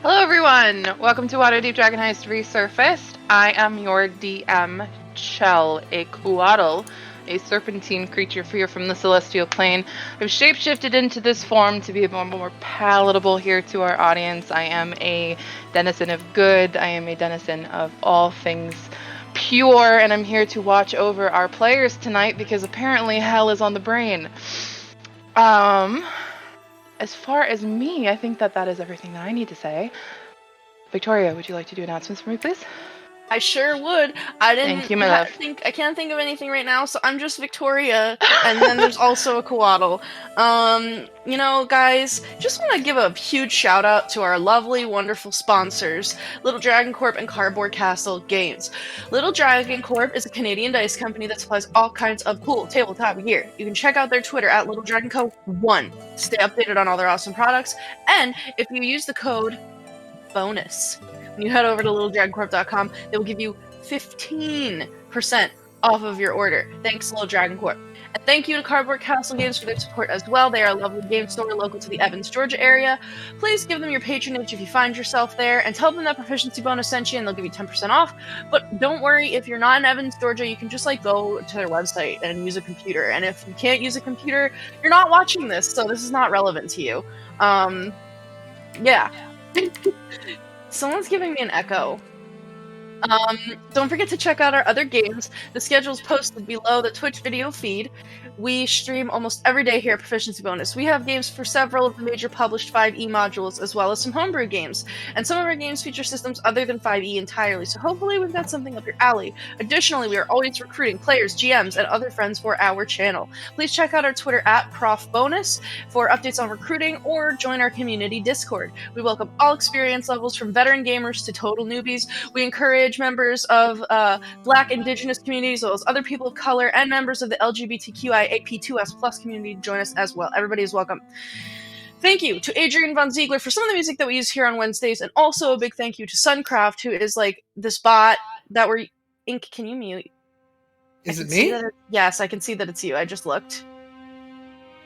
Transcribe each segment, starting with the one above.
Hello everyone! Welcome to Waterdeep Dragon Heist Resurfaced. I am your DM, Chel, a Quaddle, a serpentine creature here from the Celestial Plane. I've shapeshifted into this form to be a more palatable here to our audience. I am a denizen of good. I am a denizen of all things pure, and I'm here to watch over our players tonight because apparently hell is on the brain. As far as me, I think that is everything that I need to say. Victoria, would you like to do announcements for me, please? I sure would. I Thank you, my love. I can't think of anything right now, so I'm just Victoria, and then there's also a Quaddle. You know, guys, just want to give a huge shout out to our lovely, wonderful sponsors, Little Dragon Corp and Cardboard Castle Games. Little Dragon Corp is a Canadian dice company that supplies all kinds of cool tabletop gear. You can check out their Twitter at Little Dragon Co. 1 to stay updated on all their awesome products, and if you use the code BONUS when you head over to littledragoncorp.com, they will give you 15% off of your order. Thanks, Little Dragon Corp. And thank you to Cardboard Castle Games for their support as well. They are a lovely game store local to the Evans, Georgia area. Please give them your patronage if you find yourself there, and tell them that Proficiency Bonus sent you, and they'll give you 10% off. But don't worry, if you're not in Evans, Georgia, you can just go to their website and use a computer. And if you can't use a computer, you're not watching this, so this is not relevant to you. Yeah. Someone's giving me an echo. Don't forget to check out our other games. The schedule's posted below the Twitch video feed. We stream almost every day here at Proficiency Bonus. We have games for several of the major published 5e modules, as well as some homebrew games. And some of our games feature systems other than 5e entirely, so hopefully we've got something up your alley. Additionally, we are always recruiting players, GMs, and other friends for our channel. Please check out our Twitter at ProfBonus for updates on recruiting, or join our community Discord. We welcome all experience levels from veteran gamers to total newbies. We encourage members of Black, Indigenous communities, as well as other people of color, and members of the LGBTQIAP2S+ community to join us as well. Everybody is welcome. Thank you to Adrian Von Ziegler for some of the music that we use here on Wednesdays, and also a big thank you to Suncraft, who is like this bot that we're... Ink, can you mute? Is it me? Yes, I can see that it's you. I just looked.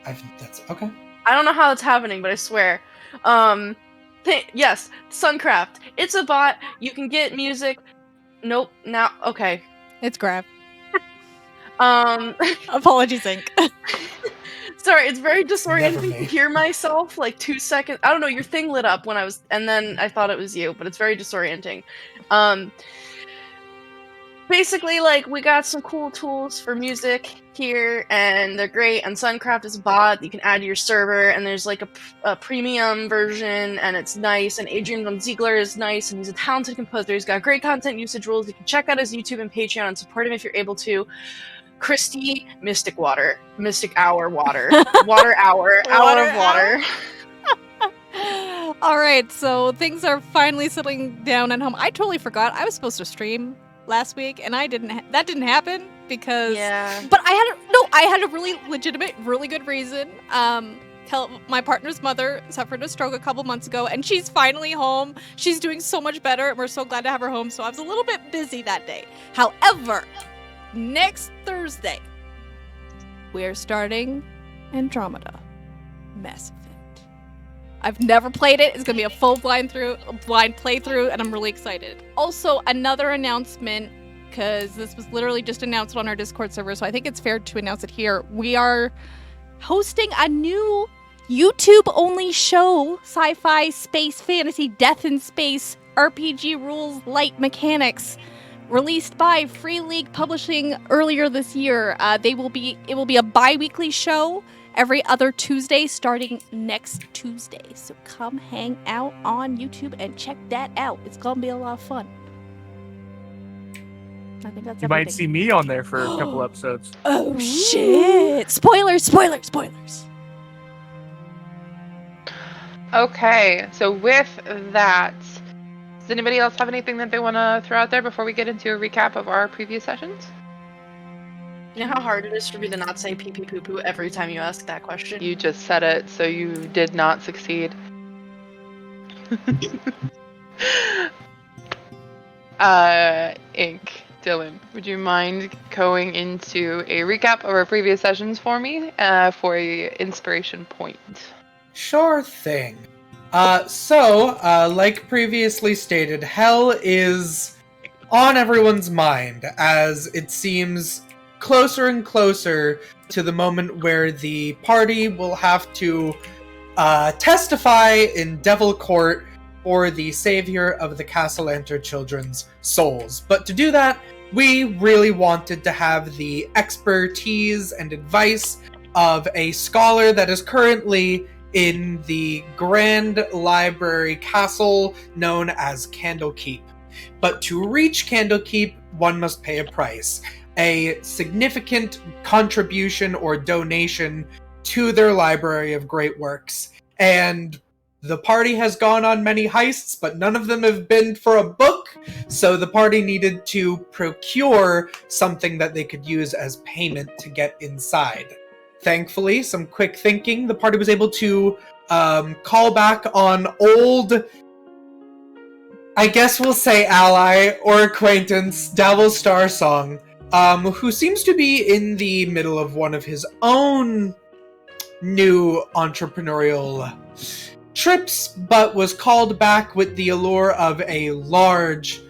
That's okay. I don't know how it's happening, but I swear. Yes, Suncraft. It's a bot. You can get music. Nope. Now, okay. It's Grab. Apologies, Ink. Sorry, it's very disorienting to hear myself like 2 seconds. I don't know, your thing lit up when I was, and then I thought it was you, but it's very disorienting. Basically, like, we got some cool tools for music here, and they're great, and Suncraft is a bot that you can add to your server, and there's like a premium version, and it's nice, and Adrian Von Ziegler is nice, and he's a talented composer. He's got great content usage rules. You can check out his YouTube and Patreon and support him if you're able to. Kristy, MysticHour Water. Water Hour. Hour of Water. All right, so things are finally settling down at home. I totally forgot. I was supposed to stream last week, and that didn't happen because... Yeah. But I had a really legitimate, really good reason. My partner's mother suffered a stroke a couple months ago, and she's finally home. She's doing so much better, and we're so glad to have her home, so I was a little bit busy that day. However, next Thursday, we're starting Andromeda Mass Effect. I've never played it. It's going to be a full blind playthrough, and I'm really excited. Also, another announcement, because this was literally just announced on our Discord server, so I think it's fair to announce it here. We are hosting a new YouTube-only show, sci-fi, space, fantasy, death in space, RPG rules, light mechanics, released by Free League Publishing earlier this year. It will be a bi-weekly show every other Tuesday starting next Tuesday. So come hang out on YouTube and check that out. It's gonna be a lot of fun. I think that's You might see me on there for a couple episodes. Oh shit! Spoilers! Okay, so with that, does anybody else have anything that they want to throw out there before we get into a recap of our previous sessions? You know how hard it is for me to not say pee pee poo poo every time you ask that question? You just said it, so you did not succeed. Ink, Dylan, would you mind going into a recap of our previous sessions for me for a inspiration point? Sure thing. Like previously stated, hell is on everyone's mind as it seems closer and closer to the moment where the party will have to testify in Devil Court for the savior of the Castellanter children's souls. But to do that, we really wanted to have the expertise and advice of a scholar that is currently in the Grand Library Castle known as Candlekeep. But to reach Candlekeep, one must pay a price. A significant contribution or donation to their library of great works. And the party has gone on many heists, but none of them have been for a book, so the party needed to procure something that they could use as payment to get inside. Thankfully, some quick thinking, the party was able to call back on old, I guess we'll say ally or acquaintance, Davil Starsong, who seems to be in the middle of one of his own new entrepreneurial trips, but was called back with the allure of a large,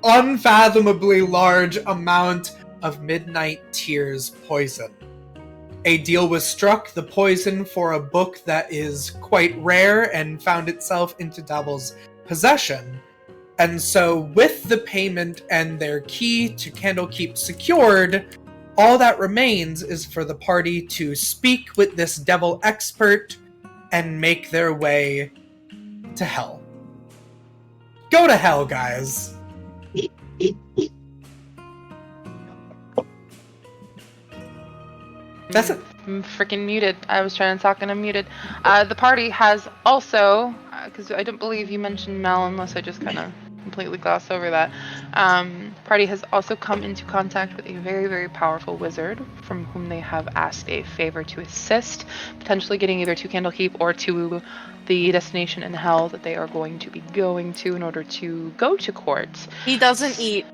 unfathomably large amount of Midnight Tears poison. A deal was struck, the poison for a book that is quite rare and found itself into Davil's possession. And so with the payment and their key to Candlekeep secured, all that remains is for the party to speak with this devil expert and make their way to hell. Go to hell, guys. That's it. I'm freaking muted. I was trying to talk and I'm muted. The party has also, because I don't believe you mentioned Mel unless I just kind of completely glossed over that. Party has also come into contact with a very, very powerful wizard from whom they have asked a favor to assist, potentially getting either to Candlekeep or to the destination in hell that they are going to be going to in order to go to court. He doesn't eat.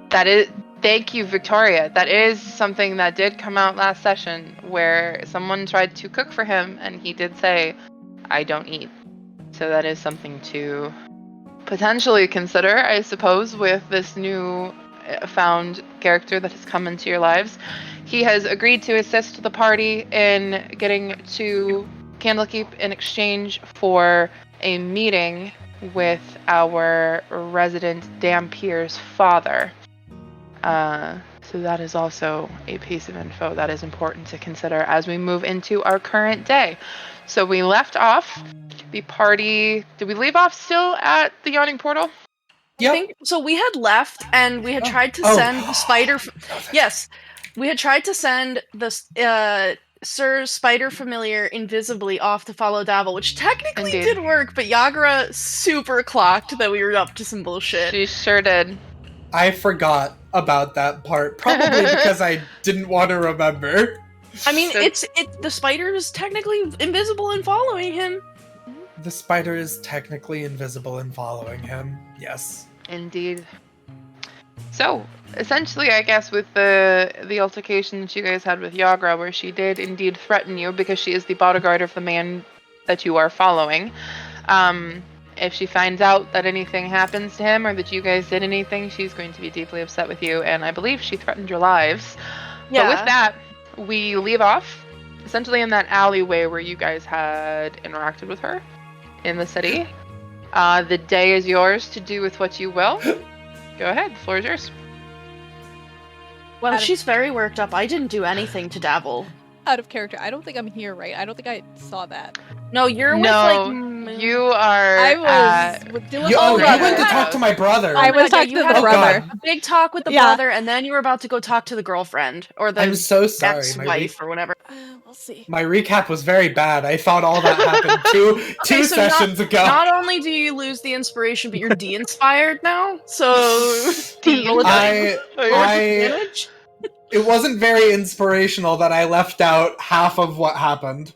That is, thank you, Victoria. That is something that did come out last session where someone tried to cook for him and he did say, I don't eat. So that is something to potentially consider, I suppose, with this new found character that has come into your lives. He has agreed to assist the party in getting to Candlekeep in exchange for a meeting with our resident Dhampir's father. So that is also a piece of info that is important to consider as we move into our current day. So we left off the party. Did we leave off still at the Yawning Portal? Yep. I think so. We had left, and we had tried to send the spider. Yes, we had tried to send the Sir Spider Familiar invisibly off to follow Davil, which technically did work, but Yagra super clocked that we were up to some bullshit. She sure did. I forgot about that part, probably because I didn't want to remember. I mean, the spider is technically invisible and following him. The spider is technically invisible and following him. Yes. Indeed. So, essentially, I guess with the altercation that you guys had with Yagra, where she did indeed threaten you because she is the bodyguard of the man that you are following. If she finds out that anything happens to him or that you guys did anything, she's going to be deeply upset with you, and I believe she threatened your lives. Yeah. But with that, we leave off essentially in that alleyway where you guys had interacted with her in the city. The day is yours to do with what you will. Go ahead, the floor is yours. Well, she's very worked up. I didn't do anything to Davil. Out of character. I don't think I'm here, right? I don't think I saw that. No, you're with, you are... I was with Dylan's you brother. went to talk to my brother. I was talking to the brother. A big talk with the brother, and then you were about to go talk to the girlfriend, or the I'm so sorry. ex-wife, or whatever. We'll see. My recap was very bad. I thought all that happened two sessions ago. Not only do you lose the inspiration, but you're de-inspired now, so... It wasn't very inspirational that I left out half of what happened.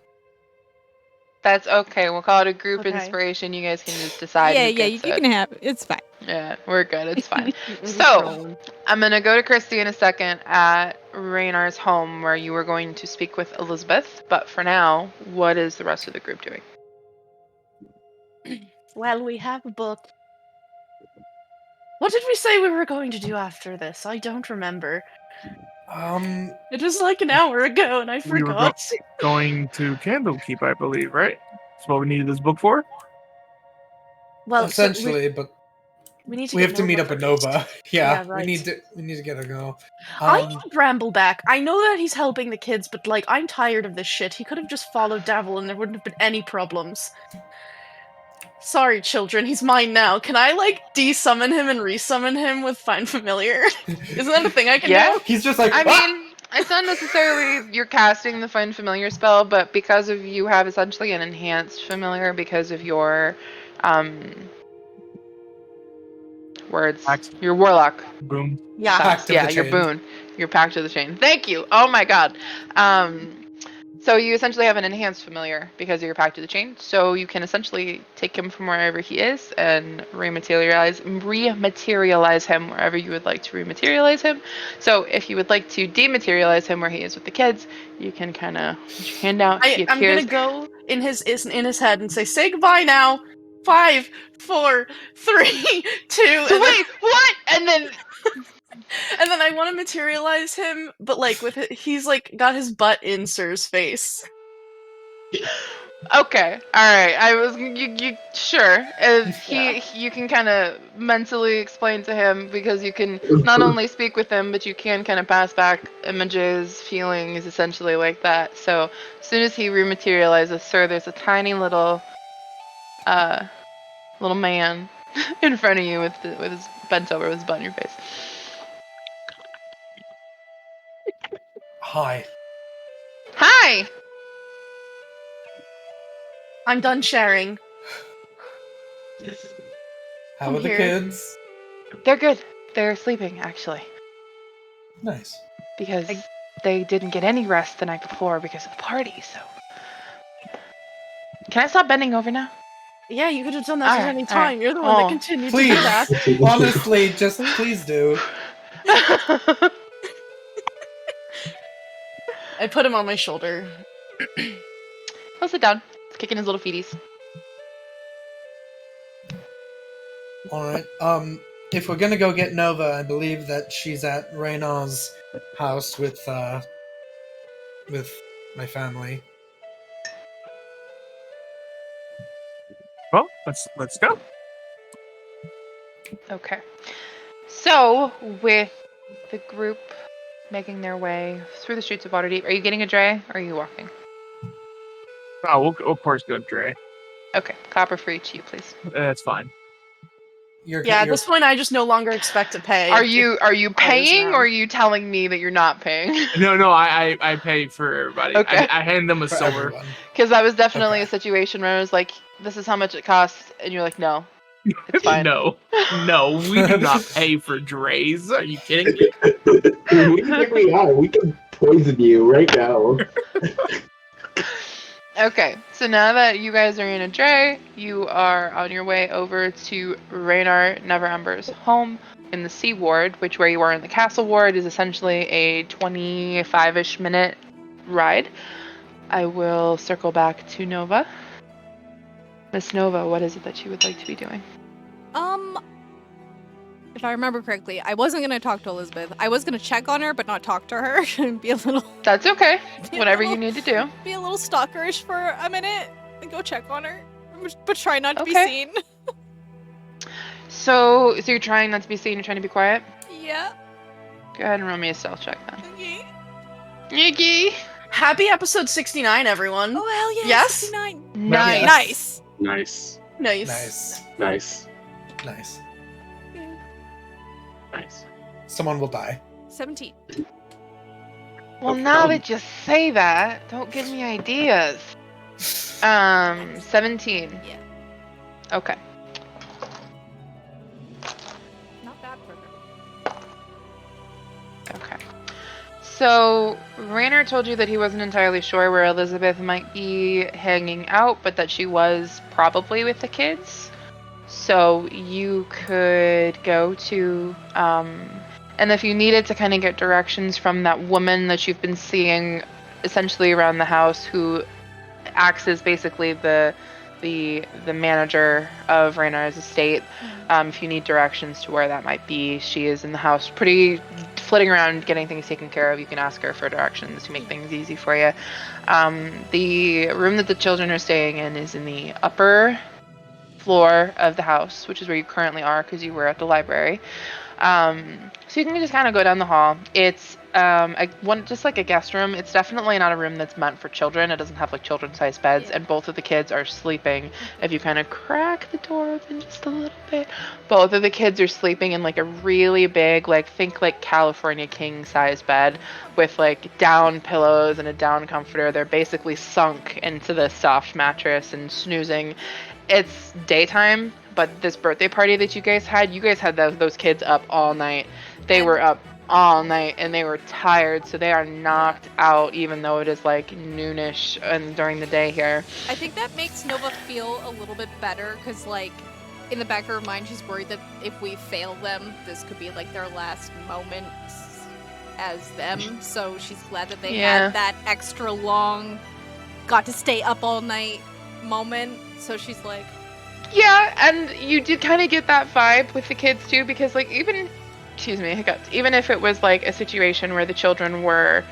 That's okay. We'll call it a group inspiration. You guys can just decide. Yeah, you can have it. It's fine. Yeah, we're good. It's fine. So, I'm going to go to Kristy in a second at Raynar's home where you were going to speak with Elizabeth. But for now, what is the rest of the group doing? Well, we have a book. What did we say we were going to do after this? I don't remember. It was like an hour ago, and I We were forgot. going to Candlekeep, I believe, right? That's what we needed this book for? Well, essentially, but we we have to meet up with Nova. Yeah, right. we need to get her go. I need Bramble back. I know that he's helping the kids, but like, I'm tired of this shit. He could have just followed Davil, and there wouldn't have been any problems. Sorry, children, he's mine now. Can I, like, de-summon him and resummon him with Find Familiar? Isn't that a thing I can do? He's just like, I mean, it's not necessarily you're casting the Find Familiar spell, but because of you have essentially an enhanced familiar because of your words. Pact. Your warlock. Boom. Yeah. Pact of the your Chain. boon. Your pact of the chain. Thank you. Oh my god. So you essentially have an enhanced familiar because of your pact of the chain. So you can essentially take him from wherever he is and rematerialize him wherever you would like to rematerialize him. So if you would like to dematerialize him where he is with the kids, you can kind of put your hand out. I'm gonna go in his head and say goodbye now. 5, 4, 3, 2. So wait, what? And then I want to materialize him, but like he's like got his butt in Sir's face. okay, all right. I was you sure? You can kind of mentally explain to him because you can not only speak with him, but you can kind of pass back images, feelings, essentially like that. So as soon as he rematerializes, Sir, there's a tiny little man in front of you with his bent over with his butt in your face. Hi. Hi. I'm done sharing. How I'm are the here. kids? They're good. They're sleeping actually Nice. because they didn't get any rest the night before because of the party. So can I stop bending over now? Yeah, you could have done that at Alright, any time. alright. You're the one that Oh, continued please. to do that. Honestly, just please do. I put him on my shoulder. He'll sit down. He's kicking his little feeties. Alright, if we're gonna go get Nova, I believe that she's at Raynar's house with my family. Well, let's go. Okay. So, with the group making their way through the streets of Waterdeep, are you getting a dray or are you walking? Oh, we'll of course go Dre. Okay. Copper for each of you, please. That's fine. Yeah, at this point, I just no longer expect to pay. Are you paying around. or are you telling me that you're not paying? No, I pay for everybody. Okay. I hand them a For silver. everyone. Because that was definitely Okay. a situation where I was like, this is how much it costs. And you're like, no, it's fine. No, we do not pay for drays. Are you kidding me? We technically are. We can poison you right now. Okay, so now that you guys are in a dray, you are on your way over to Raynar Neverember's home in the Sea Ward, which where you are in the Castle Ward is essentially a 25-ish minute ride. I will circle back to Nova. Miss Nova, what is it that you would like to be doing? If I remember correctly, I wasn't gonna talk to Elizabeth. I was gonna check on her, but not talk to her. And be a little. That's okay. Be a Whatever little- you need to do. Be a little stalkerish for a minute and go check on her, but try not to be Okay. seen. So you're trying not to be seen, you're trying to be quiet? Yeah. Go ahead and roll me a stealth check then. Okay. Nikki! Happy episode 69, everyone. Oh hell yeah! Yes? 69. Nice. Nice. Nice. Nice. Nice. Nice. Nice. Nice. Someone will die. 17. Well, now that you say that, don't give me ideas. 17. Yeah. Okay. Not bad for her. Okay. So, Raynar told you that he wasn't entirely sure where Elizabeth might be hanging out, but that she was probably with the kids. So you could go to, and if you needed to kind of get directions from that woman that you've been seeing essentially around the house, who acts as basically the manager of Raynar's estate, if you need directions to where that might be, she is in the house pretty flitting around getting things taken care of. You can ask her for directions to make things easy for you. The room that the children are staying in is in the upper floor of the house, which is where you currently are because you were at the library. So you can just kind of go down the hall. It's just like a guest room. It's definitely not a room that's meant for children. It doesn't have like children-sized beds, and both of the kids are sleeping. If you kind of crack the door open just a little bit, both of the kids are sleeping in like a really big, like think like California king-size bed with like down pillows and a down comforter. They're basically sunk into the soft mattress and snoozing. It's daytime, but this birthday party that you guys had those kids up all night. They were up all night and they were tired, so they are knocked out even though it is like noonish and during the day here. I think that makes Nova feel a little bit better because, like, in the back of her mind, she's worried that if we fail them, this could be like their last moments as them. So she's glad that they had that extra long, got to stay up all night moment. So she's like, yeah, and you did kind of get that vibe with the kids too, because like even if it was like a situation where the children were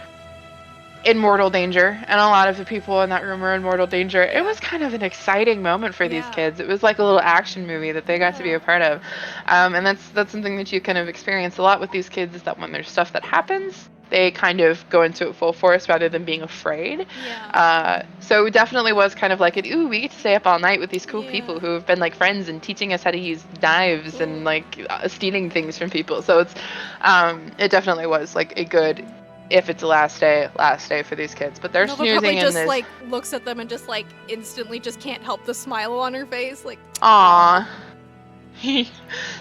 in mortal danger and a lot of the people in that room were in mortal danger, it was kind of an exciting moment for these kids. It was like a little action movie that they got to be a part of. And that's something that you kind of experience a lot with these kids, is that when there's stuff that happens, they kind of go into it full force rather than being afraid. So it definitely was kind of like we get to stay up all night with these cool people who have been like friends and teaching us how to use knives and like stealing things from people. So it's it definitely was like a good, if it's the last day for these kids. But they're Nova snoozing probably in just this. like looks at them and just like instantly just can't help the smile on her face, like, Aww.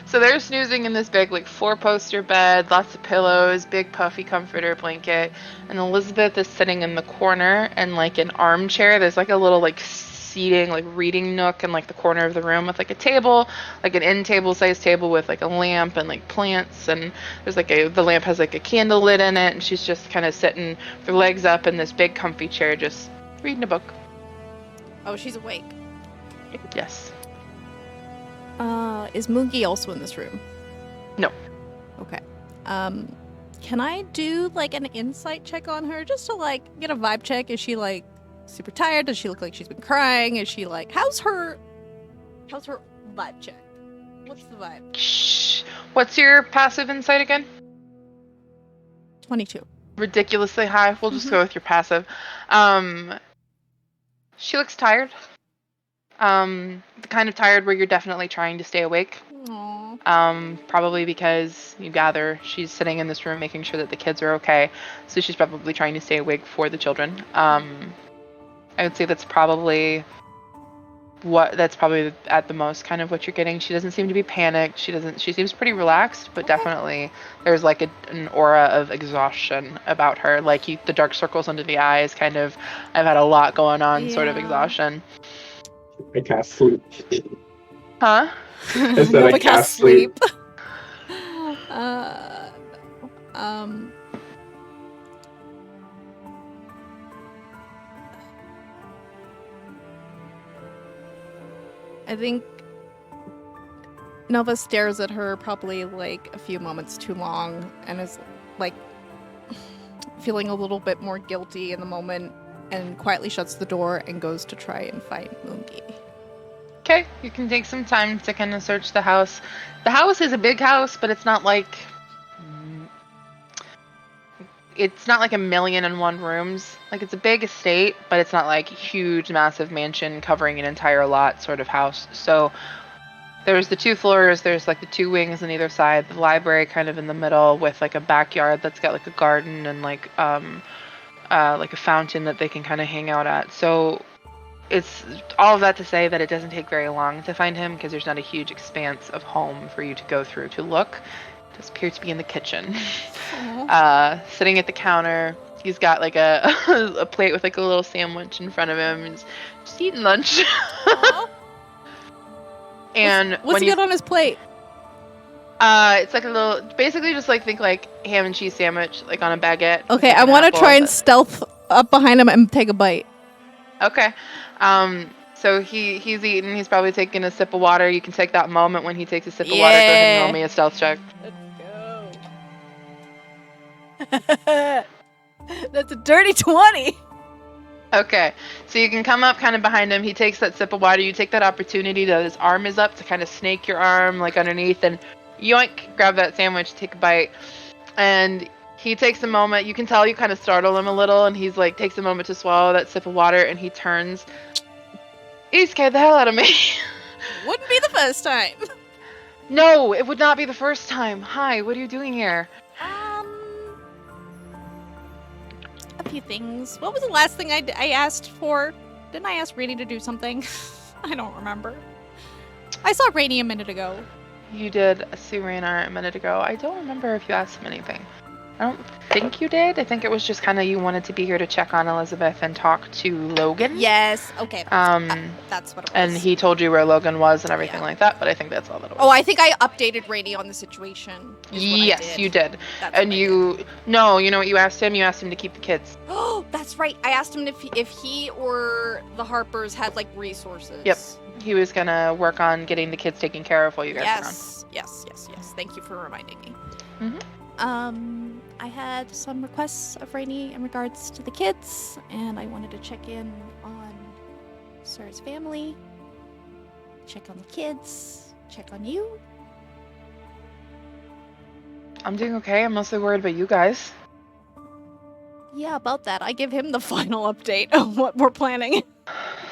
So they're snoozing in this big like 4-poster bed, lots of pillows, big puffy comforter blanket, and Elizabeth is sitting in the corner and like an armchair. There's like a little like seating, like reading nook in like the corner of the room with like a table, like an end table size table with like a lamp and like plants, and there's like the lamp has like a candle lit in it, and she's just kind of sitting with her legs up in this big comfy chair just reading a book. oh, she's awake. Yes. Is Moogie also in this room? No. Okay. Can I do like an insight check on her just to like get a vibe check? Is she like super tired? Does she look like she's been crying? Is she like, how's her vibe check? What's the vibe? Shh. What's your passive insight again? 22. Ridiculously high. We'll just go with your passive. She looks tired. The kind of tired where you're definitely trying to stay awake. Aww. Probably because you gather she's sitting in this room making sure that the kids are okay. So she's probably trying to stay awake for the children. I would say that's probably at the most kind of what you're getting. She doesn't seem to be panicked. She seems pretty relaxed, but definitely there's like an aura of exhaustion about her. Like the dark circles under the eyes, kind of, I've had a lot going on sort of exhaustion. I cast sleep. Huh? I said I cast sleep. I think Nova stares at her probably like a few moments too long and is like feeling a little bit more guilty in the moment, and quietly shuts the door and goes to try and find Moogie. Okay, you can take some time to kind of search the house. The house is a big house, but it's not like a million and one rooms. Like, it's a big estate, but it's not like huge, massive mansion covering an entire lot sort of house. So there's the 2 floors, there's like the 2 wings on either side, the library kind of in the middle with like a backyard that's got like a garden and like a fountain that they can kind of hang out at. So it's all of that to say that it doesn't take very long to find him, because there's not a huge expanse of home for you to go through to look. It does appear to be in the kitchen. Sitting at the counter, he's got like a plate with like a little sandwich in front of him, and he's just eating lunch. And What's he got on his plate? it's like a little, basically just like think like ham and cheese sandwich, like on a baguette. with, Okay, like, I an want to apple, try and but- stealth up behind him and take a bite. Okay. So he's eating. He's probably taking a sip of water. You can take that moment when he takes a sip of water. Go ahead and roll me a stealth check. Let's go. That's a dirty 20. Okay. So you can come up kind of behind him. He takes that sip of water. You take that opportunity that his arm is up to kind of snake your arm like underneath and yoink, grab that sandwich, take a bite. And he takes a moment. You can tell you kind of startle him a little, and he's like takes a moment to swallow that sip of water, and he turns. He scared the hell out of me. Wouldn't be the first time. No, it would not be the first time. Hi, what are you doing here? A few things. What was the last thing I asked for? Didn't I ask Rainy to do something? I don't remember. I saw Rainy a minute ago. You did see Raynor a minute ago. I don't remember if you asked him anything. I don't think you did. I think it was just kind of you wanted to be here to check on Elizabeth and talk to Logan. Yes. Okay. That's what it was. And he told you where Logan was and everything Yeah. like that, but I think that's all that it was. Oh, I think I updated Rainy on the situation. Yes, you did. That's And what I you know what you asked him? You asked him to keep the kids. Oh, that's right. I asked him if he or the Harpers had like resources. Yep. He was gonna work on getting the kids taken care of while you guys were gone. Yes. Thank you for reminding me. Mhm. I had some requests of Rainy in regards to the kids, and I wanted to check in on Sir's family, check on the kids, check on you. I'm doing okay. I'm mostly worried about you guys. Yeah, about that. I give him the final update of what we're planning.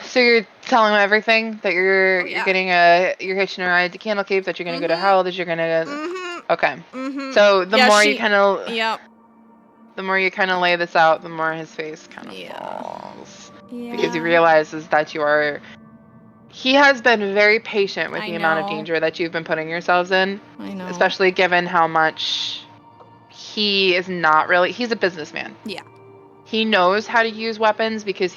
So you're telling him everything that you're yeah. you're hitching a ride to Candlekeep, that you're gonna go to Hallowed, that you're gonna okay. So the more you kind of the more you kind of lay this out, the more his face kind of falls because he realizes that he has been very patient with the amount of danger that you've been putting yourselves in. I know. Especially given how much he is not really. He's a businessman. Yeah. He knows how to use weapons because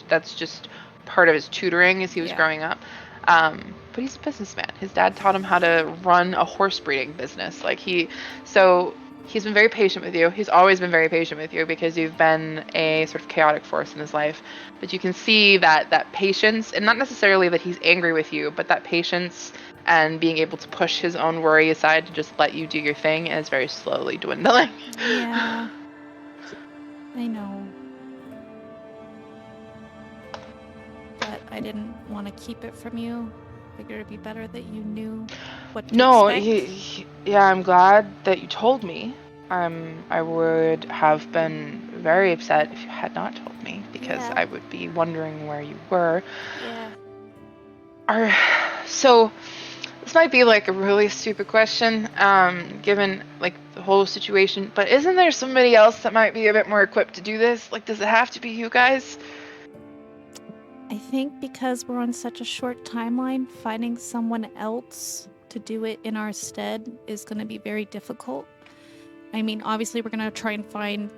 that's just part of his tutoring as he was growing up. But he's a businessman. His dad taught him how to run a horse breeding business. So he's been very patient with you. He's always been very patient with you because you've been a sort of chaotic force in his life. But you can see that patience, and not necessarily that he's angry with you, but that patience and being able to push his own worry aside to just let you do your thing is very slowly dwindling. Yeah. I know. But I didn't want to keep it from you. Figured it'd be better that you knew what to expect. I'm glad that you told me. I would have been very upset if you had not told me because I would be wondering where you were. Yeah. So this might be like a really stupid question, given like the whole situation, but isn't there somebody else that might be a bit more equipped to do this? Like, does it have to be you guys? I think because we're on such a short timeline, finding someone else to do it in our stead is going to be very difficult. I mean, obviously we're going to try and find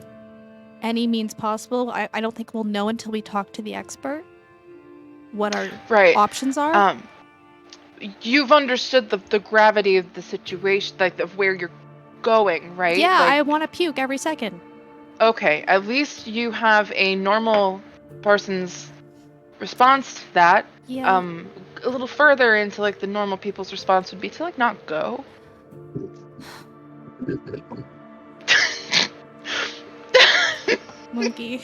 any means possible. I don't think we'll know until we talk to the expert what our options are. You've understood the gravity of the situation, like of where you're going, right? Yeah, I want to puke every second. Okay, at least you have a normal person's response to that. Yeah. A little further into like the normal people's response would be to like not go. Monkey.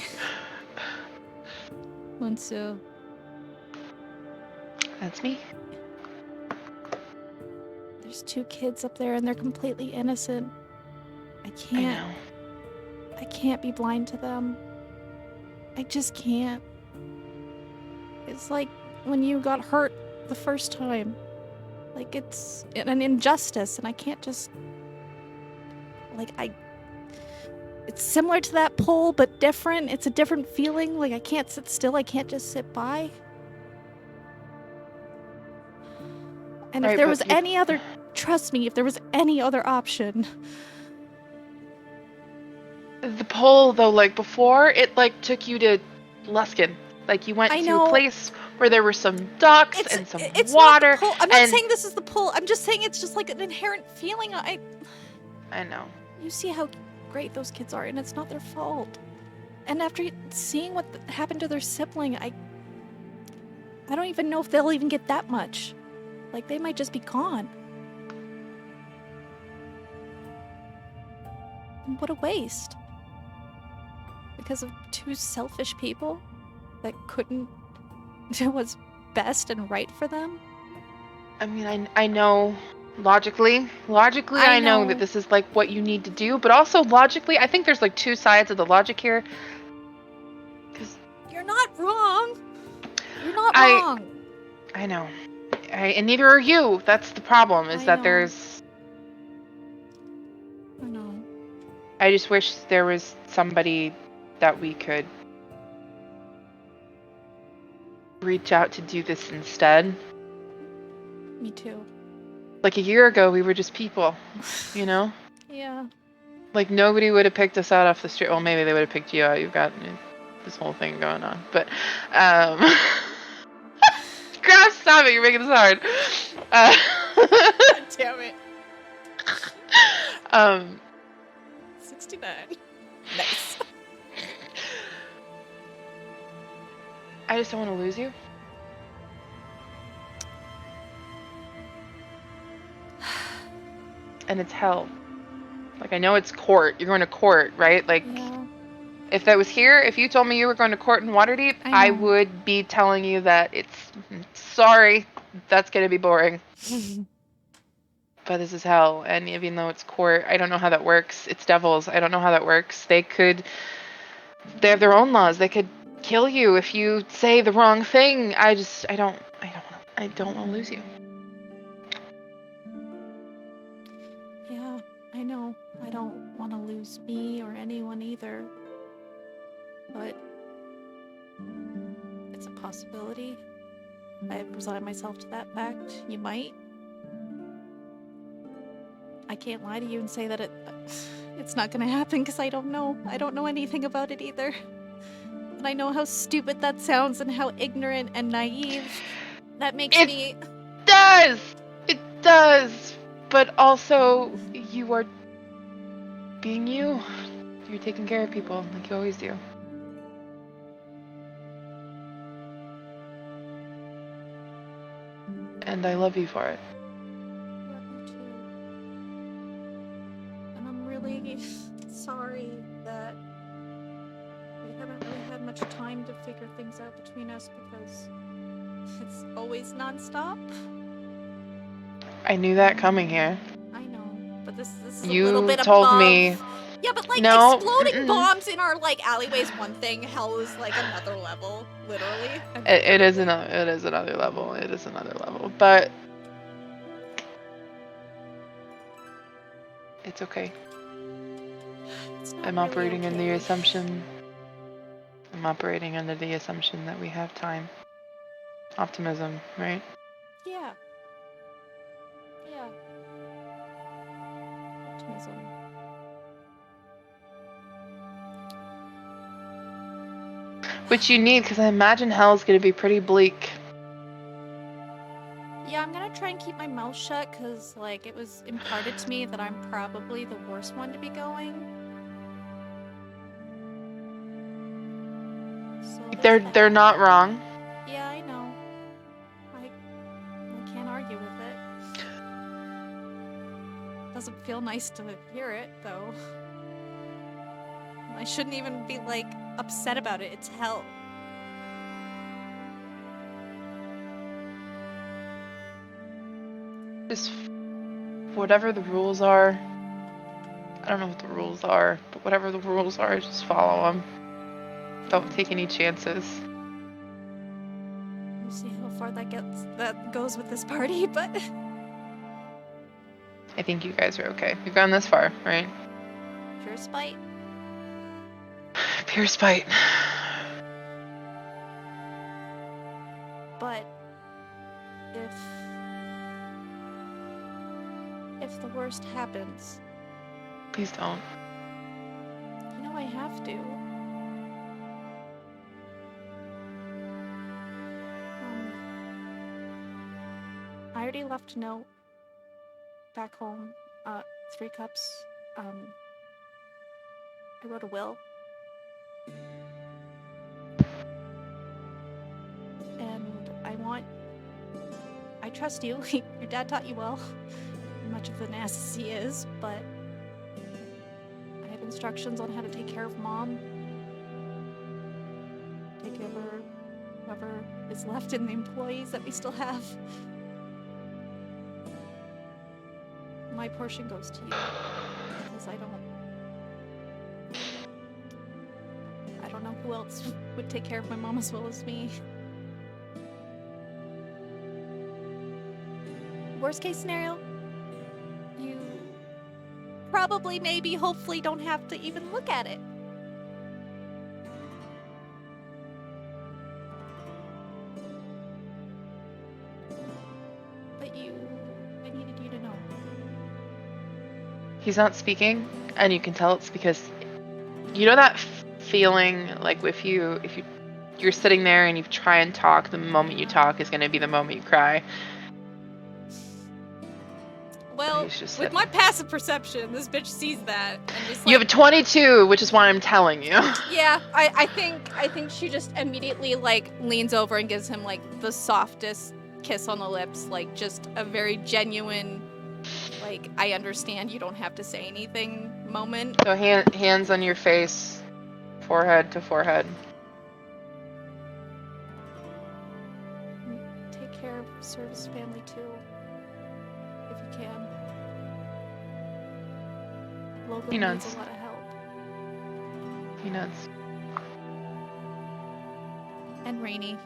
Monsu. That's me. There's 2 kids up there and they're completely innocent. I can't be blind to them. I just can't. It's like when you got hurt the first time. Like it's an injustice and I can't just it's similar to that pull but different. It's a different feeling. Like I can't sit still. I can't just sit by. And if there was any other, trust me, if there was any other option. The pull though, like before, it like took you to Luskin. Like you went to a place where there were some ducks and some it's water. Not the pull. I'm not and saying this is the pull. I'm just saying it's just like an inherent feeling. I know. You see how great those kids are, and it's not their fault. And after seeing what happened to their sibling, I don't even know if they'll even get that much. Like, they might just be gone. And what a waste. Because of two selfish people that couldn't do what's best and right for them. I mean, I know logically I know that this is like what you need to do, but also logically, I think there's like two sides of the logic here. Because you're not wrong. You're not wrong. I know. And neither are you. That's the problem, is that there's... I know. I just wish there was somebody that we could reach out to do this instead. Me too. Like a year ago, we were just people, you know? Yeah. Like, nobody would have picked us out off the street. Well, maybe they would have picked you out. You've got this whole thing going on. But, Graf, stop it. You're making this hard. God damn it. 69. Nice. I just don't want to lose you. And it's hell. Like, I know it's court. You're going to court, right? Like, if that was here, if you told me you were going to court in Waterdeep, I would be telling you that it's... Sorry, that's going to be boring. But this is hell. And even though it's court, I don't know how that works. It's devils. I don't know how that works. They have their own laws. They could kill you if you say the wrong thing. I don't want to lose you. Yeah, I know. I don't want to lose me or anyone either. But it's a possibility. I resign myself to that fact. You might. I can't lie to you and say that it's not gonna happen because I don't know. I don't know anything about it either. And I know how stupid that sounds and how ignorant and naive that makes me. It does! But also, you are being you. You're taking care of people like you always do. And I love you for it. And I'm really sorry that we haven't really had much time to figure things out between us because it's always nonstop. I knew that coming here. I know, but this is you a little bit told above. me. Yeah, but like No, exploding bombs in our like alleyways one thing, hell is like another level, literally. It is another level. It is another level. But it's okay. I'm operating under the assumption. I'm operating under the assumption that we have time. Optimism, right? Yeah. Yeah. Optimism. Which you need, because I imagine hell's going to be pretty bleak. Yeah, I'm gonna try and keep my mouth shut, because, like, it was imparted to me that I'm probably the worst one to be going. So they're not wrong. Yeah, I know. I can't argue with it. Doesn't feel nice to hear it, though. I shouldn't even be, like, upset about it. It's hell. Just whatever the rules are. I don't know what the rules are, but whatever the rules are, just follow them. Don't take any chances. We'll see how far that goes with this party, but I think you guys are okay. You've gone this far, right? pure spite. Pure spite. But if the worst happens, Please don't. you know I have to. already left a note back home. 3 cups. I wrote a will. And I trust you. Your dad taught you well. Much of an ass as he is, but I have instructions on how to take care of Mom. Take care of her, whoever is left in the employees that we still have. My portion goes to you, because I don't know who else would take care of my mom as well as me. Worst case scenario, you probably, maybe, hopefully don't have to even look at it. But I needed you to know. He's not speaking, and you can tell it's because you know that feeling like if you're sitting there and you try and talk, the moment you talk is going to be the moment you cry. Well, with my passive perception, this bitch sees that and just, like, you have a 22, which is why I'm telling you. Yeah, I think she just immediately, like, leans over and gives him, like, the softest kiss on the lips, like, just a very genuine, like, I understand you don't have to say anything moment. So hands on your face, forehead to forehead. Take care of Service family too, if you can. Logan He needs nods. a lot of help. He nods. And Rainy.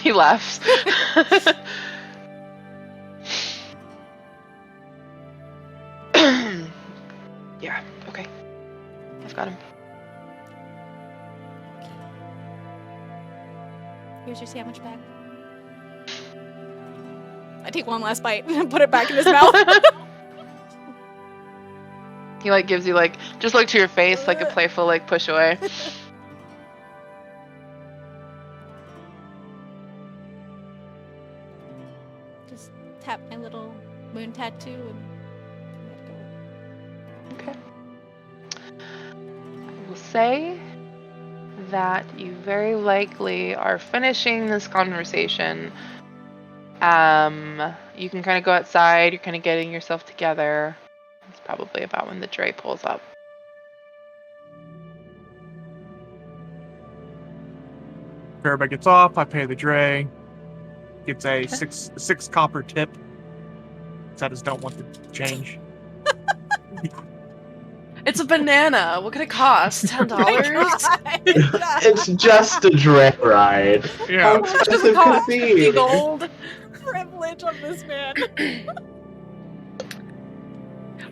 He laughs. Yeah, okay. I've got him. Here's your sandwich bag. I take one last bite and put it back in his mouth. He, like, gives you, like, just look to your face, like a playful, like, push away. Just tap my little moon tattoo and let go. Okay. I will say that you very likely are finishing this conversation. You can kind of go outside, you're kind of getting yourself together. It's probably about when the dray pulls up. Everybody gets off. I pay the dray. Gets a six copper tip. I just don't want the change. It's a banana. What could it cost? $10? It's just a dray ride. Yeah. How expensive could it be? Gold. Privilege on this man.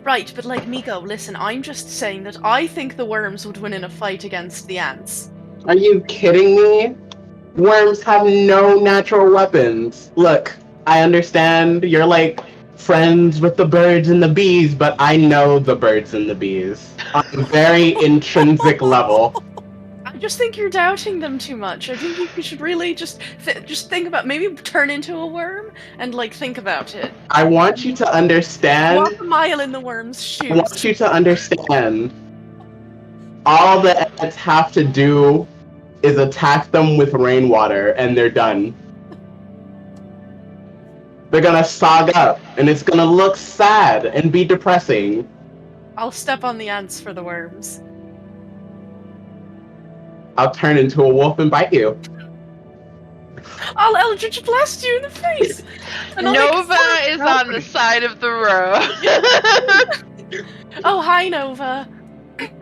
Right, but like Mico, listen, I'm just saying that I think the worms would win in a fight against the ants. Are you kidding me? Worms have no natural weapons. Look, I understand you're like friends with the birds and the bees, but I know the birds and the bees on a very intrinsic level. I just think you're doubting them too much. I think you should really just think about, maybe turn into a worm and, like, think about it. I want you to understand. Walk a mile in the worm's shoes. I want you to understand. All the ants have to do is attack them with rainwater, and they're done. They're gonna sog up, and it's gonna look sad and be depressing. I'll step on the ants for the worms. I'll turn into a wolf and bite you. I'll Eldritch blast you in the face! And I'll Nova make is on the side of the road. Oh, hi, Nova.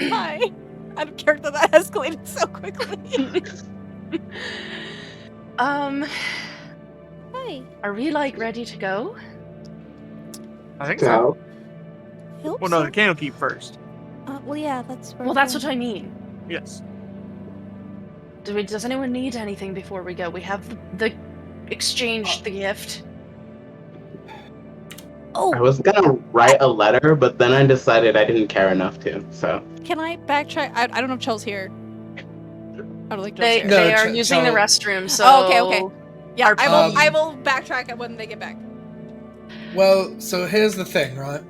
Hi. Out of character, that escalated so quickly. Hi. Are we, like, ready to go? I think so. So, Well, no, the Candlekeep first. Well, yeah, that's where Well, that's what I mean. Yes. Does anyone need anything before we go? We have the exchanged the gift. I was gonna write a letter, but then I decided I didn't care enough to, so. Can I backtrack? I don't know if Chel's here. I don't think Chel's They here. No, are using the Chel- restroom, so... Oh, okay. Yeah, Our I will backtrack it when they get back. Well, so here's the thing, right?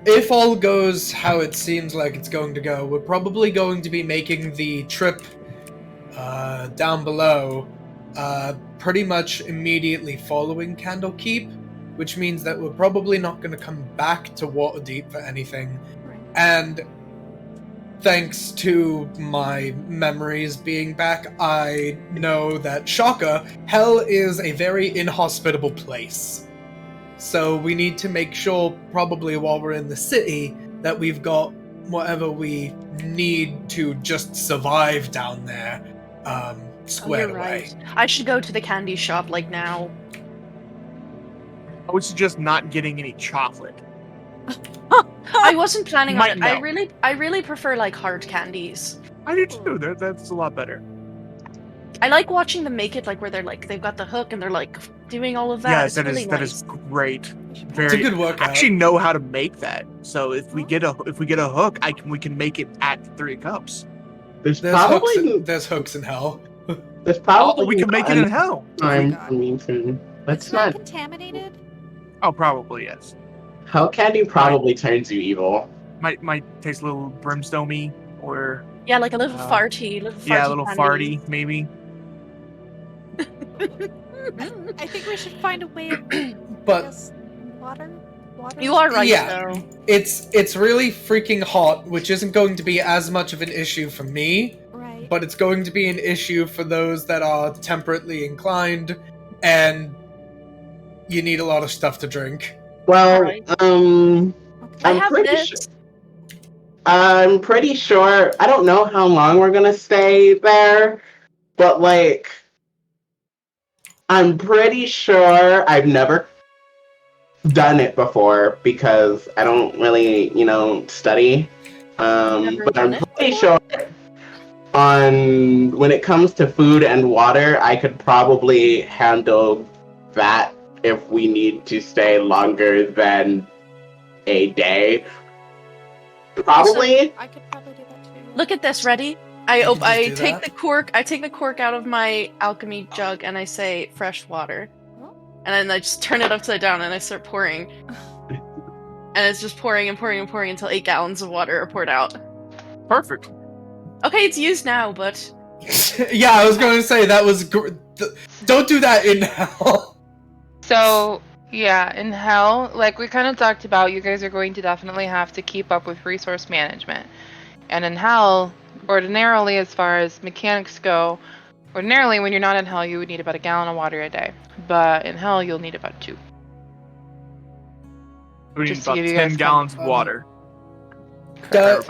If all goes how it seems like it's going to go, we're probably going to be making the trip down below pretty much immediately following Candlekeep, which means that we're probably not going to come back to Waterdeep for anything. Right. And thanks to my memories being back, I know that, shocker, Hell is a very inhospitable place. So we need to make sure, probably while we're in the city, that we've got whatever we need to just survive down there squared You're away. right. I should go to the candy shop, like, now. I would suggest not getting any chocolate. I wasn't planning on Might it. know. I really prefer, like, hard candies. I do too. That's a lot better. I like watching them make it, like, where they're, like, they've got the hook and they're, like, doing all of that. Yes, It's that really is nice. that is great. It's a Very. good workout. I actually know how to make that. So if we get a hook, we can make it at 3 cups. There's There's hooks, probably there's hooks in Hell. there's probably we can make it in hell. time God. for me to. Let's It's not not. contaminated. Oh, probably yes. Hell candy probably turns you evil. Might taste a little brimstoney or Yeah, like a little Uh, farty. Little farty yeah, a little candy. farty maybe. I think we should find a way of But yes, water. You are right, Yeah. though. it's really freaking hot, which isn't going to be as much of an issue for me, Right. but it's going to be an issue for those that are temperately inclined, and you need a lot of stuff to drink. Well, Alright. I I'm have pretty this. sure. I'm pretty sure. I don't know how long we're gonna stay there, but like, I'm pretty sure I've never done it before because I don't really, study. Never But done I'm it pretty before? sure on when it comes to food and water, I could probably handle that if we need to stay longer than a day. Probably. I could probably do that too. Look at this. Ready? I You can just I do take that? the cork. I take the cork out of my alchemy jug and I say fresh water, Oh. and then I just turn it upside down and I start pouring, and it's just pouring and pouring and pouring until 8 gallons of water are poured out. Perfect. Okay, it's used now, but Yeah, I was going to say that was. Don't do that in Hell. So, yeah, in Hell, like we kind of talked about, you guys are going to definitely have to keep up with resource management. And in Hell, ordinarily, as far as mechanics go, ordinarily when you're not in Hell, you would need about 1 gallon of water a day. But in Hell, you'll need about 2. We need Just to about give you 10 guys gallons of some- water. Duh,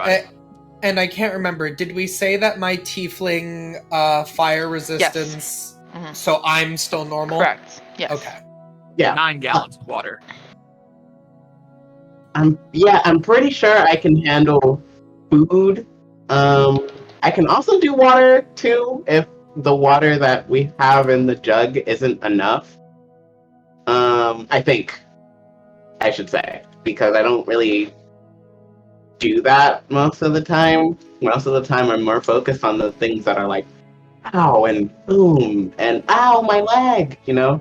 and I can't remember. Did we say that my tiefling fire resistance? Mhm. So I'm still normal. Correct. Yes. Okay. Yeah. 9 gallons of water. I'm pretty sure I can handle food. I can also do water too if the water that we have in the jug isn't enough. I think I should say, because I don't really do that most of the time. Most of the time I'm more focused on the things that are like ow and boom and ow my leg, My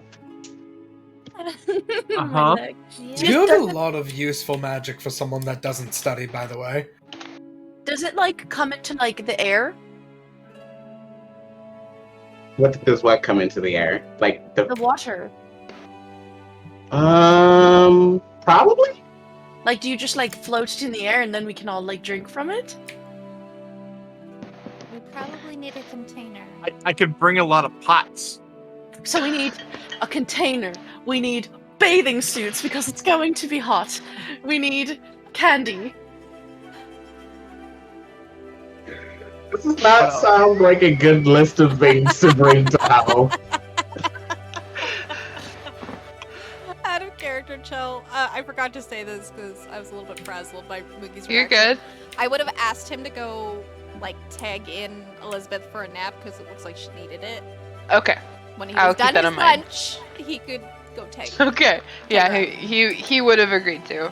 Uh-huh. leg. You have a lot of useful magic for someone that doesn't study, by the way. Does it like come into like the air? What does what come into the air? Like The water. probably? Like, do you just like float it in the air and then we can all like drink from it? We probably need a container. I can bring a lot of pots. So we need a container. We need bathing suits because it's going to be hot. We need candy. This does not sound like a good list of things to bring to Hell. Out of character, Chel. I forgot to say this because I was a little bit frazzled by Mookie's You're reaction. good. I would have asked him to go, like, tag in Elizabeth for a nap because it looks like she needed it. Okay. When he I'll was keep done that his in mind. lunch, he could go tag. Okay. Yeah, her he would have agreed to.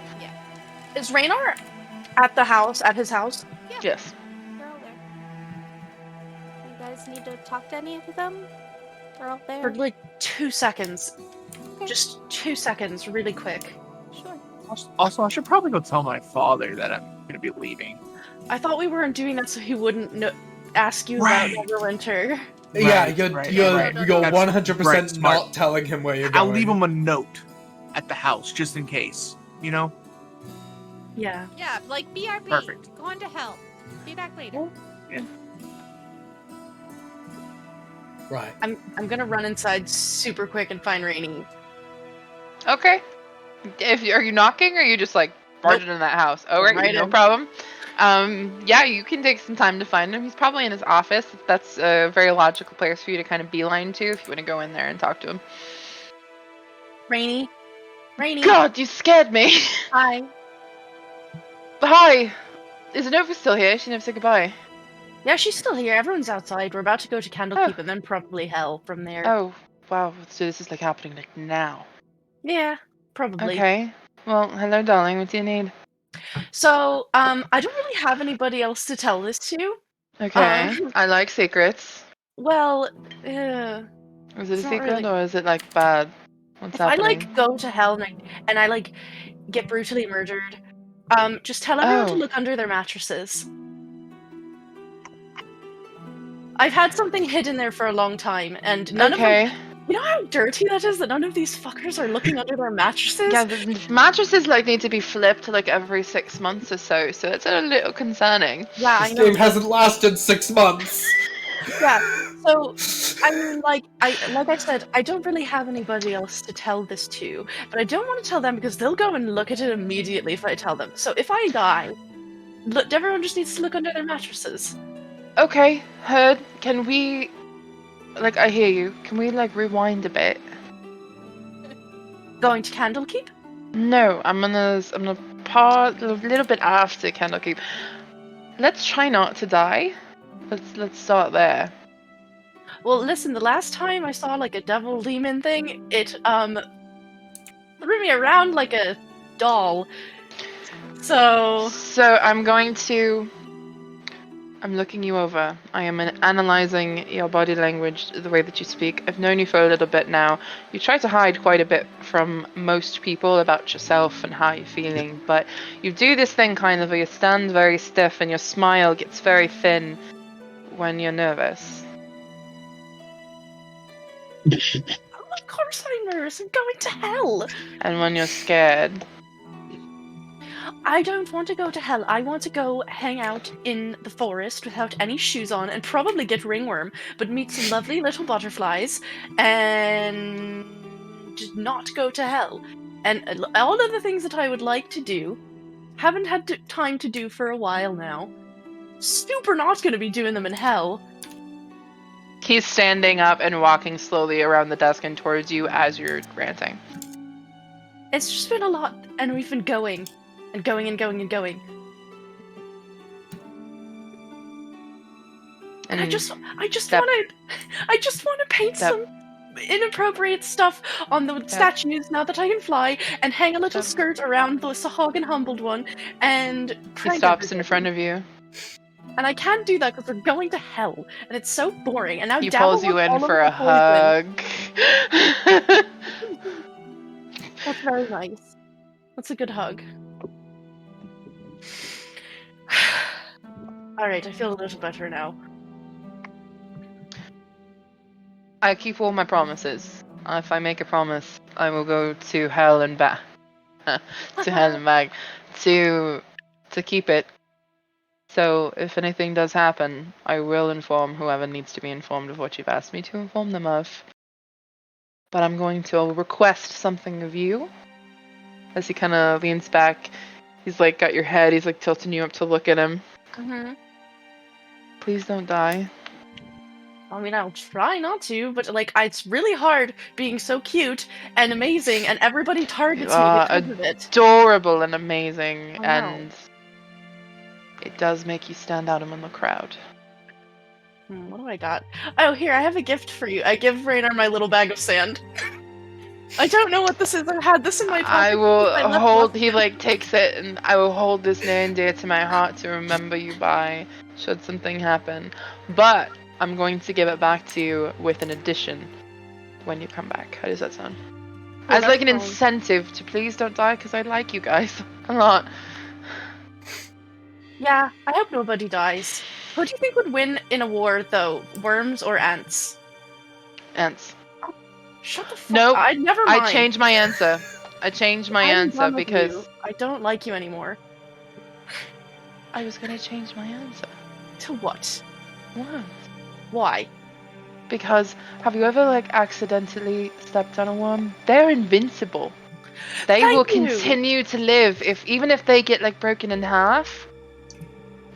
Is Raynar at the house? At his house? Yes. They're all there. You guys need to talk to any of them? They're all there. For like 2 seconds. Okay. Just 2 seconds, really quick. Sure. Also, I should probably go tell my father that I'm going to be leaving. I thought we weren't doing that so he wouldn't ask you Right. about Neverwinter. Yeah, Right, you're right, you're right. you're That's 100% right, smart. not telling him where you're going. I'll leave him a note at the house just in case. You know? Yeah. Yeah, like BRB. Perfect. Going to hell. Be back later. Right. I'm gonna run inside super quick and find Rainy. Okay. Are you knocking or are you just like barging in that house? Oh, right, Right no in. problem. Yeah, you can take some time to find him. He's probably in his office. That's a very logical place for you to kind of beeline to if you want to go in there and talk to him. Rainy. God, you scared me. Hi. Hi. Is Nova still here? She never said goodbye. Yeah, she's still here. Everyone's outside. We're about to go to Candlekeep and then probably Hell from there. Oh, wow. So this is like happening like now. Yeah, probably. Okay. Well, hello, darling. What do you need? So, I don't really have anybody else to tell this to. Okay. I like secrets. Well, Is it It's a not secret really- or is it like bad? What's if I happening? like go to Hell and I like get brutally murdered, just tell everyone to Oh. look under their mattresses. I've had something hidden there for a long time, and none of them. Okay. You know how dirty that is? That none of these fuckers are looking under their mattresses. Yeah, the mattresses like need to be flipped like every 6 months or so it's a little concerning. Yeah, I This know. game hasn't lasted 6 months. Yeah. So, I mean, like I said, I don't really have anybody else to tell this to, but I don't want to tell them because they'll go and look at it immediately if I tell them. So if I die, look, everyone just needs to look under their mattresses. Okay, heard. Can we like I hear you. Can we like rewind a bit? Going to Candlekeep? No, I'm gonna pause a little bit after Candlekeep. Let's try not to die. Let's start there. Well, listen, the last time I saw like a devil demon thing, it threw me around like a doll. So I'm looking you over. I am analyzing your body language, the way that you speak. I've known you for a little bit now. You try to hide quite a bit from most people about yourself and how you're feeling, but you do this thing kind of where you stand very stiff and your smile gets very thin when you're nervous. of course I'm nervous. I'm going to Hell. And when you're scared. I don't want to go to Hell. I want to go hang out in the forest without any shoes on and probably get ringworm, but meet some lovely little butterflies and not go to Hell. And all of the things that I would like to do, haven't had time to do for a while now. Super not going to be doing them in Hell. He's standing up and walking slowly around the desk and towards you as you're ranting. It's just been a lot, and we've been going. And going and going and going. And I just want to paint some inappropriate stuff on the statues now that I can fly, and hang a little skirt around the Sahag and Humbled one, and he stops in front of you. And I can't do that because we're going to Hell, and it's so boring. And now he Dabble pulls you wants in all for of a the poison. hug. That's very nice. That's a good hug. Alright, I feel a little better now. I keep all my promises. If I make a promise, I will go to hell and back. To hell and back. To keep it. So if anything does happen, I will inform whoever needs to be informed of what you've asked me to inform them of. But I'm going to request something of you. As he kind of leans back, he's like got your head, he's like tilting you up to look at him. Mm-hmm. Please don't die. I mean, I'll try not to, but like, it's really hard being so cute and amazing, and everybody targets me because of it. Adorable and amazing, I know. and it does make you stand out among the crowd. What do I got? Oh, here, I have a gift for you. I give Raynor my little bag of sand. I don't know what this is. I've had this in my pocket. I will since left hold. last He like takes it, and I will hold this near and dear to my heart to remember you by, should something happen. But I'm going to give it back to you with an addition. when you come back. How does that sound? Oh, As like an that's fine. incentive to please don't die, because I like you guys a lot. Yeah, I hope nobody dies. Who do you think would win in a war, though? Worms or ants? Ants. Shut the fuck Nope. up. Never mind. I changed my answer. I changed my I'm answer done with because you. I don't like you anymore. I was gonna change my answer. To what? What? Why? Because have you ever like accidentally stepped on a worm? They're invincible. They Thank will you. continue to live even if they get like broken in half.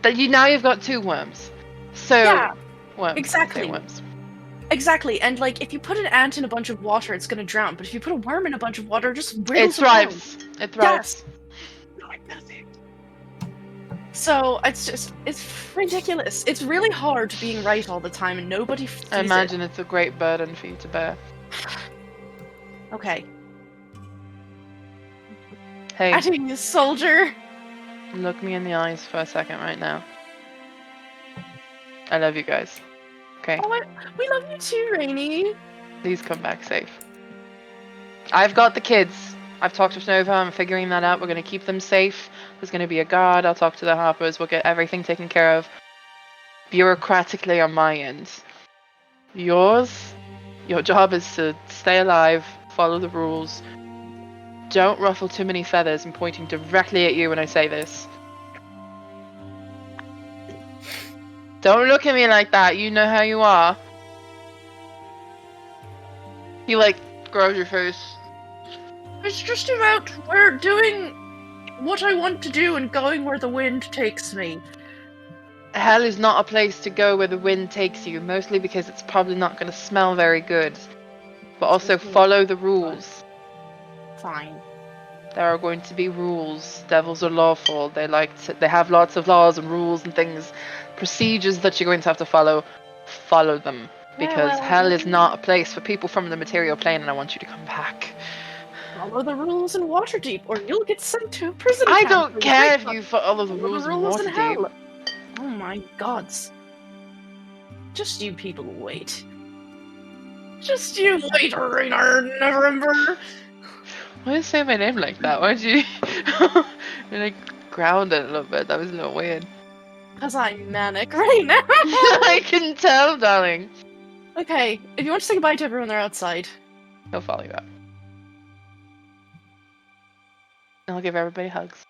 That you've got 2 worms. So Yeah, worms. exactly. Say worms. Exactly, and like if you put an ant in a bunch of water, it's gonna drown. But if you put a worm in a bunch of water, it just It wiggles around. thrives. It thrives. No, it doesn't. So it's ridiculous. It's really hard being right all the time, and nobody sees I imagine it's a great burden for you to bear. it. Okay, Hey, adding this soldier. look me in the eyes for a second right now. I love you guys. Okay, Oh, we love you too, Rainy. please come back safe. I've got the kids. I've talked with Nova. I'm figuring that out. We're going to keep them safe. There's going to be a guard. I'll talk to the Harpers. We'll get everything taken care of bureaucratically on my end. Your job is to stay alive, follow the rules. Don't ruffle too many feathers. I'm pointing directly at you when I say this. Don't look at me like that. You know how you are. He like grows your face. It's just about we're doing what I want to do and going where the wind takes me. Hell is not a place to go where the wind takes you, mostly because it's probably not going to smell very good. But also follow the rules. Fine. There are going to be rules. Devils are lawful. They have lots of laws and rules and things, procedures that you're going to have to follow. Follow them. Because well, hell is not a place for people from the material plane, and I want you to come back. Follow the rules in Waterdeep, or you'll get sent to a prison. I camp don't for care life. if you follow the rules in Waterdeep. hell. Oh my gods. Just you people wait. Just you wait, Rainer, November. Why did you say my name like that? Why'd you... you like ground it a little bit. That was a little weird. Because I'm manic right now. I can tell, darling. Okay, if you want to say goodbye to everyone, they're outside. He'll follow you up. And I'll give everybody hugs.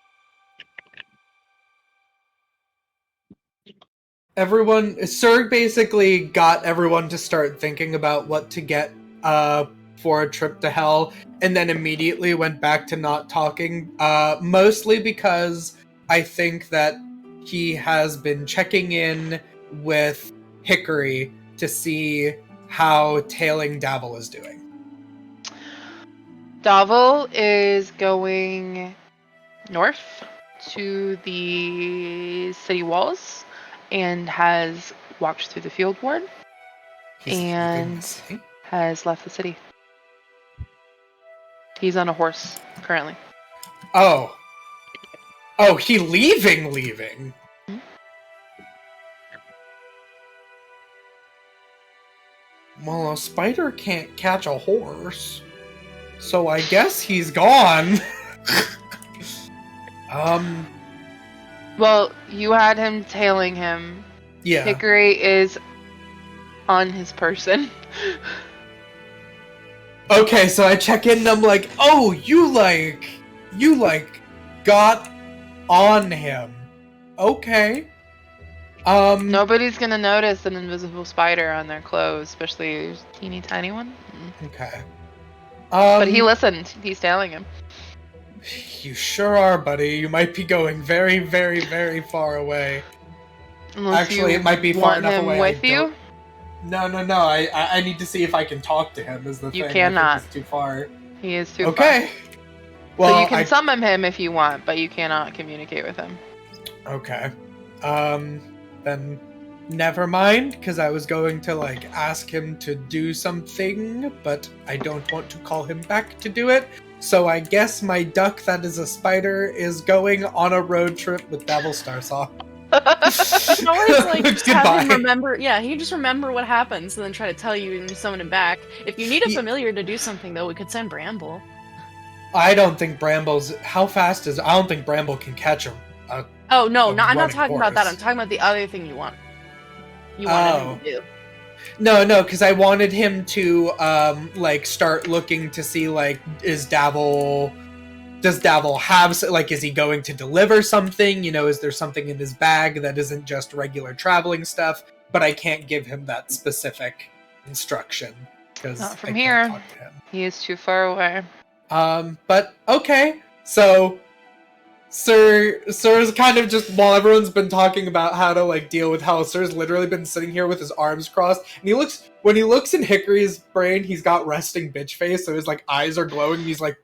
Serg basically got everyone to start thinking about what to get for a trip to hell, and then immediately went back to not talking, mostly because I think that he has been checking in with Hickory to see how Tailing Davil is doing. Davil is going north to the city walls and has walked through the field ward and has left the city. He's on a horse currently. Oh, he leaving? Hmm? Well, a spider can't catch a horse, so I guess he's gone. Well, you had him tailing him. Yeah. Hickory is on his person. Okay, so I check in and I'm like, oh, you got on him. Okay. Nobody's gonna notice an invisible spider on their clothes, especially a teeny tiny one. Okay. But he listened. He's tailing him. You sure are, buddy. You might be going very, very, very far away. Unless Actually, you it might be far want enough him away. with you. No. I need to see if I can talk to him. Is the You thing? cannot. I think it's too far. He is too Okay. far. Well, So you can summon him if you want, but you cannot communicate with him. Okay. Then never mind, because I was going to ask him to do something, but I don't want to call him back to do it. So I guess my duck that is a spider is going on a road trip with Davil Starsaw. You can always like just have him Goodbye. remember. Yeah, he can just remember what happens and then try to tell you and summon him back. If you need a Ye- familiar to do something, though, we could send Bramble. I don't think Bramble's. How fast is? I don't think Bramble can catch him. Oh no, A I'm not running talking about that. horse. I'm talking about the other thing you want. You wanted him to do. No, because I wanted him to like start looking to see like does Davil have like is he going to deliver something? You know, is there something in his bag that isn't just regular traveling stuff? But I can't give him that specific instruction because Not from I here. can't talk to him. He is too far away. But okay, so Sir's kind of just while everyone's been talking about how to like deal with hell, Sir's literally been sitting here with his arms crossed, and when he looks in Hickory's brain, he's got resting bitch face, so his like eyes are glowing, and he's like,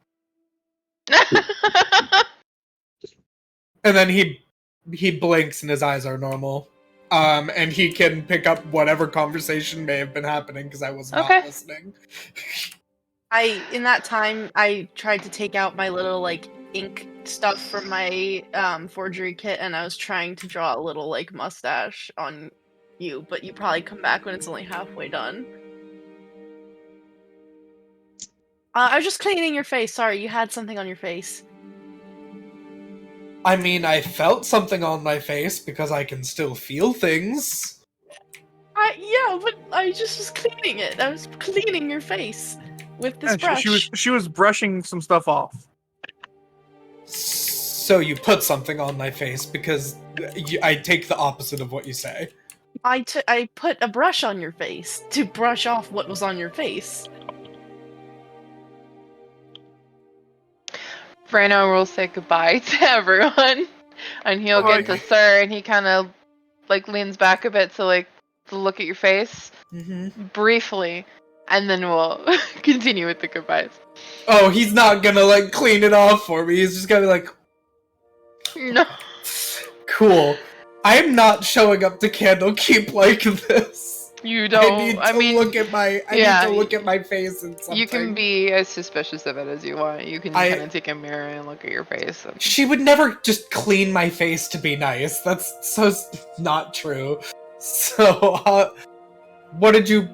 and then he blinks and his eyes are normal. And he can pick up whatever conversation may have been happening because I was not listening. In that time, I tried to take out my little like ink stuff from my forgery kit, and I was trying to draw a little like mustache on you, but you probably come back when it's only halfway done. I was just cleaning your face. Sorry, you had something on your face. I mean, I felt something on my face because I can still feel things. Yeah, but I just was cleaning it. I was cleaning your face with this brush. She was brushing some stuff off. So you put something on my face because I take the opposite of what you say. I put a brush on your face to brush off what was on your face. Freno will say goodbye to everyone, and he'll get to Sir, and he kind of like leans back a bit to look at your face briefly, and then we'll continue with the goodbyes. Oh, he's not gonna like clean it off for me. He's just gonna be like, no, cool. I'm not showing up to Candlekeep like this. You don't. I need to look at my face and something. You can be as suspicious of it as you want. You can kind of take a mirror and look at your face. She would never just clean my face to be nice. That's so not true. So, what did you?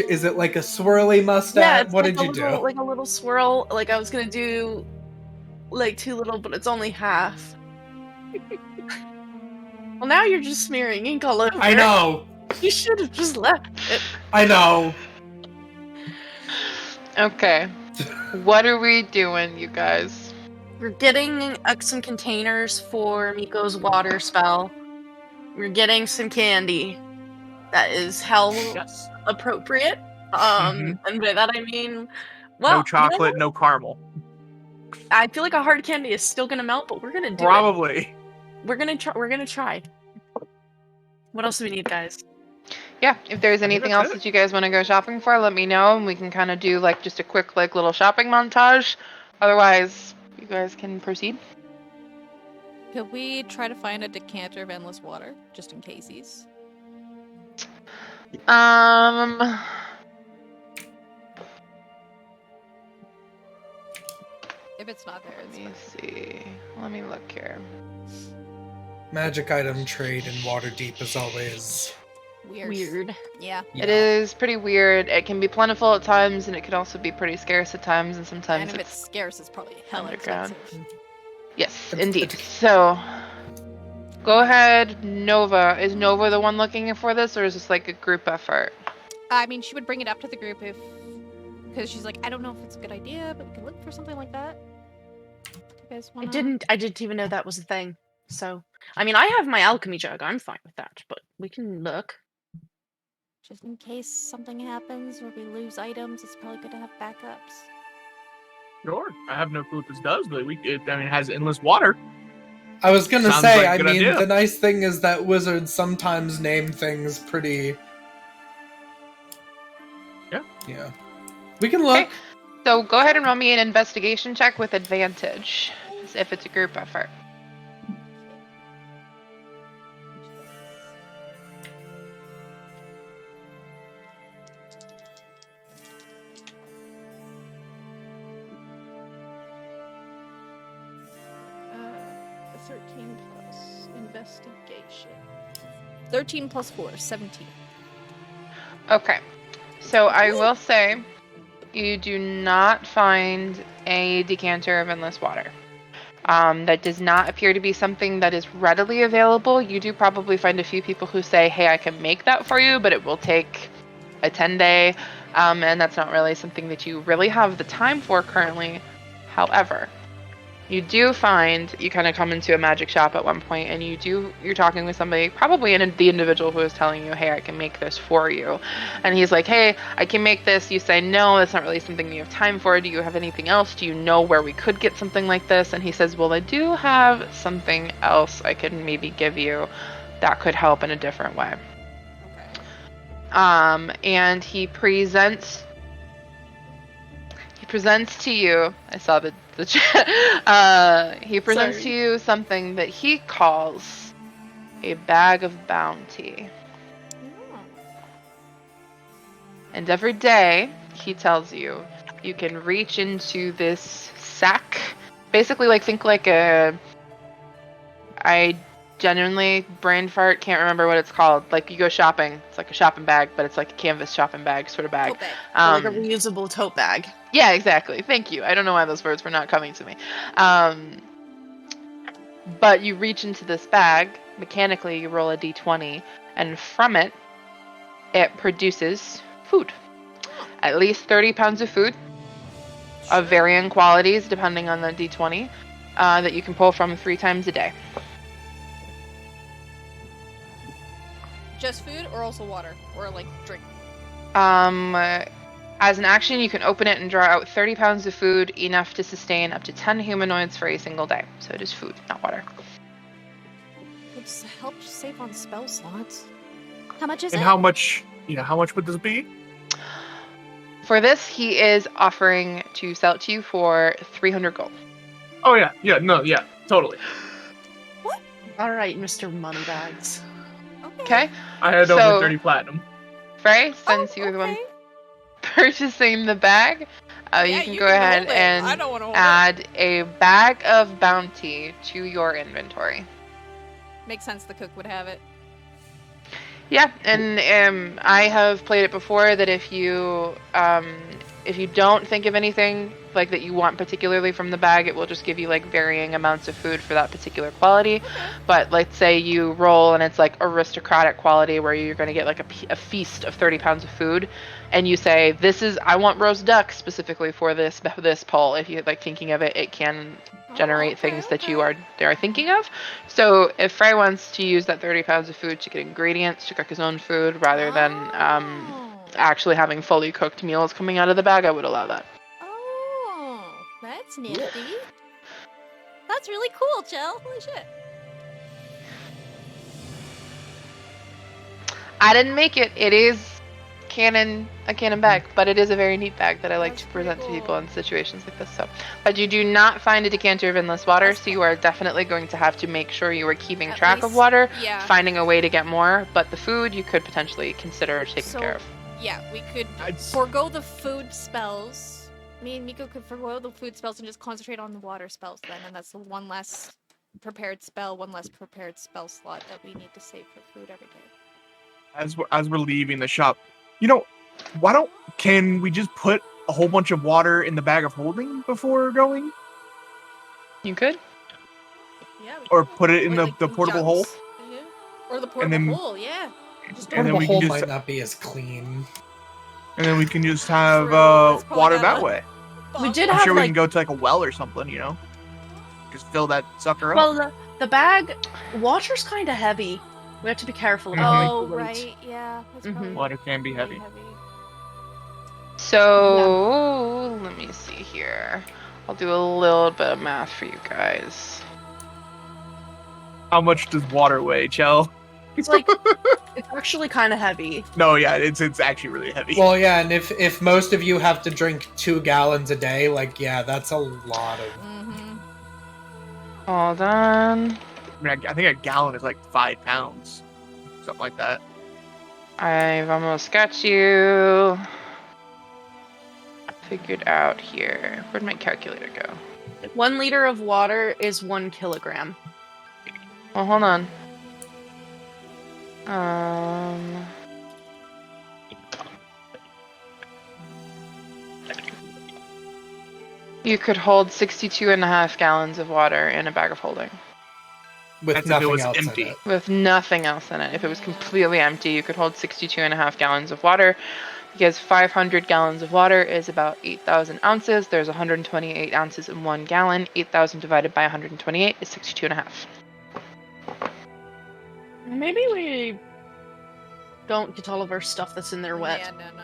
Is it like a swirly mustache? Yeah, it's what like did you do? Like a little swirl. Like I was gonna do, like too little, but it's only half. Well, now you're just smearing ink all over. I know. You should have just left it. I know. Okay. What are we doing, you guys? We're getting some containers for Mico's water spell. We're getting some candy that is hell appropriate. And by that I mean, well, no chocolate, no caramel. I feel like a hard candy is still gonna melt, but we're gonna do Probably. it. We're gonna try. What else do we need, guys? Yeah, if there's anything else that you guys want to go shopping for, let me know, and we can kind of do like just a quick like little shopping montage. Otherwise, you guys can proceed. Could we try to find a decanter of endless water, just in casesies? If it's not there, let me see. Let me look here. Magic item trade in Waterdeep is always weird. Yeah. It is pretty weird. It can be plentiful at times, and it can also be pretty scarce at times, and sometimes and if it's scarce, it's probably hell underground. expensive. Yes, indeed. So, go ahead, Nova. Is Nova the one looking for this, or is this like a group effort? I mean, she would bring it up to the group because she's like, I don't know if it's a good idea, but we could look for something like that. You guys wanna... I didn't even know that was a thing. So, I mean, I have my alchemy jug. I'm fine with that, but we can look. Just in case something happens or we lose items, it's probably good to have backups. Sure. I have no clue what this does, but it has endless water. I was gonna Sounds say, like a good idea. The nice thing is that wizards sometimes name things pretty... Yeah. We can look. Okay. So go ahead and roll me an investigation check with advantage, if it's a group effort. A 13 plus. Investigation. 13 plus 4, 17. Okay. So I will say, you do not find a decanter of endless water. That does not appear to be something that is readily available. You do probably find a few people who say, hey, I can make that for you, but it will take a 10-day, and that's not really something that you really have the time for currently. However, you do find, you kind of come into a magic shop at one point, and you're talking with somebody, probably the individual who is telling you, hey, I can make this for you. And he's like, hey, I can make this. You say, no, that's not really something you have time for. Do you have anything else? Do you know where we could get something like this? And he says, well, I do have something else I can maybe give you that could help in a different way. And he presents to you, I saw the chat, he presents to you something that he calls a bag of bounty. And every day, he tells you, you can reach into this sack, basically think like I genuinely, brain fart, can't remember what it's called. Like, you go shopping, it's like a shopping bag, but it's like a canvas shopping bag sort of bag. Tote bag. Like a reusable tote bag. Yeah, exactly. Thank you. I don't know why those words were not coming to me. But you reach into this bag, mechanically you roll a d20, and from it, it produces food. At least 30 pounds of food, of varying qualities depending on the d20, that you can pull from 3 times a day. Just food or also water? Or like drink? As an action, you can open it and draw out 30 pounds of food, enough to sustain up to 10 humanoids for a single day. So it is food, not water. It helps save on spell slots. How much is And it? how much would this be? For this, he is offering to sell it to you for 300 gold. Oh yeah, totally. All right, Mr. Moneybags. Okay? I had over 30 platinum. Frey, since you were the one purchasing the bag, you can go ahead and add a bag of bounty to your inventory. Makes sense the cook would have it. Yeah, and I have played it before that if you don't think of anything like that you want particularly from the bag, it will just give you like varying amounts of food for that particular quality. But let's say you roll and it's like aristocratic quality where you're going to get like a feast of 30 pounds of food, and you say, I want roast duck specifically for this pull. If you're like thinking of it, it can generate things that you are thinking of. So if Frey wants to use that 30 pounds of food to get ingredients to cook his own food rather than actually having fully cooked meals coming out of the bag, I would allow that. Oh, that's nifty. That's really cool, Chel. Holy shit. I didn't make it. It is a canon bag, but it is a very neat bag that I like to present to people in situations like this. So, but you do not find a decanter of endless water, so you are definitely going to have to make sure you are keeping track of water, finding a way to get more. But the food you could potentially consider taking care of. Yeah, we could forego the food spells. Me and Mico could forego the food spells and just concentrate on the water spells then, and that's the one less prepared spell slot that we need to save for food every day. As we're leaving the shop, can we just put a whole bunch of water in the bag of holding before going? You could. Yeah. Or put it in the portable hole. Yeah. Or the portable hole, yeah. And then the hole might not be as clean. And then we can just have water that way. We did I'm have sure we can go to like a well or something, Just fill that sucker up. Well, the bag, water's kind of heavy. We have to be careful. Oh, right, yeah. Water can be heavy. So, let me see here. I'll do a little bit of math for you guys. How much does water weigh, Chel? It's actually kind of heavy. No, yeah, it's actually really heavy. Well, yeah, and if most of you have to drink 2 gallons a day, that's a lot of... Hold on. I think a gallon is like 5 pounds. Something like that. I've almost got you figured out here. Where'd my calculator go? 1 liter of water is 1 kilogram. Well, hold on. You could hold 62.5 gallons of water in a bag of holding. With That's if it nothing was else empty. in it. With nothing else in it. If it was completely empty, you could hold 62.5 gallons of water. Because 500 gallons of water is about 8,000 ounces. There's 128 ounces in 1 gallon. 8,000 divided by 128 is 62.5. Maybe we don't get all of our stuff that's in there wet. Yeah, no.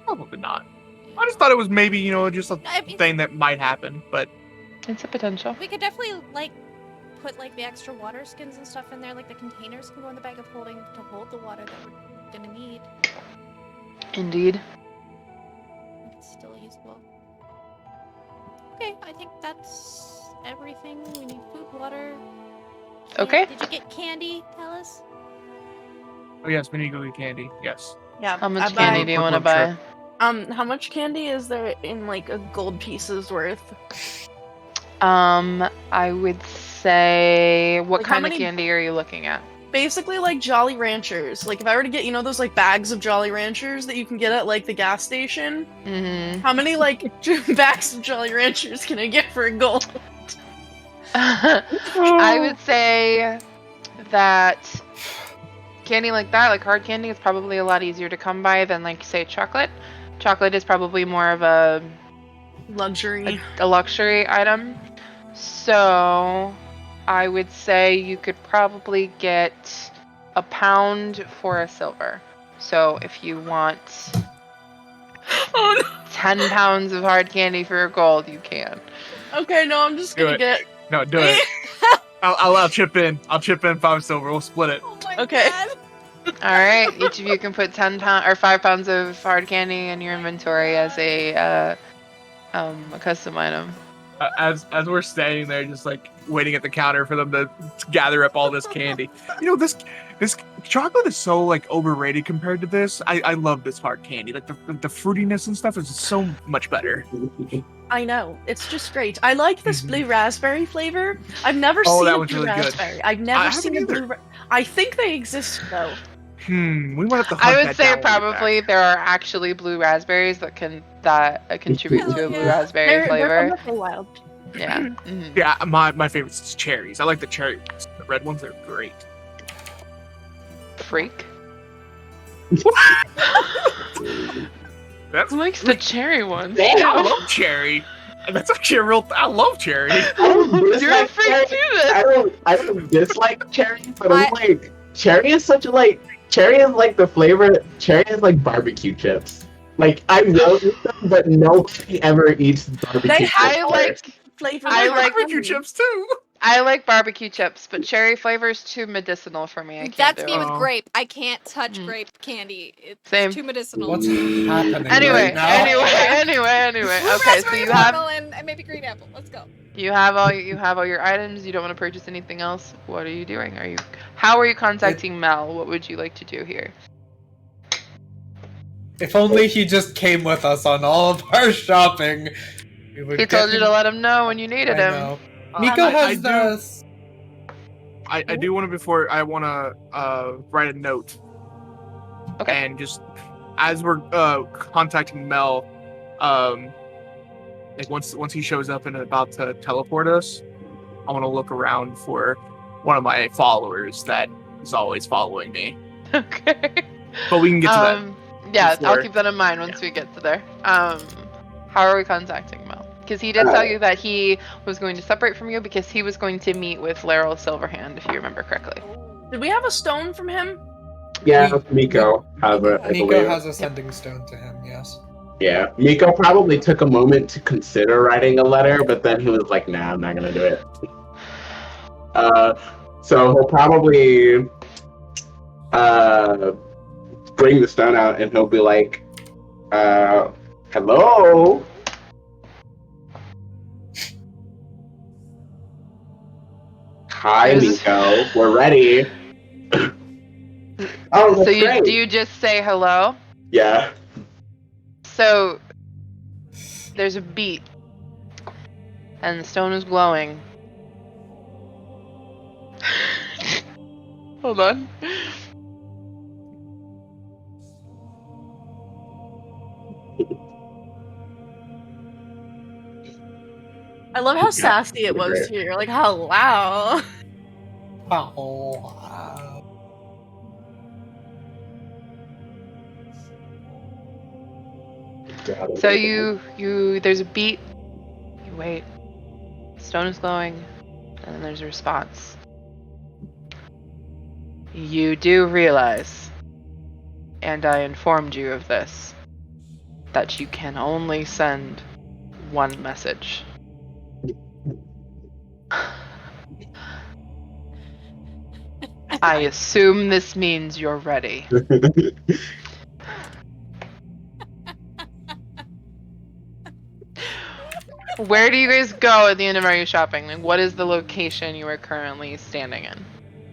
Probably not. I just thought it was maybe, you know, just a I mean, thing that might happen, but It's a potential. we could definitely like put like the extra water skins and stuff in there. Like the containers can go in the bag of holding to hold the water that we're gonna need. Indeed. It's still usable. Okay, I think that's everything. We need food, water. Okay. Did you get candy, Tallice? oh yes, we need to go get candy. Yes. Yeah. How much I candy buy- do you want to Quick buy? trip. How much candy is there in like a gold pieces worth? I would say, what Like, how kind of many- candy are you looking at? Basically like Jolly Ranchers. Like if I were to get, you know, those like bags of Jolly Ranchers that you can get at like the gas station. Mm-hmm. How many like bags of Jolly Ranchers can I get for a gold? I would say that candy like that, like hard candy, is probably a lot easier to come by than, like, say, chocolate. Chocolate is probably more of a Luxury. luxury item. So I would say you could probably get a pound for a silver. So if you want Oh 10 pounds of hard candy for a gold, you can. no. Okay, no, I'm just Do gonna it. get. No, do it. I'll chip in. I'll chip in 5 silver. We'll split it. Oh my Okay. god. All right, each of you can put 5 pounds of hard candy in your inventory as a custom item. As we're standing there, just like waiting at the counter for them to gather up all this candy. You know, this chocolate is so like overrated compared to this. I love this hard candy. Like the fruitiness and stuff is so much better. I know, it's just great. I like this Mhm. blue raspberry flavor. I've never Oh, seen that a one's blue really good. raspberry. I've I never haven't seen a either. blue. I think they exist though. We might have to. I hunt would that say down when we get probably back. there are actually blue raspberries that contribute to a blue Hell yeah. raspberry They're flavor. from the Wild. Yeah. Mhm. Yeah, my favorite is cherries. I like the cherry ones. The red ones are great. Freak. That's Who likes the cherry ones? I Damn! love cherry. That's actually a real. I love cherry. I don't You're a dislike freak cherry. too, then. I don't dislike cherry, but I'm I- like, cherry is such a like, cherry is like the flavor. Cherry is like barbecue chips. Like I will eat them, but nobody ever eats barbecue They chips. have I like Flavor. I like barbecue chips too. I like barbecue chips, but cherry flavor is too medicinal for me. I can't That's do me it. with Oh. grape. I can't touch Mm. grape candy. It's Same. too medicinal. What's happening Anyway, right now? anyway. Blue Okay, so raspberry, you have caramel, and maybe green apple. Let's go. you have all your items. You don't want to purchase anything else. What are you doing? How are you contacting Mel? What would you like to do here? If only he just came with us on all of our shopping. We would He get told you him- to let him know when you needed I him. know. Mico I has do- the. I do want to I want to write a note. Okay. And just as we're contacting Mel, like once he shows up and about to teleport us, I want to look around for one of my followers that is always following me. Okay. But we can get to that. Yeah, before- I'll keep that in mind once we get to there. How are we contacting Mel? Because he did tell you that he was going to separate from you because he was going to meet with Laryl Silverhand, if you remember correctly. Did we have a stone from him? Yeah, Mico has it. I Mico believe. has a sending stone to him. Yes. Yeah, Mico probably took a moment to consider writing a letter, but then he was like, "Nah, I'm not gonna do it." So he'll probably bring the stone out, and he'll be like, "Hello." Hi, Is- Mico. We're ready. Oh, that's So great. do you just say hello? Yeah. So there's a beat, and the stone is glowing. Hold on. I love how sassy it was Great. here. Like, hello. Oh, So you there's a beat. You wait. Stone is glowing, and then there's a response. You do realize, and I informed you of this, that you can only send one message. I assume this means you're ready. Where do you guys go at the end of Are You Shopping? Like, what is the location you are currently standing in?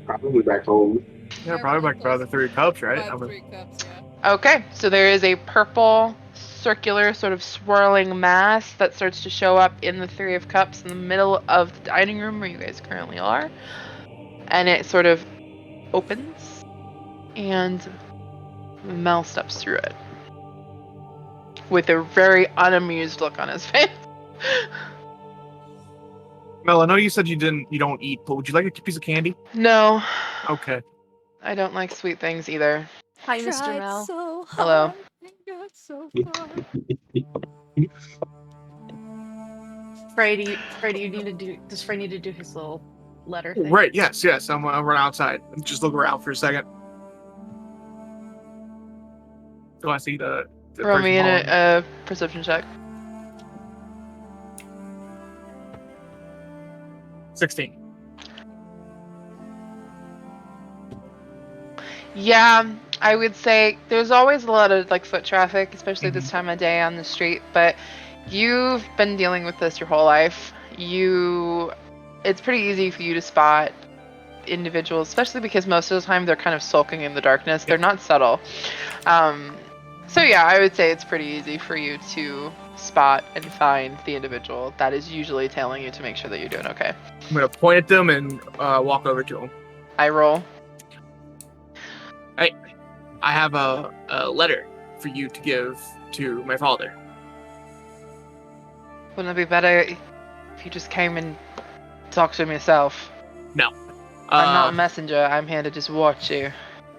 Probably back home. Yeah, probably like by the 3 cups, right? About 3 cups, yeah. Okay, so there is a purple, circular, sort of swirling mass that starts to show up in the 3 of Cups in the middle of the dining room where you guys currently are. And it sort of opens, and Mel steps through it with a very unamused look on his face. Mel, I know you said you don't eat, but would you like a piece of candy? No, Okay. I don't like sweet things either. Hi, Mr. Tried Mel. so Hello. hard and got so far. Frey, do you need to do? Does Frey need to do his little letter thing? Right, yes. I'm gonna run outside and just look around for a second. Do I see the Roll me in person a perception check. 16. Yeah, I would say there's always a lot of like foot traffic, especially this time of day on the street, but you've been dealing with this your whole life. It's pretty easy for you to spot individuals, especially because most of the time they're kind of sulking in the darkness. They're not subtle. So yeah, I would say it's pretty easy for you to spot and find the individual that is usually telling you to make sure that you're doing okay. I'm gonna point at them and walk over to them. I roll. I have a letter for you to give to my father. Wouldn't it be better if you just came and talked to him yourself? No. I'm not a messenger. I'm here to just watch you.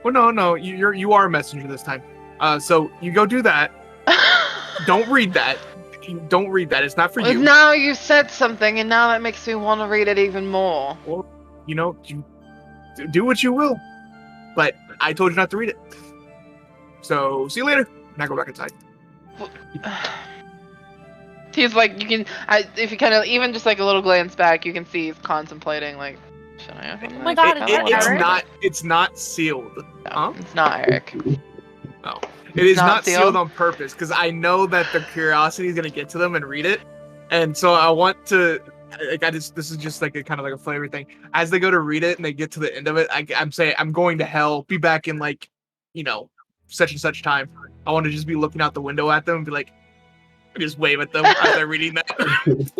Well, no. You are a messenger this time. So you go do that. Don't read that. Don't read that. It's not for Well, you. now you said something, and now that makes me want to read it even more. Well, you do what you will. But I told you not to read it. So see you later. And I go back inside. He's like, if you kind of even just like a little glance back, you can see he's contemplating, like, should I open Oh my this? God, It's not sealed. No, Huh? it's not, Eric. No. It is not not sealed sealed? on purpose because I know that the curiosity is going to get to them and read it. And so I want to, this is just like a kind of like a flavor thing. As they go to read it and they get to the end of it, I'm saying, I'm going to hell, be back in like, such and such time. I want to just be looking out the window at them and be like, just wave at them as they're reading that.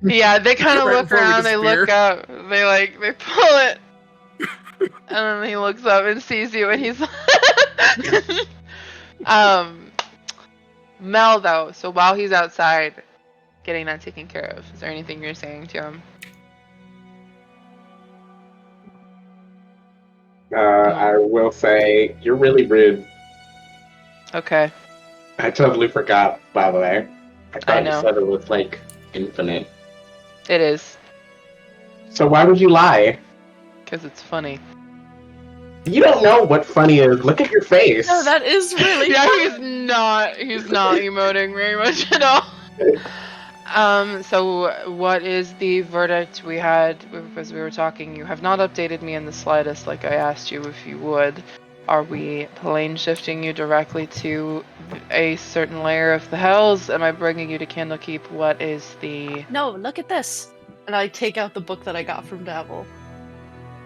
Yeah, they kind of Right look before we around, they look disappear. up, they pull it, and then he looks up and sees you, and he's Mel, though, so while he's outside getting that taken care of, is there anything you're saying to him? I will say, you're really rude. Okay. I totally forgot, by the way. I thought know. you said it was, like, infinite. It is, So why would you lie? because it's funny. You don't know what funny is. Look at your face. No, that is really Yeah, funny. he's not emoting very much at all. So what is the verdict we had as we were talking? You have not updated me in the slightest, like I asked you if you would. Are we plane shifting you directly to a certain layer of the hells? Am I bringing you to Candlekeep? What is the... No, look at this. And I take out the book that I got from Dabble.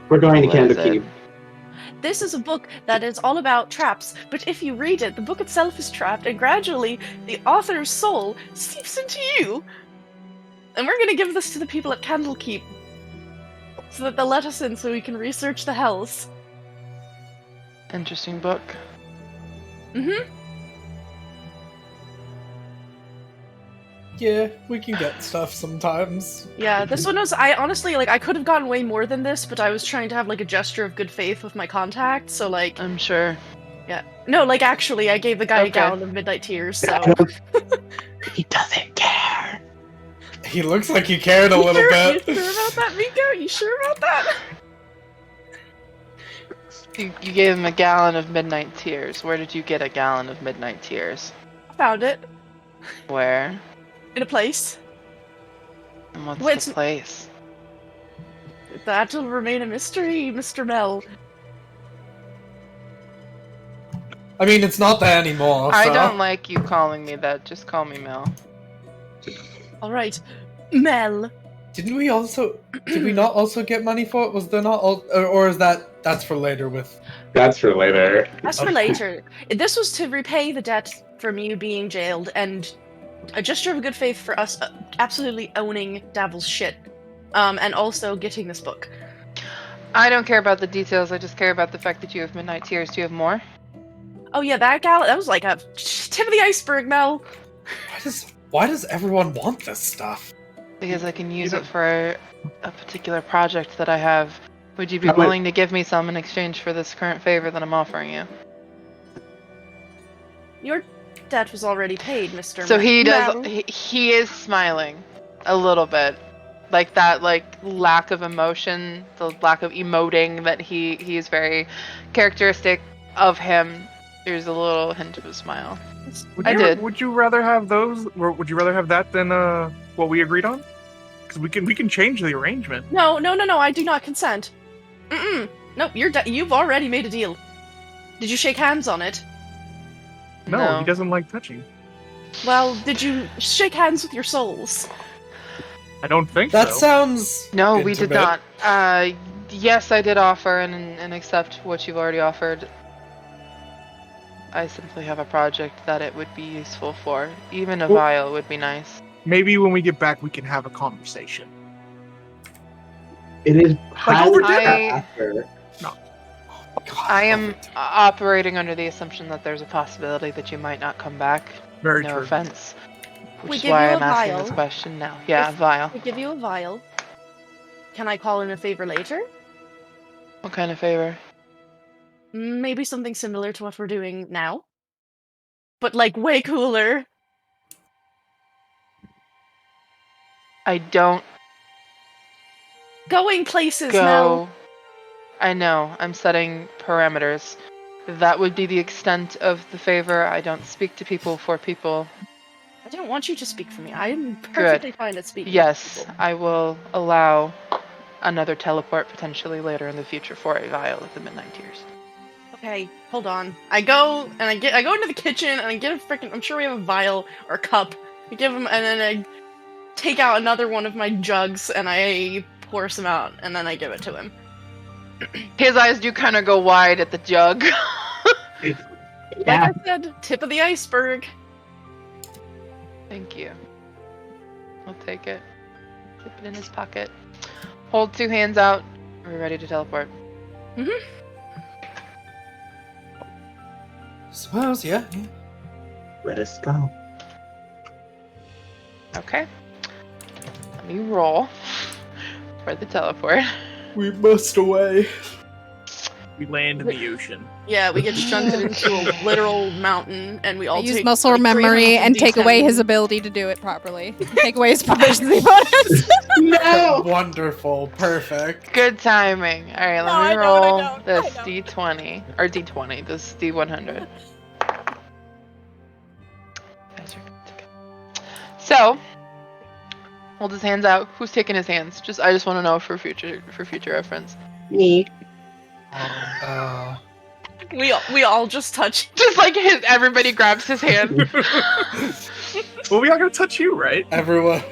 We're going to What is Candlekeep. This is a book that is all about traps, but if you read it, the book itself is trapped, and gradually the author's soul seeps into you. And we're gonna give this to the people at Candlekeep. so that they'll let us in so we can research the hells. Interesting book. Mm-hmm. Yeah, we can get stuff sometimes. Yeah, this one was, I honestly, like, I could have gotten way more than this, but I was trying to have, like, a gesture of good faith with my contact, so, like... I'm sure. Yeah. No, like, actually, I gave the guy Okay. a gallon of Midnight Tears, so... He doesn't care. He looks like he cared a little bit. You sure about that, Mico? You sure about that? You gave him a gallon of Midnight Tears. Where did you get a gallon of Midnight Tears? I found it. Where? In a place. And what's Wait, the place? That'll remain a mystery, Mr. Mel. I mean, it's not that anymore. I so- don't like you calling me that. Just call me Mel. Alright. Mel. Didn't we also? Did we not also get money for it? Was there not? Or is that's for later with? That's for later. That's for later. This was to repay the debt from you being jailed, and a gesture of good faith for us absolutely owning Davil's shit. And also getting this book. I don't care about the details. I just care about the fact that you have Midnight Tears. Do you have more? Oh yeah, that was like a tip of the iceberg, Mel. Why does everyone want this stuff? Because I can use it for a particular project that I have. Would you be How about- willing to give me some in exchange for this current favor that I'm offering you? Your debt was already paid, Mr. So he does. Mel. He is smiling a little bit, like that, like lack of emotion, the lack of emoting that he is very characteristic of him. There's a little hint of a smile. I did. Would you rather have those, or would you rather have that than what we agreed on? Because we can change the arrangement. No, I do not consent. Nope, you've already made a deal. Did you shake hands on it? No, he doesn't like touching. Well, did you shake hands with your souls? I don't think That so. sounds. No, we did intimate. not. Yes, I did offer and accept what you've already offered. I simply have a project that it would be useful for. Even a vial would be nice. Maybe when we get back, we can have a conversation. It is over dinner. after. I am operating under the assumption that there's a possibility that you might not come back. Very No true. offense. We Which is give why you I'm a asking vial. this question now. Yeah, If- vial. I give you a vial. Can I call in a favor later? What kind of favor? Maybe something similar to what we're doing now. But like way cooler. I don't Going places, go. Mel. I know. I'm setting parameters. That would be the extent of the favor. I don't speak to people for people. I don't want you to speak for me. I am perfectly fine at speaking. Yes, for people. I will allow another teleport potentially later in the future for a vial of the Midnight Tears. Okay, hold on. I go into the kitchen and I get a freaking. I'm sure we have a vial or a cup. I give him, and then I take out another one of my jugs and I pour some out, and then I give it to him. His eyes do kind of go wide at the jug. Like Yeah. I said, tip of the iceberg. Thank you. I'll take it. Keep it in his pocket. Hold two hands out. We're ready to teleport. Suppose, yeah. Let us go. Okay. Let me roll for the teleport. We must away. We land in the ocean. Yeah, we get shunted into a literal mountain, and we all I use take, muscle like, memory and take away 300 his ability to do it properly. Take away his proficiency bonus. No! Wonderful. Perfect. Good timing. All right, No, let I me don't, I roll don't, this I don't. D20 or D20. This D100. So, hold his hands out. Who's taking his hands? I just want to know for future reference. Me. We all just touch. Just like everybody grabs his hand. Well, we are gonna touch you, right? Everyone.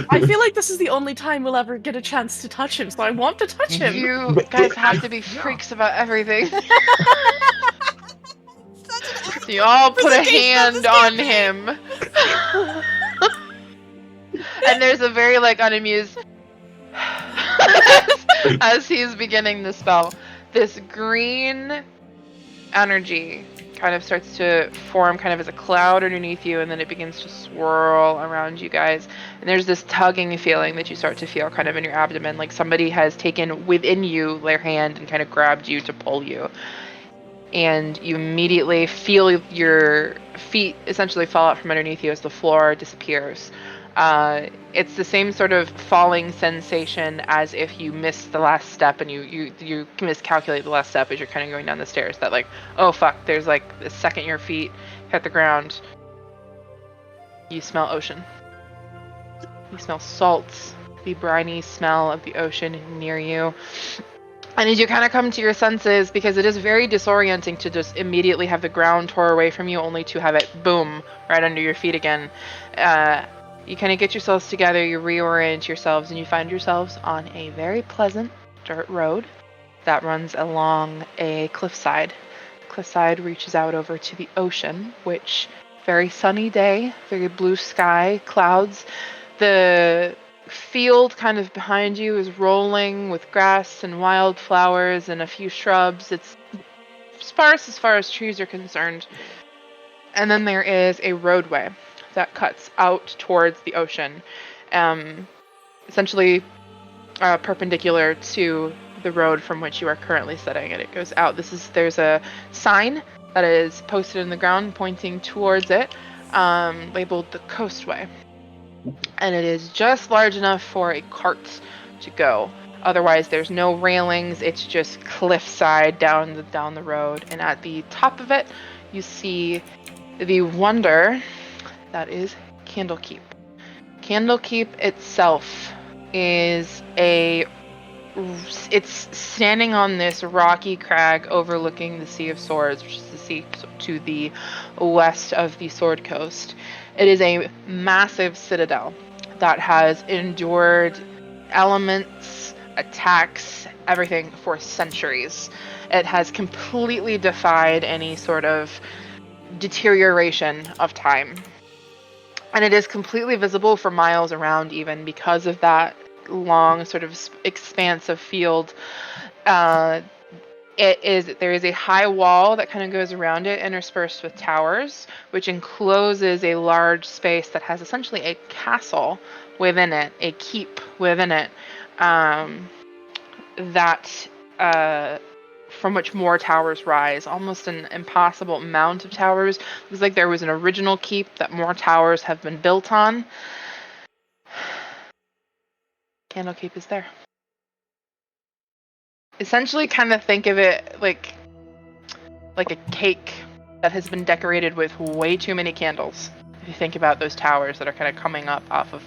I feel like this is the only time we'll ever get a chance to touch him, so I want to touch him. You guys have to be freaks about everything. So you all put a hand on him. And there's a very, like, unamused... as he's beginning the spell, this green energy kind of starts to form kind of as a cloud underneath you, and then it begins to swirl around you guys. And there's this tugging feeling that you start to feel kind of in your abdomen, like somebody has taken within you their hand and kind of grabbed you to pull you. And you immediately feel your feet essentially fall out from underneath you as the floor disappears. It's the same sort of falling sensation as if you missed the last step and you miscalculate the last step as you're kind of going down the stairs. That like, oh fuck, there's like the second your feet hit the ground, you smell ocean. You smell salt, the briny smell of the ocean near you. And as you kind of come to your senses, because it is very disorienting to just immediately have the ground tore away from you, only to have it boom right under your feet again. You kind of get yourselves together, you reorient yourselves, and you find yourselves on a very pleasant dirt road that runs along a cliffside. The cliffside reaches out over to the ocean, which, very sunny day, very blue sky, clouds. The field kind of behind you is rolling with grass and wildflowers and a few shrubs. It's sparse as far as trees are concerned. And then there is a roadway that cuts out towards the ocean, essentially perpendicular to the road from which you are currently sitting, and it goes out. There's a sign that is posted in the ground pointing towards it, labeled the Coastway, and it is just large enough for a cart to go. Otherwise, there's no railings. It's just cliffside down the road, and at the top of it, you see the wonder that is Candlekeep. Candlekeep itself is it's standing on this rocky crag overlooking the Sea of Swords, which is the sea to the west of the Sword Coast. It is a massive citadel that has endured elements, attacks, everything for centuries. It has completely defied any sort of deterioration of time. And it is completely visible for miles around, even because of that long sort of expanse of field. There is a high wall that kind of goes around it, interspersed with towers, which encloses a large space that has essentially a castle within it, a keep within it, from which more towers rise, almost an impossible amount of towers. Looks like there was an original keep that more towers have been built on. Candlekeep is there. Essentially, kind of think of it like a cake that has been decorated with way too many candles. If you think about those towers that are kind of coming up off of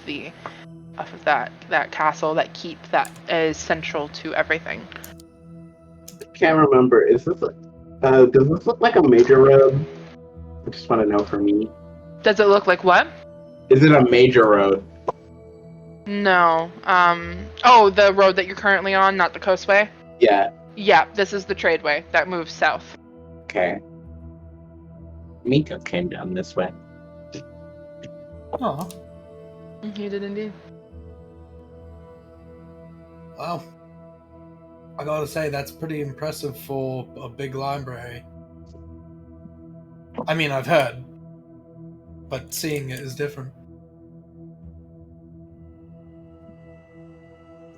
that castle, that keep that is central to everything. Can't remember. Does this look like a major road? I just want to know for me. Does it look like what? Is it a major road? No. Oh, the road that you're currently on, not the coastway? Yeah. Yeah, this is the tradeway that moves south. Okay. Mico came down this way. Oh, He did indeed. wow. I gotta say, that's pretty impressive for a big library. I mean, I've heard, but seeing it is different.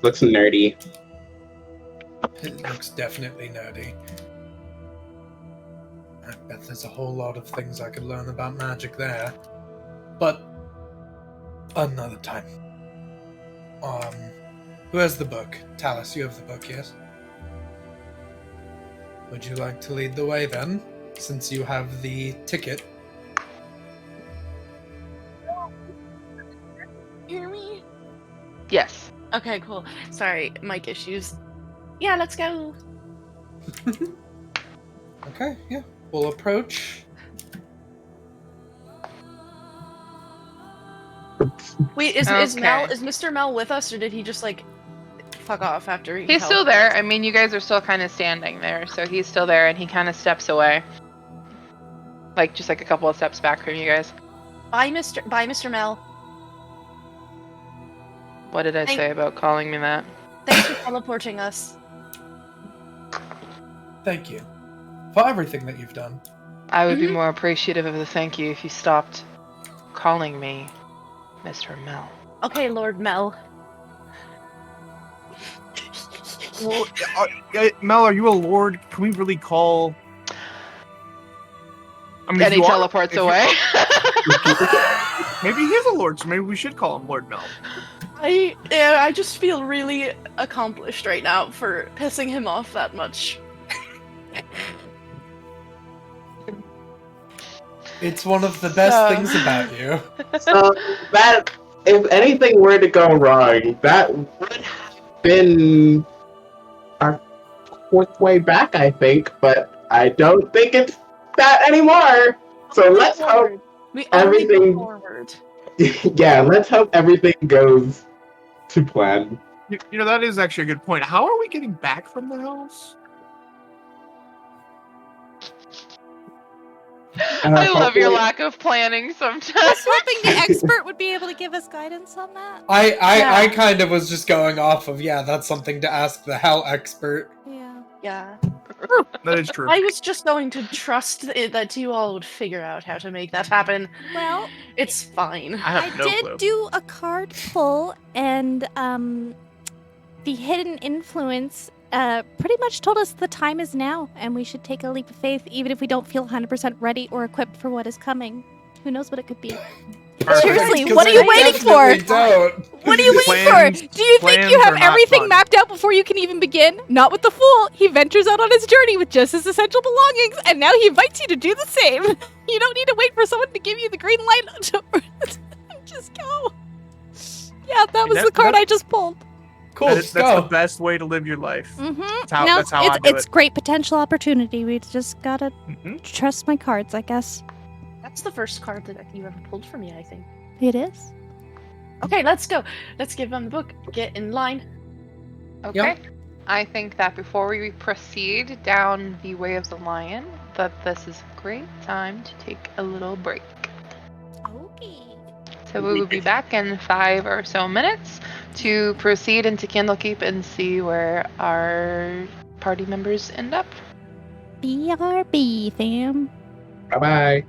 Looks nerdy. It looks definitely nerdy. I bet there's a whole lot of things I could learn about magic there. But another time. Who has the book? Tallice, you have the book, yes? Would you like to lead the way then, since you have the ticket? Hear me? Yes. Okay, cool. Sorry, mic issues. Yeah, let's go. Okay, yeah. We'll approach. Wait, is Okay. Mr. Mel with us, or did he just like fuck off after he? He's helped still there. us? I mean, you guys are still kind of standing there, so he's still there, and he kind of steps away. Just like a couple of steps back from you guys. Bye, Mr. Mel. What did I say about calling me that? Thanks for teleporting us. Thank you for everything that you've done. I would be more appreciative of the thank you if you stopped calling me Mr. Mel. Okay, Lord Mel. Well, Mel, are you a lord? Can we really call? I mean, if And he you are- teleports if you- away. Maybe he is a lord, so maybe we should call him Lord Mel. I just feel really accomplished right now for pissing him off that much. It's one of the best things about you. So that, if anything were to go wrong, that would have been our fourth way back, I think, but I don't think it's that anymore. So let's hope We only go everything- forward. yeah, let's hope everything goes to plan. You know, that is actually a good point. How are we getting back from the house? I love your hopefully- lack of planning I was sometimes. hoping the expert would be able to give us guidance on that. I kind of was just going off of, that's something to ask the hell expert. Yeah. Yeah. That is true. I was just going to trust that you all would figure out how to make that happen. Well, It's fine. I have no did clue. do a card pull, and the hidden influence pretty much told us the time is now, and we should take a leap of faith, even if we don't feel 100% ready or equipped for what is coming. Who knows what it could be? Perfect. Seriously, 'Cause what are I you waiting for? definitely don't. What are you waiting Plans- for? Do you think you plans have are not everything fun. mapped out before you can even begin? Not with the fool. He ventures out on his journey with just his essential belongings, and now he invites you to do the same. You don't need to wait for someone to give you the green light to just go. Yeah, that was the card I just pulled. Cool, That's the go. best way to live your life. Mm-hmm. That's how I do it's it. great potential opportunity. We just gotta Mhm. trust my cards, I guess. That's the first card that you ever pulled for me, I think. It is. Okay, let's go. Let's give them the book. Get in line. Okay. I think that before we proceed down the way of the lion, that this is a great time to take a little break. Okay. So we will be back in 5 or so minutes to proceed into Candlekeep and see where our party members end up. BRB, fam. Bye bye.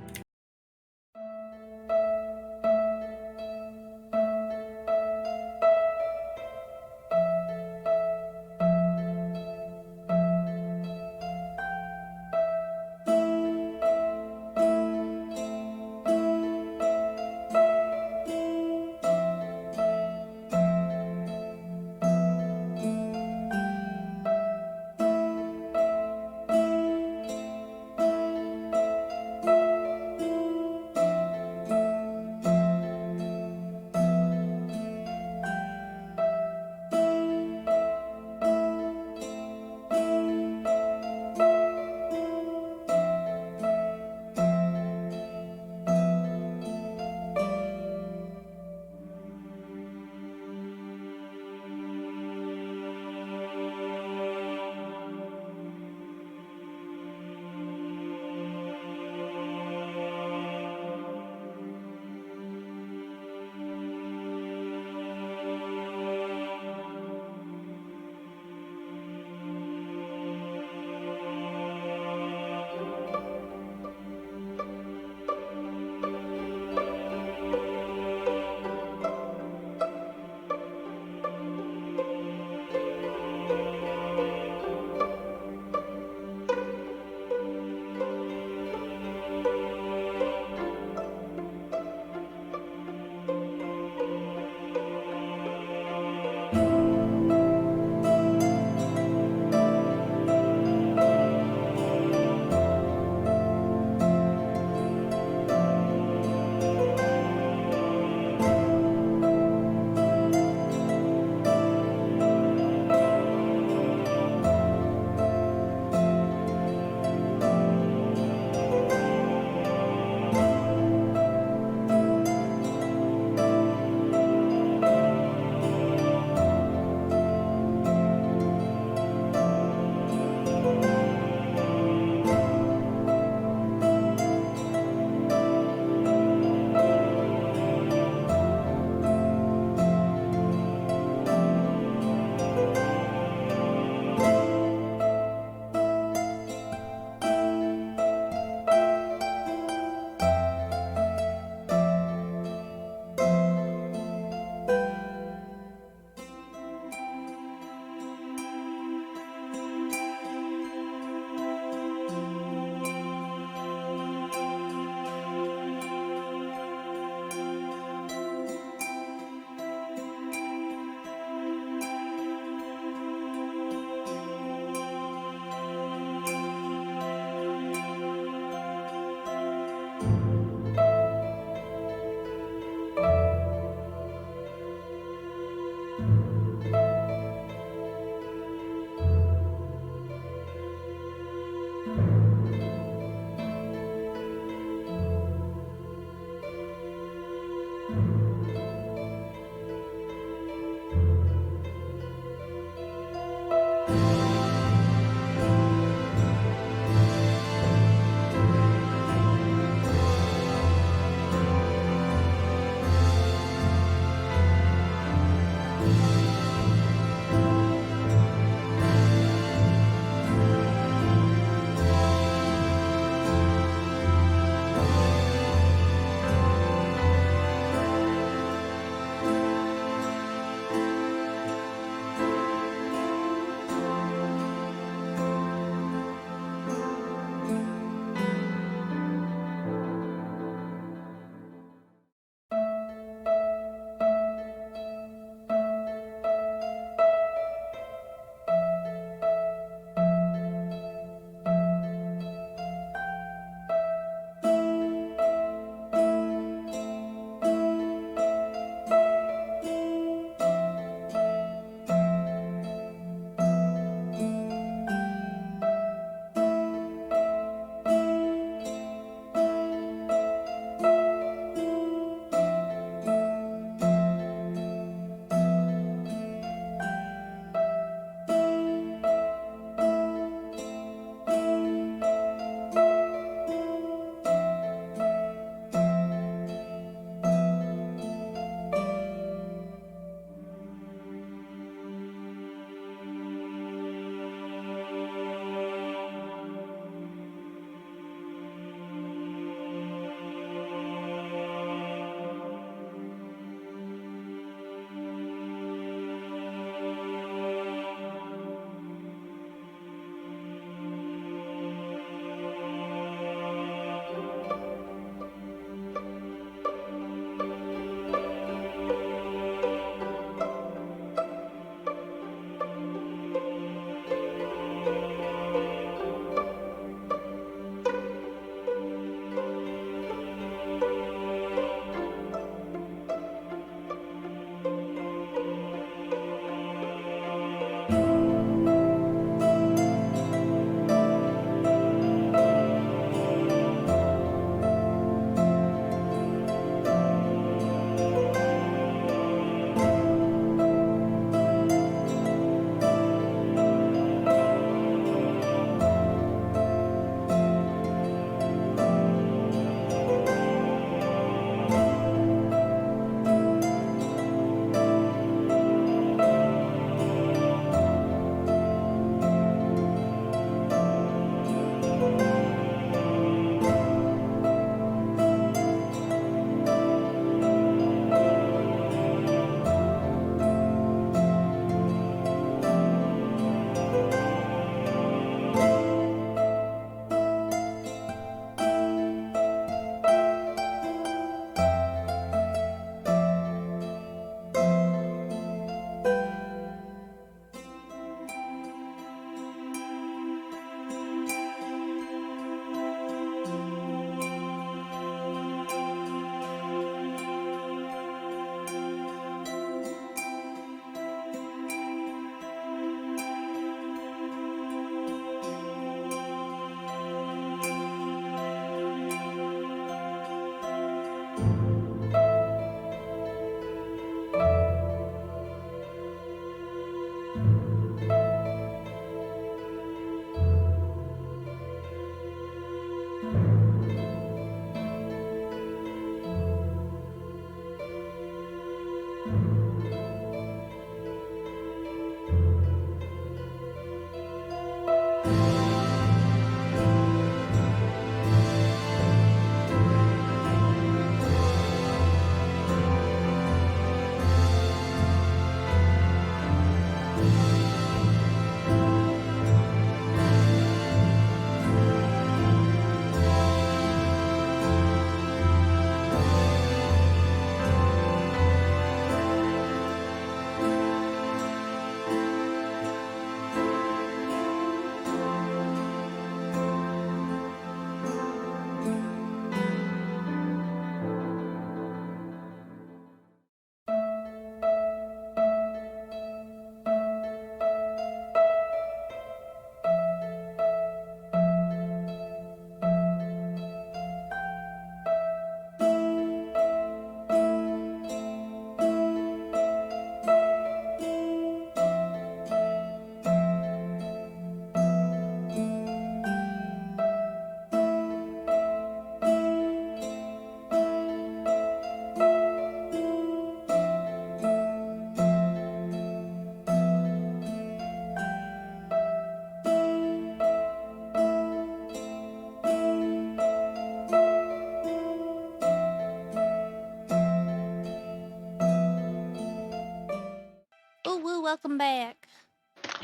Welcome back.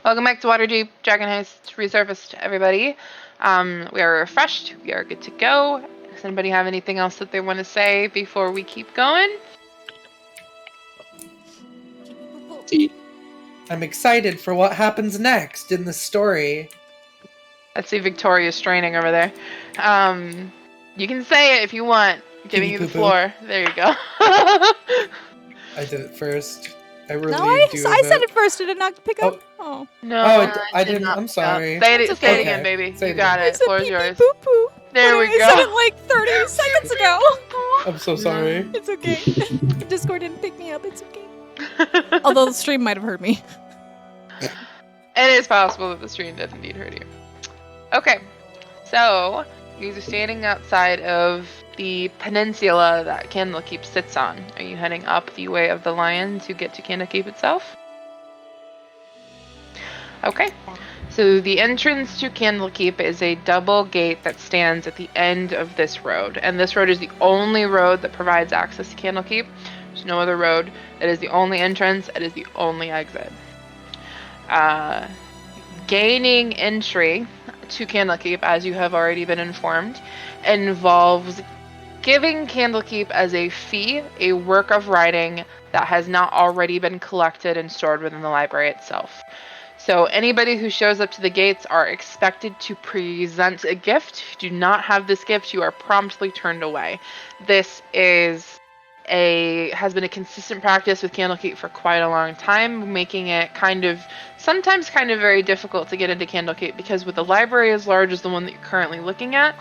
Welcome back to Waterdeep Dragon Heist Resurfaced, everybody. We are refreshed. We are good to go. Does anybody have anything else that they want to say before we keep going? I'm excited for what happens next in the story. Let's see Victoria's straining over there. You can say it if you want. I'm giving you the floor. There you go. I did it first. I really No, I do. said it first. Did it not pick up? Oh. No, I didn't. not I'm sorry. Say it okay. again, baby. Say You it got again. it. Floor's yours. Poo poo. There we I go. said it like 30 seconds ago. I'm so sorry. It's okay. Discord didn't pick me up. It's okay. Although the stream might have heard me. It is possible that the stream did indeed hurt you. Okay, so you guys are standing outside of the peninsula that Candlekeep sits on. Are you heading up the Way of the Lion to get to Candlekeep itself? Okay, so the entrance to Candlekeep is a double gate that stands at the end of this road, and this road is the only road that provides access to Candlekeep. There's no other road. It is the only entrance. It is the only exit. Gaining entry to Candlekeep, as you have already been informed, involves giving Candlekeep as a fee a work of writing that has not already been collected and stored within the library itself. So anybody who shows up to the gates are expected to present a gift. If you do not have this gift, you are promptly turned away. This has been a consistent practice with Candlekeep for quite a long time, making it sometimes very difficult to get into Candlekeep, because with a library as large as the one that you're currently looking at,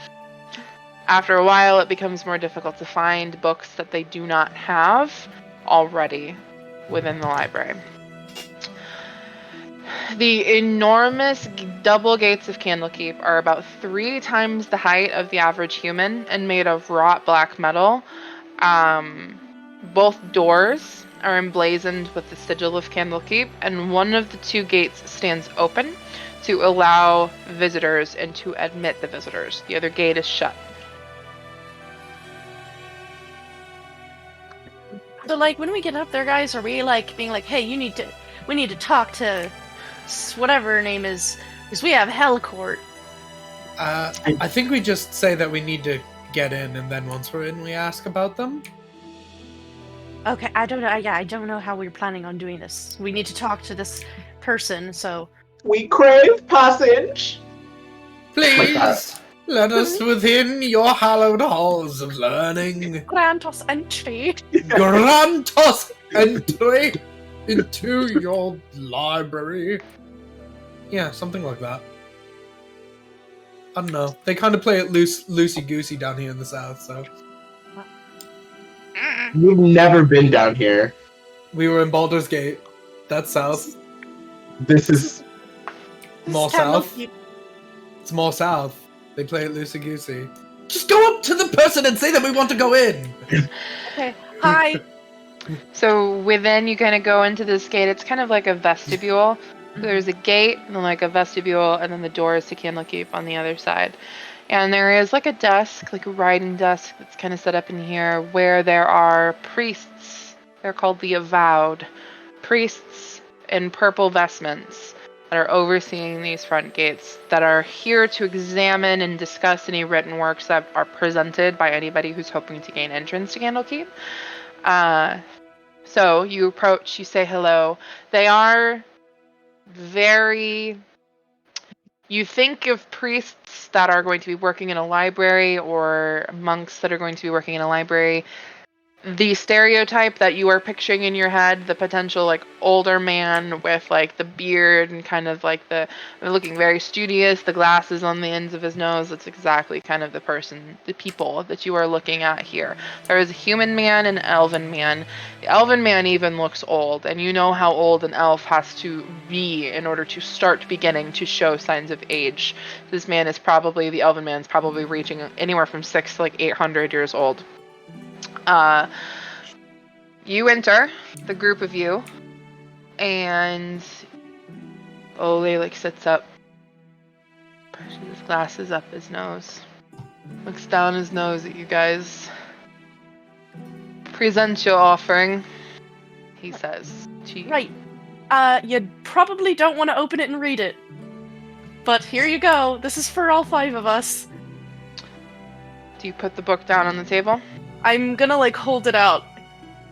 after a while it becomes more difficult to find books that they do not have already within the library. The enormous double gates of Candlekeep are about 3 times the height of the average human and made of wrought black metal. Both doors are emblazoned with the sigil of Candlekeep, and one of the 2 gates stands open to allow visitors and to admit the visitors. The other gate is shut. So, like, when we get up there, guys, are we, like, being like, hey, we need to talk to whatever her name is, because we have Hellcourt. I think we just say that we need to get in, and then once we're in, we ask about them. Okay, I don't know. Yeah, I don't know how we're planning on doing this. We need to talk to this person, so... We crave passage. Please, let us within your hallowed halls of learning. Grant us entry. Grant us entry into your library. Yeah, something like that. I don't know. They kind of play it loosey-goosey down here in the south, so... You've never been down here. We were in Baldur's Gate. That's south. This is... More south. It's more south. They play it loosey-goosey. Just go up to the person and say that we want to go in! Okay, hi. So within, you kind of go into this gate. It's kind of like a vestibule. There's a gate, and then like a vestibule, and then the doors to Candlekeep on the other side. And there is like a desk, like a writing desk that's kind of set up in here, where there are priests. They're called the Avowed. Priests in purple vestments that are overseeing these front gates, that are here to examine and discuss any written works that are presented by anybody who's hoping to gain entrance to Candlekeep. So you approach, you say hello. They are very... You think of priests that are going to be working in a library, or monks that are going to be working in a library. The stereotype that you are picturing in your head, the potential like older man with like the beard and kind of like looking very studious, the glasses on the ends of his nose, that's exactly kind of the people that you are looking at here. There is a human man and an elven man. The elven man even looks old, and you know how old an elf has to be in order to start beginning to show signs of age. The elven man is probably reaching anywhere from 6 to like 800 years old. You enter, the group of you, and Ole like sits up, pushes his glasses up his nose, looks down his nose at you guys. Present your offering, he says to you. Right. You probably don't want to open it and read it. But here you go. This is for all 5 of us. Do you put the book down on the table? I'm gonna, hold it out.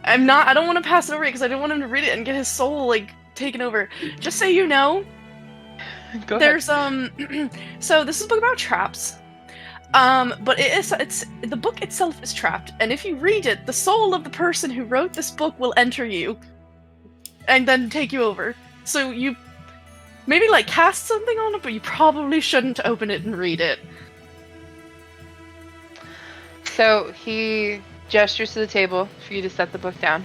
I don't want to pass it over because I don't want him to read it and get his soul, taken over. Just so you know, Go ahead. there's, so this is a book about traps. But the book itself is trapped, and if you read it, the soul of the person who wrote this book will enter you. And then take you over. So you maybe, cast something on it, but you probably shouldn't open it and read it. So he gestures to the table for you to set the book down.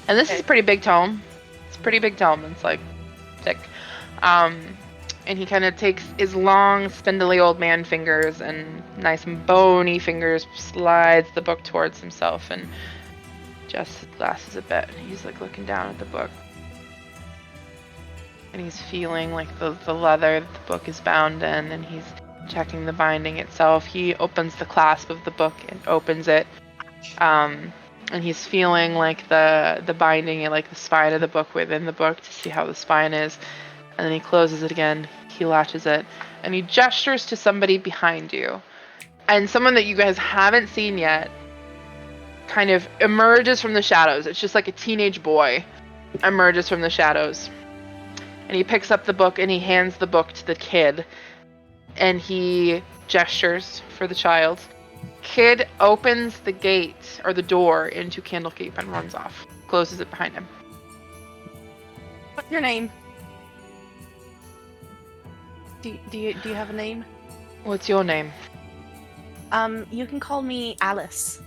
And this is a pretty big tome. It's a pretty big tome. It's, thick. And he kind of takes his long, spindly old man fingers and nice and bony fingers, slides the book towards himself and adjusts his glasses a bit. He's looking down at the book. And he's feeling the leather that the book is bound in, and he's checking the binding itself. He opens the clasp of the book and opens it. And he's feeling the binding and the spine of the book within the book to see how the spine is. And then he closes it again, he latches it, and he gestures to somebody behind you. And someone that you guys haven't seen yet kind of emerges from the shadows. It's just like a teenage boy emerges from the shadows. And he picks up the book and he hands the book to the kid. And he gestures for the child. Kid opens the gate, or the door, into Candlekeep and runs off. Closes it behind him. What's your name? Do you have a name? What's your name? You can call me Alice.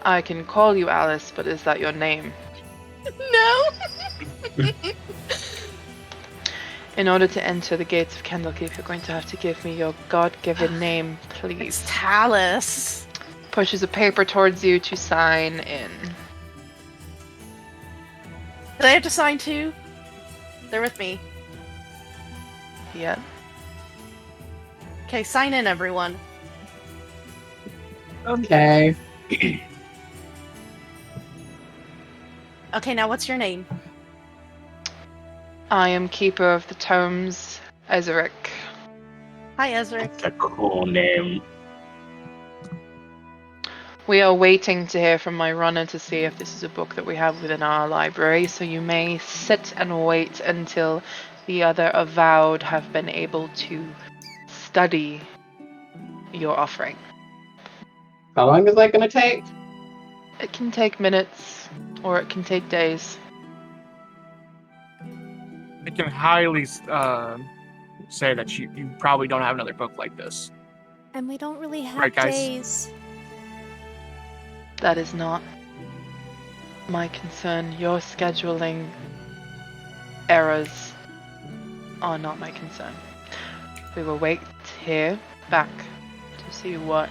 I can call you Alice, but is that your name? No! In order to enter the gates of Candlekeep, you're going to have to give me your God-given name, It's please. Tallice. Pushes a paper towards you to sign in. Did I have to sign too? They're with me. Yeah. Okay, sign in, everyone. Okay. Okay, now what's your name? I am Keeper of the Tomes, Ezeric. Hi, Ezra. That's a cool name. We are waiting to hear from my runner to see if this is a book that we have within our library, so you may sit and wait until the other avowed have been able to study your offering. How long is that gonna take? It can take minutes, or it can take days. I can highly say that you probably don't have another book like this. And we don't really have Right, guys? days. That is not my concern. Your scheduling errors are not my concern. We will wait here back to see what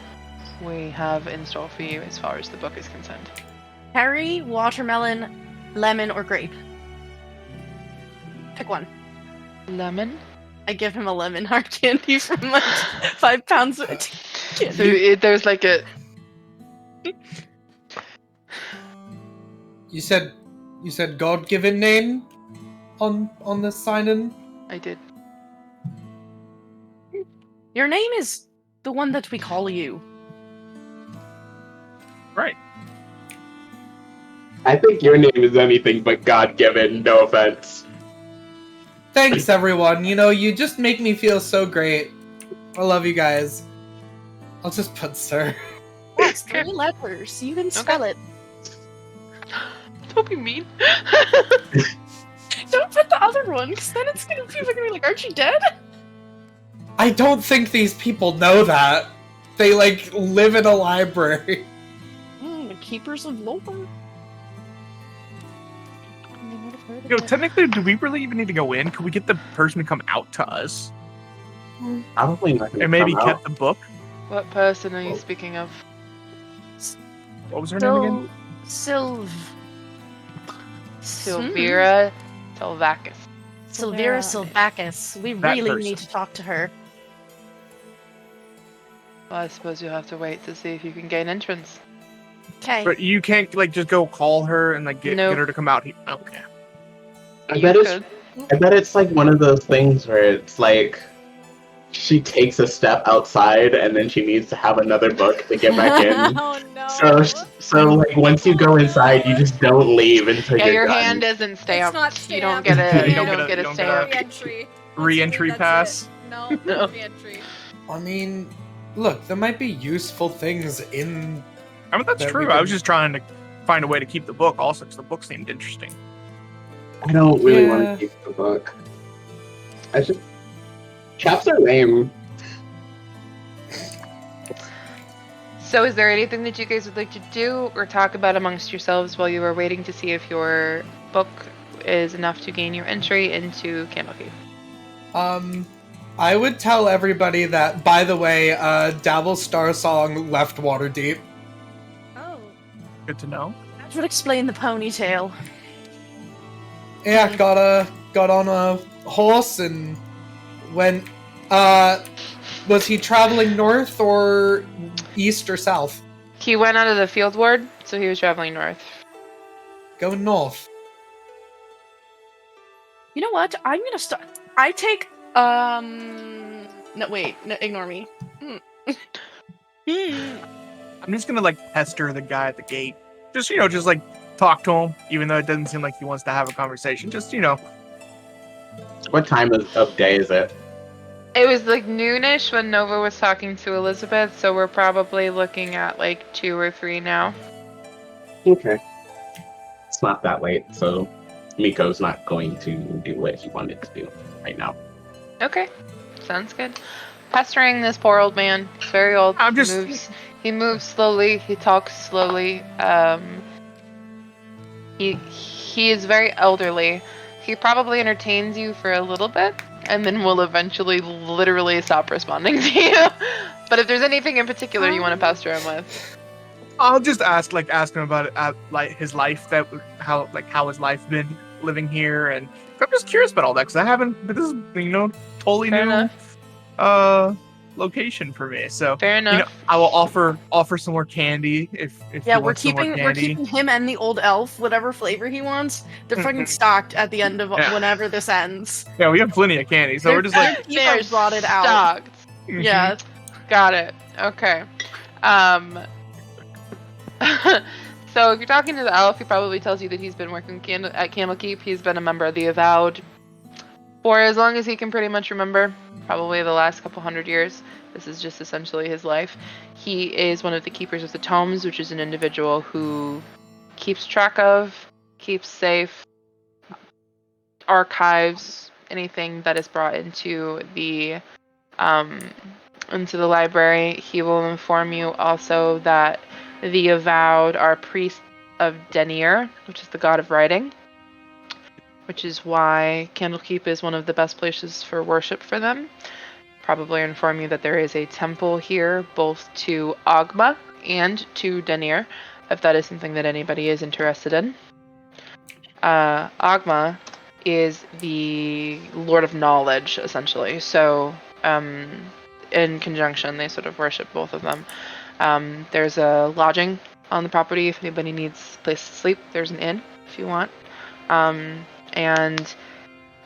we have in store for you as far as the book is concerned. Cherry, watermelon, lemon, or grape? Pick one. Lemon? I give him a lemon hard candy from my 5 pounds of candy. So there's like a... You said God-given name on this sign-in? I did. Your name is the one that we call you. Right. I think your name is anything but God-given, no offense. Thanks, everyone. You just make me feel so great. I love you guys. I'll just put sir. Yes, 3 letters. You can spell it. Don't be mean. Don't put the other one, because then it's gonna people are gonna be like, aren't you dead? I don't think these people know that. They, live in a library. The keepers of lore. Technically, do we really even need to go in? Could we get the person to come out to us? Probably not gonna And maybe come get out. the book? What person are you speaking of? What was her name again? Silvira Silvakis. Silvira Silvakis. We That really person. need to talk to her. Well, I suppose you'll have to wait to see if you can gain entrance. Okay. But you can't just go call her and get Nope. her to come out here. Okay. I You bet it's could. I bet it's like one of those things where it's like she takes a step outside and then she needs to have another book to get back in. Oh no. So like once you go inside, you just don't leave until Yeah, you're your done. hand isn't stamped. not You don't stamped. get a. You You don't don't get get a- a stamp. Re-entry. Re-entry That's pass. it. No, No. re-entry. I mean, look, there might be useful things in. I mean, that's That true. we I was can- just trying to find a way to keep the book also, because the book seemed interesting. I don't really Yeah. want to keep the book. I just chaps are lame. So, is there anything that you guys would like to do or talk about amongst yourselves while you are waiting to see if your book is enough to gain your entry into Candlekeep? I would tell everybody that, by the way, Dabble Star Song left Waterdeep. Oh. Good to know. That would explain the ponytail. Yeah, got on a horse and went. Was he traveling north or east or south? He went out of the field ward, so he was traveling north. Going north. You know what? I'm gonna start. I take. No, wait. No, ignore me. I'm just gonna like pester the guy at the gate. Just just like talk to him, even though it doesn't seem like he wants to have a conversation. Just What time of day is it? It was like noonish when Nova was talking to Elizabeth, so we're probably looking at like 2 or 3 now. Okay. It's not that late, so Mico's not going to do what he wanted to do right now. Okay, sounds good. Pestering this poor old man. He's very old. I'm just- He moves slowly. He talks slowly. He is very elderly. He probably entertains you for a little bit, and then will eventually literally stop responding to you. But if there's anything in particular you want to pester him with, I'll just ask him about it, like his life, how his life been living here, and I'm just curious about all that because I haven't. But this is totally Fair new enough. location for me. So fair enough. I will offer some more candy if Yeah, you we're want some more keeping candy. him and the old elf, whatever flavor he wants. They're fucking stocked at the end of Yeah. whenever this ends. Yeah, we have plenty of candy, so we're just like They're brought it out. stocked. Yeah. Got it. Okay. So if you're talking to the elf, he probably tells you that he's been working at Candlekeep. He's been a member of the Avowed for as long as he can pretty much remember, probably the last couple hundred years. This is just essentially his life. He is one of the keepers of the tomes, which is an individual who keeps track of, keeps safe, archives anything that is brought into the library. He will inform you also that the Avowed are priests of Dhampir, which is the god of writing, which is why Candlekeep is one of the best places for worship for them. Probably inform you that there is a temple here, both to Agma and to Dhampir, if that is something that anybody is interested in. Agma is the Lord of Knowledge, essentially. So, in conjunction, they sort of worship both of them. There's a lodging on the property if anybody needs a place to sleep. There's an inn if you want. And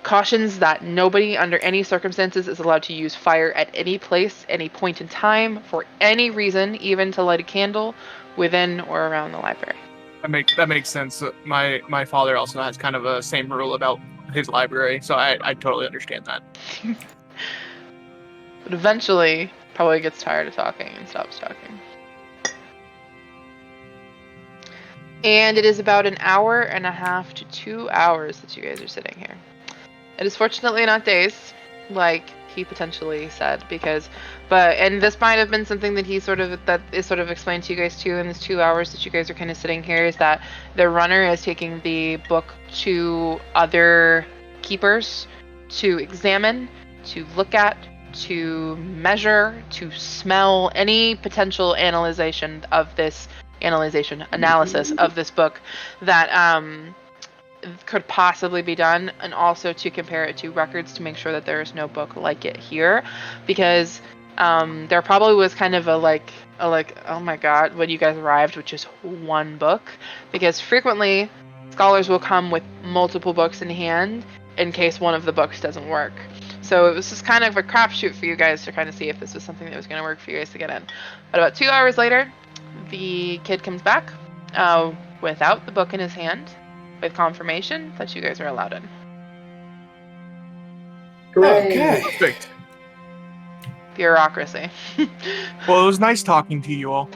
cautions that nobody under any circumstances is allowed to use fire at any place, any point in time, for any reason, even to light a candle within or around the library. that makes sense. My father also has kind of a same rule about his library, so I totally understand that. But eventually, probably gets tired of talking and stops talking. And it is about an hour and a half to 2 hours that you guys are sitting here. It is fortunately not days, like he potentially said, and this might have been something that that is sort of explained to you guys too in this 2 hours that you guys are kind of sitting here, is that the runner is taking the book to other keepers to examine, to look at, to measure, to smell any potential analysis of this book that could possibly be done, and also to compare it to records to make sure that there is no book like it here, because there probably was kind of a like oh my god when you guys arrived with just one book, because frequently scholars will come with multiple books in hand in case one of the books doesn't work. So it was just kind of a crapshoot for you guys to kind of see if this was something that was going to work for you guys to get in. But about 2 hours later, the kid comes back without the book in his hand, with confirmation that you guys are allowed in. Okay. Perfect. Bureaucracy. Well, it was nice talking to you all.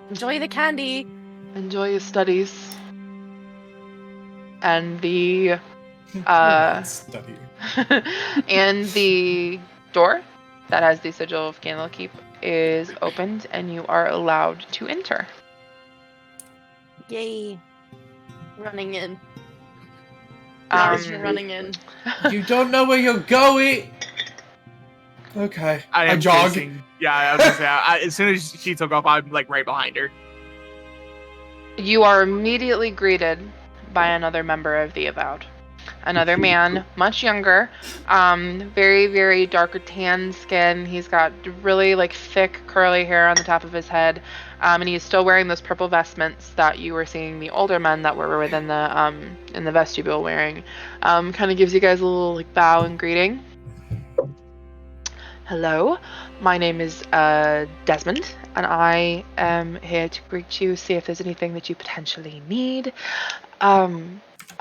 Enjoy the candy. Enjoy your studies. And the Study. and the door that has the sigil of Candlekeep is opened, and you are allowed to enter. Yay. Running in. Um, Running in. You don't know where you're going. Okay. I am jog. facing- Yeah, I was gonna say, as soon as she took off, I'm like right behind her. You are immediately greeted by another member of the Avowed. Another man, much younger, very, very darker tan skin. He's got really like thick curly hair on the top of his head, and he's still wearing those purple vestments that you were seeing the older men that were within the in the vestibule wearing. Kind of gives you guys a little like bow and greeting. Hello, my name is Desmond, and I am here to greet you, see if there's anything that you potentially need.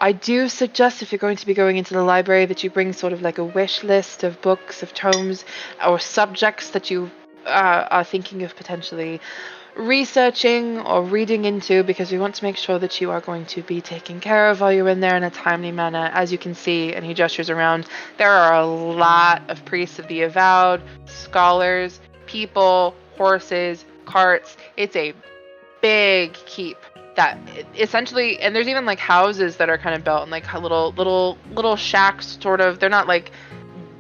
I do suggest if you're going to be going into the library that you bring sort of like a wish list of books, of tomes, or subjects that you are thinking of potentially researching or reading into, because we want to make sure that you are going to be taken care of while you're in there in a timely manner. As you can see, and he gestures around, there are a lot of priests of the Avowed, scholars, people, horses, carts. It's a big keep that essentially, and there's even like houses that are kind of built in like little shacks, sort of. They're not like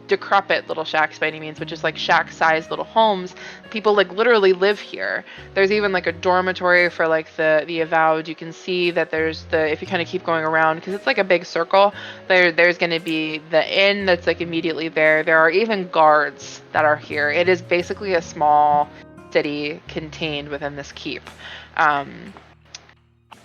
decrepit little shacks by any means, but just like shack-sized little homes. People like literally live here. There's even like a dormitory for like the Avowed. You can see that there's if you kind of keep going around, because it's like a big circle, there's going to be the inn that's like immediately there. There are even guards that are here. It is basically a small city contained within this keep.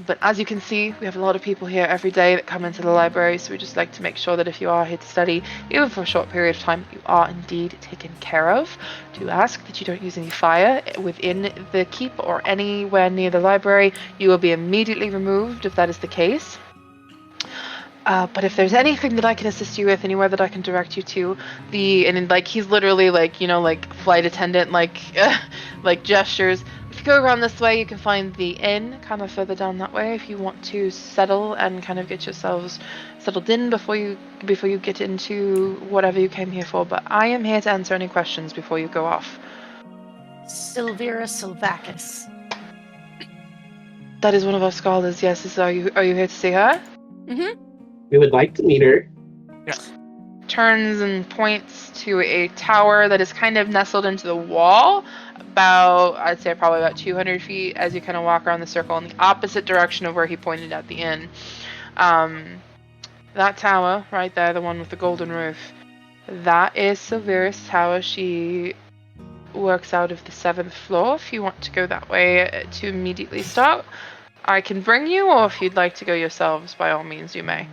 But as you can see, we have a lot of people here every day that come into the library, so we just like to make sure that if you are here to study, even for a short period of time, you are indeed taken care of. Do ask that you don't use any fire within the keep or anywhere near the library. You will be immediately removed if that is the case. But if there's anything that I can assist you with, anywhere that I can direct you to, and like he's literally like, you know, like flight attendant, like like gestures. If you go around this way, you can find the inn kind of further down that way if you want to settle and kind of get yourselves settled in before you get into whatever you came here for. But I am here to answer any questions before you go off. Silvira Silvacus. That is one of our scholars, yes. Are you here to see her? Mm-hmm. We would like to meet her. Yes. Turns and points to a tower that is kind of nestled into the wall, I'd say probably about 200 feet as you kind of walk around the circle in the opposite direction of where he pointed at the inn. That tower right there, the one with the golden roof, that is Silvira's tower. She works out of the 7th floor. If you want to go that way to immediately start, I can bring you, or if you'd like to go yourselves, by all means you may.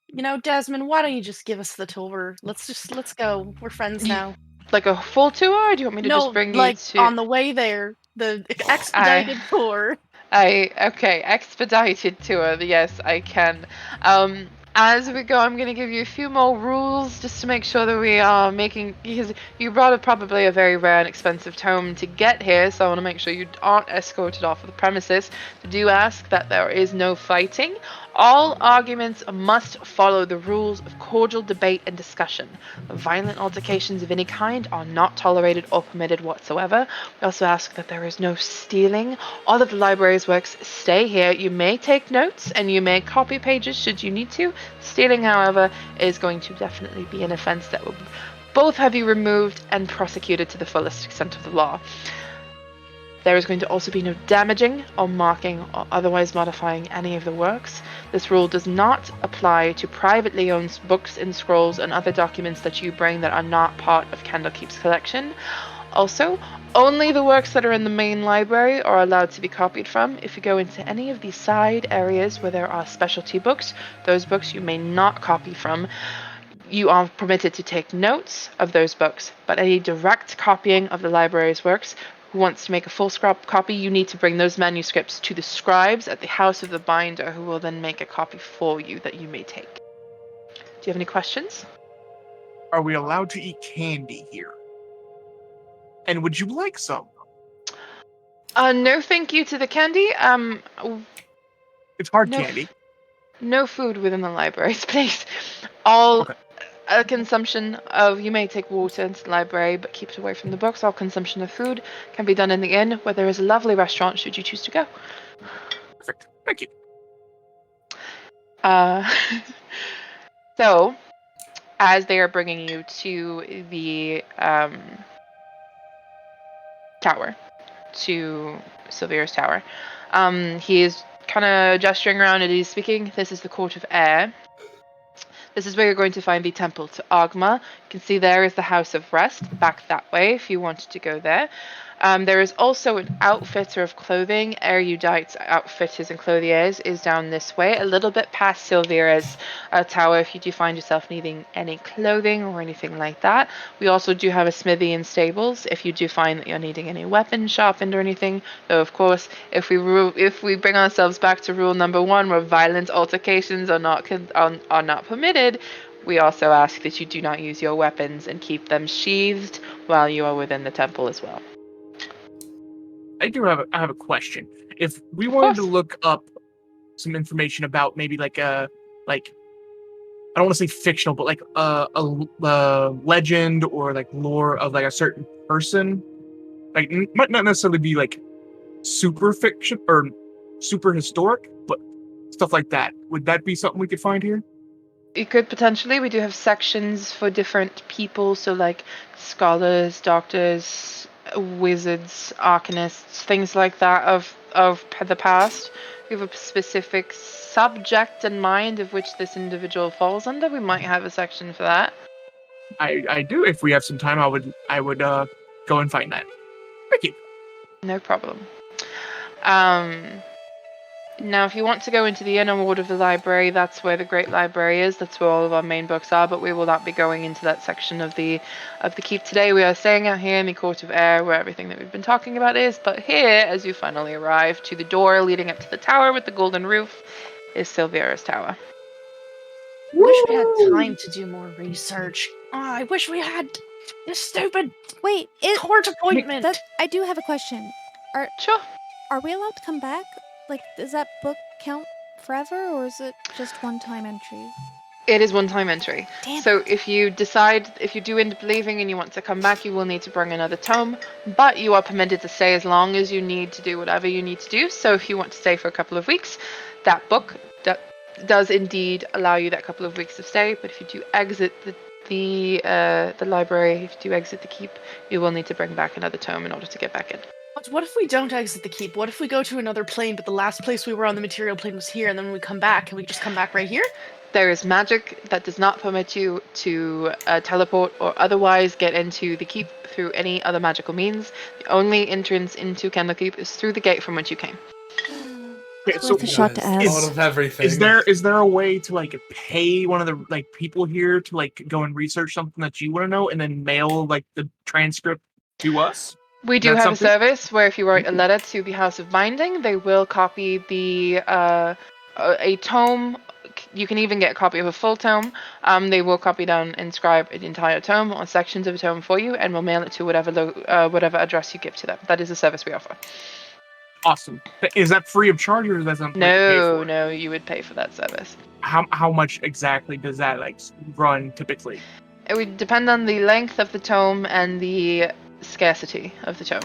You know, Desmond, why don't you just give us the tour? Let's go. We're friends now. Like a full tour, or do you want me to just bring you to... on the way there, the expedited tour. Expedited tour. Yes, I can. As we go, I'm going to give you a few more rules just to make sure that we are because you brought probably a very rare and expensive tome to get here, so I want to make sure you aren't escorted off of the premises. I do ask that there is no fighting. All arguments must follow the rules of cordial debate and discussion. Violent altercations of any kind are not tolerated or permitted whatsoever. We also ask that there is no stealing. All of the library's works stay here. You may take notes and you may copy pages should you need to. Stealing, however, is going to definitely be an offense that will both have you removed and prosecuted to the fullest extent of the law. There is going to also be no damaging or marking or otherwise modifying any of the works. This rule does not apply to privately owned books and scrolls and other documents that you bring that are not part of Candlekeep's collection. Also, only the works that are in the main library are allowed to be copied from. If you go into any of the side areas where there are specialty books, those books you may not copy from. You are permitted to take notes of those books, but any direct copying of the library's works, who wants to make a full copy, you need to bring those manuscripts to the scribes at the house of the binder, who will then make a copy for you that you may take. Do you have any questions? Are we allowed to eat candy here? And would you like some? No thank you to the candy. It's hard No candy. No food within the libraries, please. All Okay. Consumption of, you may take water into the library, but keep it away from the books. All consumption of food can be done in the inn, where there is a lovely restaurant should you choose to go. Perfect. Thank you. So, as they are bringing you to the tower, to Sylvia's tower, he is kind of gesturing around and he's speaking. This is the Court of Air. This is where you're going to find the temple to Agma. You can see there is the House of Rest, back that way if you wanted to go there. There is also an outfitter of clothing. Erudite Outfitters and Clothiers is down this way, a little bit past Sylvira's tower if you do find yourself needing any clothing or anything like that. We also do have a smithy and stables if you do find that you're needing any weapons sharpened or anything. Though, of course, if we bring ourselves back to rule number 1, where violent altercations are not permitted, we also ask that you do not use your weapons and keep them sheathed while you are within the temple as well. I have a question. If we wanted to look up some information about maybe like I don't want to say fictional, but like a legend or like lore of like a certain person, like might not necessarily be like super fiction or super historic, but stuff like that. Would that be something we could find here? You could potentially. We do have sections for different people, so like scholars, doctors, wizards, arcanists, things like that of the past. We have a specific subject in mind of which this individual falls under. We might have a section for that. I do. If we have some time, I would go and find that. Thank you. No problem. Now, if you want to go into the inner ward of the library, that's where the Great Library is. That's where all of our main books are, but we will not be going into that section of the keep today. We are staying out here in the Court of Air, where everything that we've been talking about is. But here, as you finally arrive to the door leading up to the tower with the golden roof, is Sylvira's tower. I wish we had time to do more research. Oh, I wish we had this stupid Wait, court appointment. I do have a question. Sure. Are we allowed to come back? Like, does that book count forever, or is it just one-time entry? It is one-time entry. Damn So it. if you do end up leaving and you want to come back, you will need to bring another tome, but you are permitted to stay as long as you need to do whatever you need to do. So if you want to stay for a couple of weeks, that book does indeed allow you that couple of weeks of stay, but if you do exit the library, if you do exit the keep, you will need to bring back another tome in order to get back in. But what if we don't exit the keep? What if we go to another plane, but the last place we were on the material plane was here, and then when we come back, can we just come back right here? There is magic that does not permit you to teleport or otherwise get into the keep through any other magical means. The only entrance into Candlekeep is through the gate from which you came. Okay, Worth a shot to Guys, ask. all of everything. Is there a way to like pay one of the like people here to like go and research something that you want to know and then mail like the transcript to us? We do That's have a something? service where if you write a letter to the House of Binding, they will copy a tome. You can even get a copy of a full tome. They will copy down, inscribe an entire tome or sections of a tome for you, and will mail it to whatever address you give to them. That is a service we offer. Awesome. Is that free of charge or is that something we have to pay for? No, you would pay for that service. How much exactly does that like run typically? It would depend on the length of the tome and the scarcity of the tome.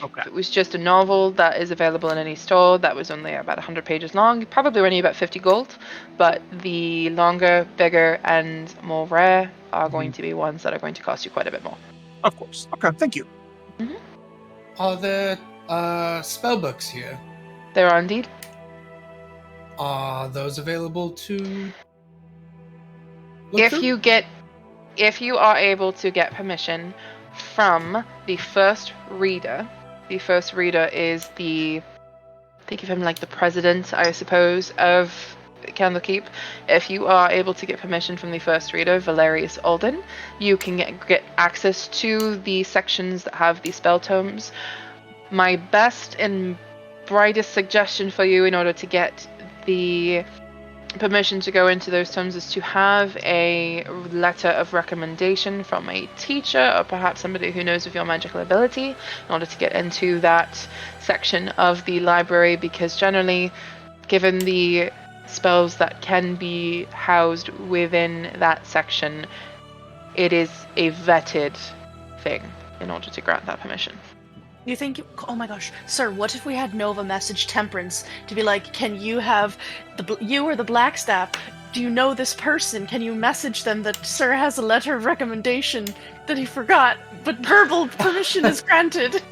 Okay. If it was just a novel that is available in any store that was only about 100 pages long, you'd probably running about 50 gold. But the longer, bigger, and more rare are going to be ones that are going to cost you quite a bit more. Of course. Okay, thank you. Are there spell books here? There are indeed. Are those available to look through? If you are able to get permission from the first reader. The first reader is think of him like the president, I suppose, of Candlekeep. If you are able to get permission from the first reader, Valerius Alden, you can get access to the sections that have the spell tomes. My best and brightest suggestion for you in order to get the permission to go into those tomes is to have a letter of recommendation from a teacher or perhaps somebody who knows of your magical ability in order to get into that section of the library, because generally, given the spells that can be housed within that section, it is a vetted thing in order to grant that permission. You think? Oh my gosh, sir! What if we had Nova message Temperance to be like, "Can you have you or the Blackstaff? Do you know this person? Can you message them that Sir has a letter of recommendation that he forgot, but verbal permission is granted."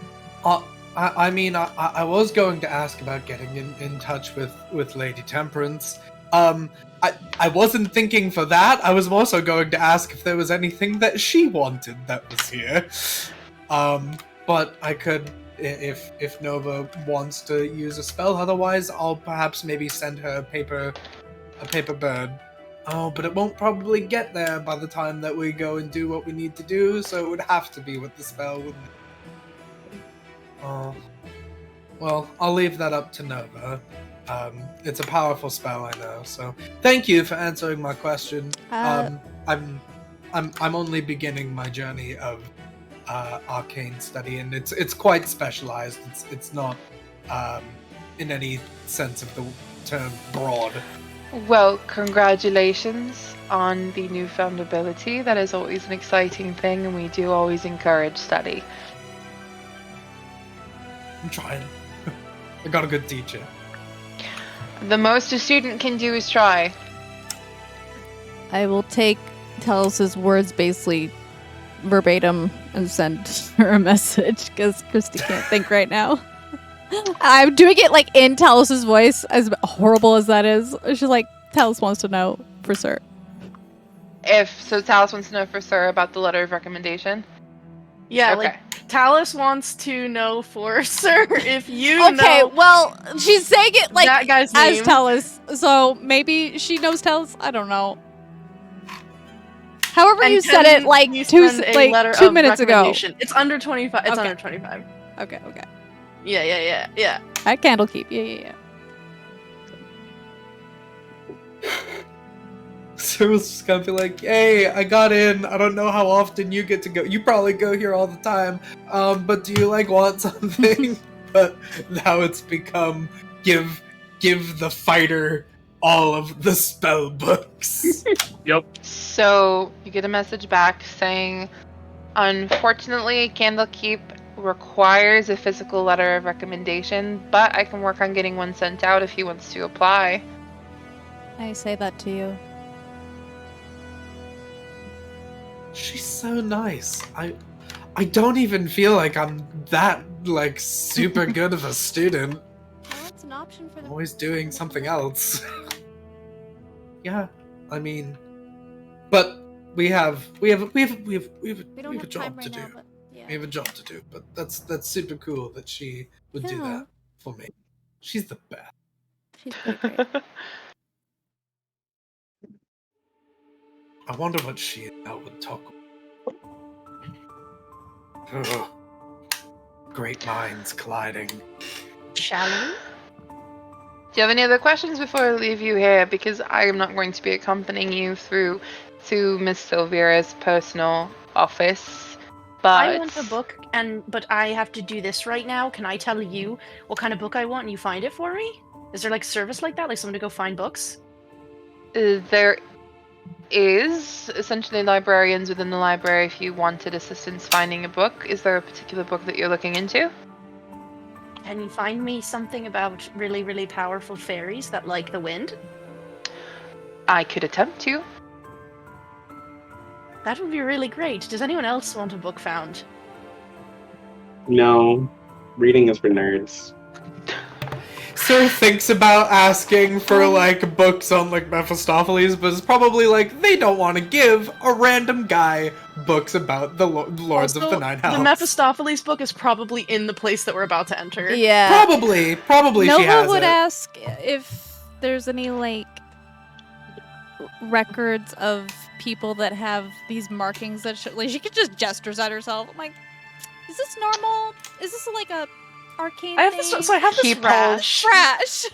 I mean, I was going to ask about getting in touch with Lady Temperance. I wasn't thinking for that. I was also going to ask if there was anything that she wanted that was here. But I could, if Nova wants to use a spell. Otherwise, I'll perhaps maybe send her a paper bird. Oh, but it won't probably get there by the time that we go and do what we need to do, so it would have to be with the spell, wouldn't it? Oh. Well, I'll leave that up to Nova. It's a powerful spell, I know, so thank you for answering my question. I'm only beginning my journey of arcane study, and it's quite specialized. It's not in any sense of the term broad. Well, congratulations on the newfound ability. That is always an exciting thing, and we do always encourage study. I'm trying. I got a good teacher. The most a student can do is try. I will take Tallice's words basically verbatim and send her a message because Kristy can't think right now. I'm doing it like in Tallice's voice, as horrible as that is. She's like, Tallice wants to know for Sir. Tallice wants to know for Sir about the letter of recommendation. Yeah, okay. Like Tallice wants to know for Sir if you know. Okay, well, she's saying it like that guy's as name. Tallice, so maybe she knows Tallice. I don't know. However, And you said it like you 2 send a letter 2 of minutes ago. recommendation. It's under 25. It's Okay. under 25. Okay. Yeah. At Candlekeep. Yeah. So it was just gonna be like, hey, I got in. I don't know how often you get to go. You probably go here all the time. But do you want something? But now it's become give the fighter all of the spell books. Yep. So you get a message back saying, unfortunately, Candlekeep requires a physical letter of recommendation, but I can work on getting one sent out if he wants to apply. I say that to you. She's so nice. I don't even feel like I'm that super good of a student. Well, it's an option for I'm the. always doing something else. Yeah, I mean, but we have a We don't job have time right to do. now, but yeah. We have a job to do, but that's super cool that she would do Yeah. that for me. She's the best. She's pretty great. I wonder what she and Elle would talk about. Ugh. Great minds colliding. Shall we? Do you have any other questions before I leave you here? Because I am not going to be accompanying you through to Miss Silvera's personal office. But I want a book, but I have to do this right now. Can I tell you what kind of book I want and you find it for me? Is there service like that? Like someone to go find books? there is essentially librarians within the library if you wanted assistance finding a book. Is there a particular book that you're looking into? Can you find me something about really, really powerful fairies that like the wind? I could attempt to. That would be really great. Does anyone else want a book found? No, reading is for nerds. Sir thinks about asking for like books on like Mephistopheles, but it's probably like they don't want to give a random guy books about the Lords of the Nine Hells. The Mephistopheles book is probably in the place that we're about to enter. Yeah. Probably Nova she has would it. ask if there's any like records of people that have these markings that like she could just gestures at herself. I'm like, is this normal? Is this like a arcane I have thing? this. So I have this He rash. Trash.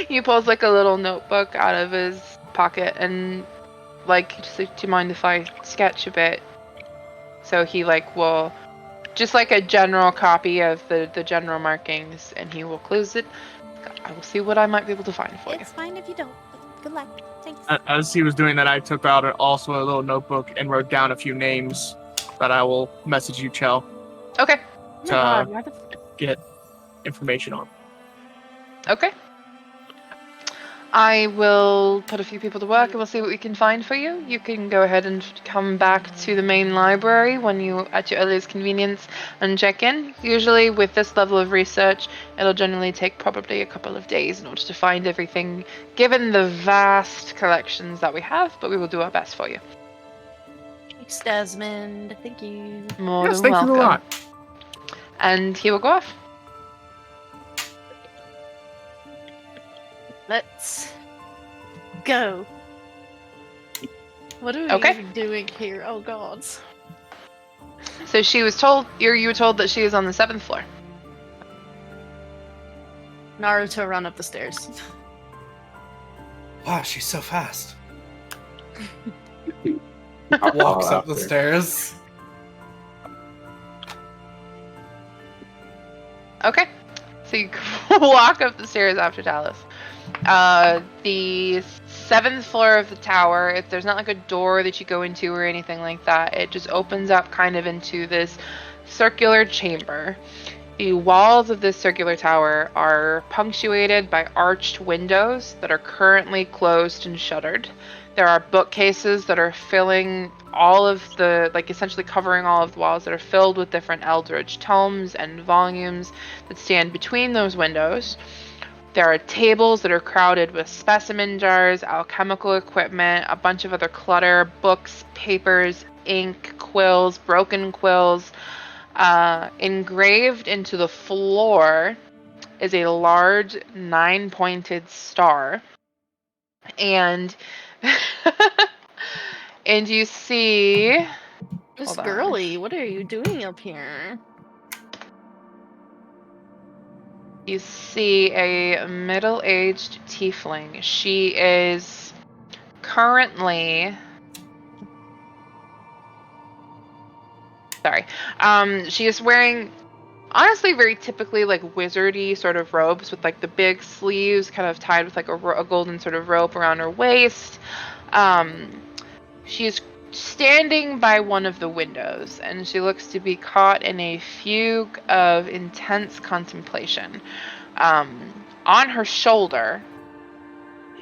He pulls like a little notebook out of his pocket and like, just like, do you mind if I sketch a bit? So he like will just like a general copy of the general markings, and he will close it. I will see what I might be able to find for you. It's fine if you don't. But good luck. Thanks. As he was doing that, I took out also a little notebook and wrote down a few names that I will message you, Chel, Okay. to get information on. Okay. I will put a few people to work and we'll see what we can find for you. You can go ahead and come back to the main library when you, at your earliest convenience, and check in. Usually with this level of research, it'll generally take probably a couple of days in order to find everything, given the vast collections that we have, but we will do our best for you. Thanks, Desmond. Thank you. More Yes, than thank welcome. you a lot. And he will go off. Let's go. What are we Okay. even doing here? Oh god. So she was told, you were told that she is on the 7th floor. Naruto run up the stairs. Wow, she's so fast. I'll Walks follow up the after. stairs. Okay. So you walk up the stairs after Tallice. The 7th floor of the tower, there's not like a door that you go into or anything like that. It just opens up kind of into this circular chamber. The walls of this circular tower are punctuated by arched windows that are currently closed and shuttered. There are bookcases that are filling all of the, like essentially covering all of the walls that are filled with different Eldritch tomes and volumes that stand between those windows. There are tables that are crowded with specimen jars, alchemical equipment, a bunch of other clutter, books, papers, ink, quills, broken quills. Engraved into the floor is a large 9-pointed star. And and you see Miss Hold on. Girly, what are you doing up here? You see a middle-aged tiefling. She is currently... Sorry. She is wearing, honestly, very typically, like, wizardy sort of robes with, like, the big sleeves kind of tied with, like, a golden sort of rope around her waist. She is standing by one of the windows, and she looks to be caught in a fugue of intense contemplation. On her shoulder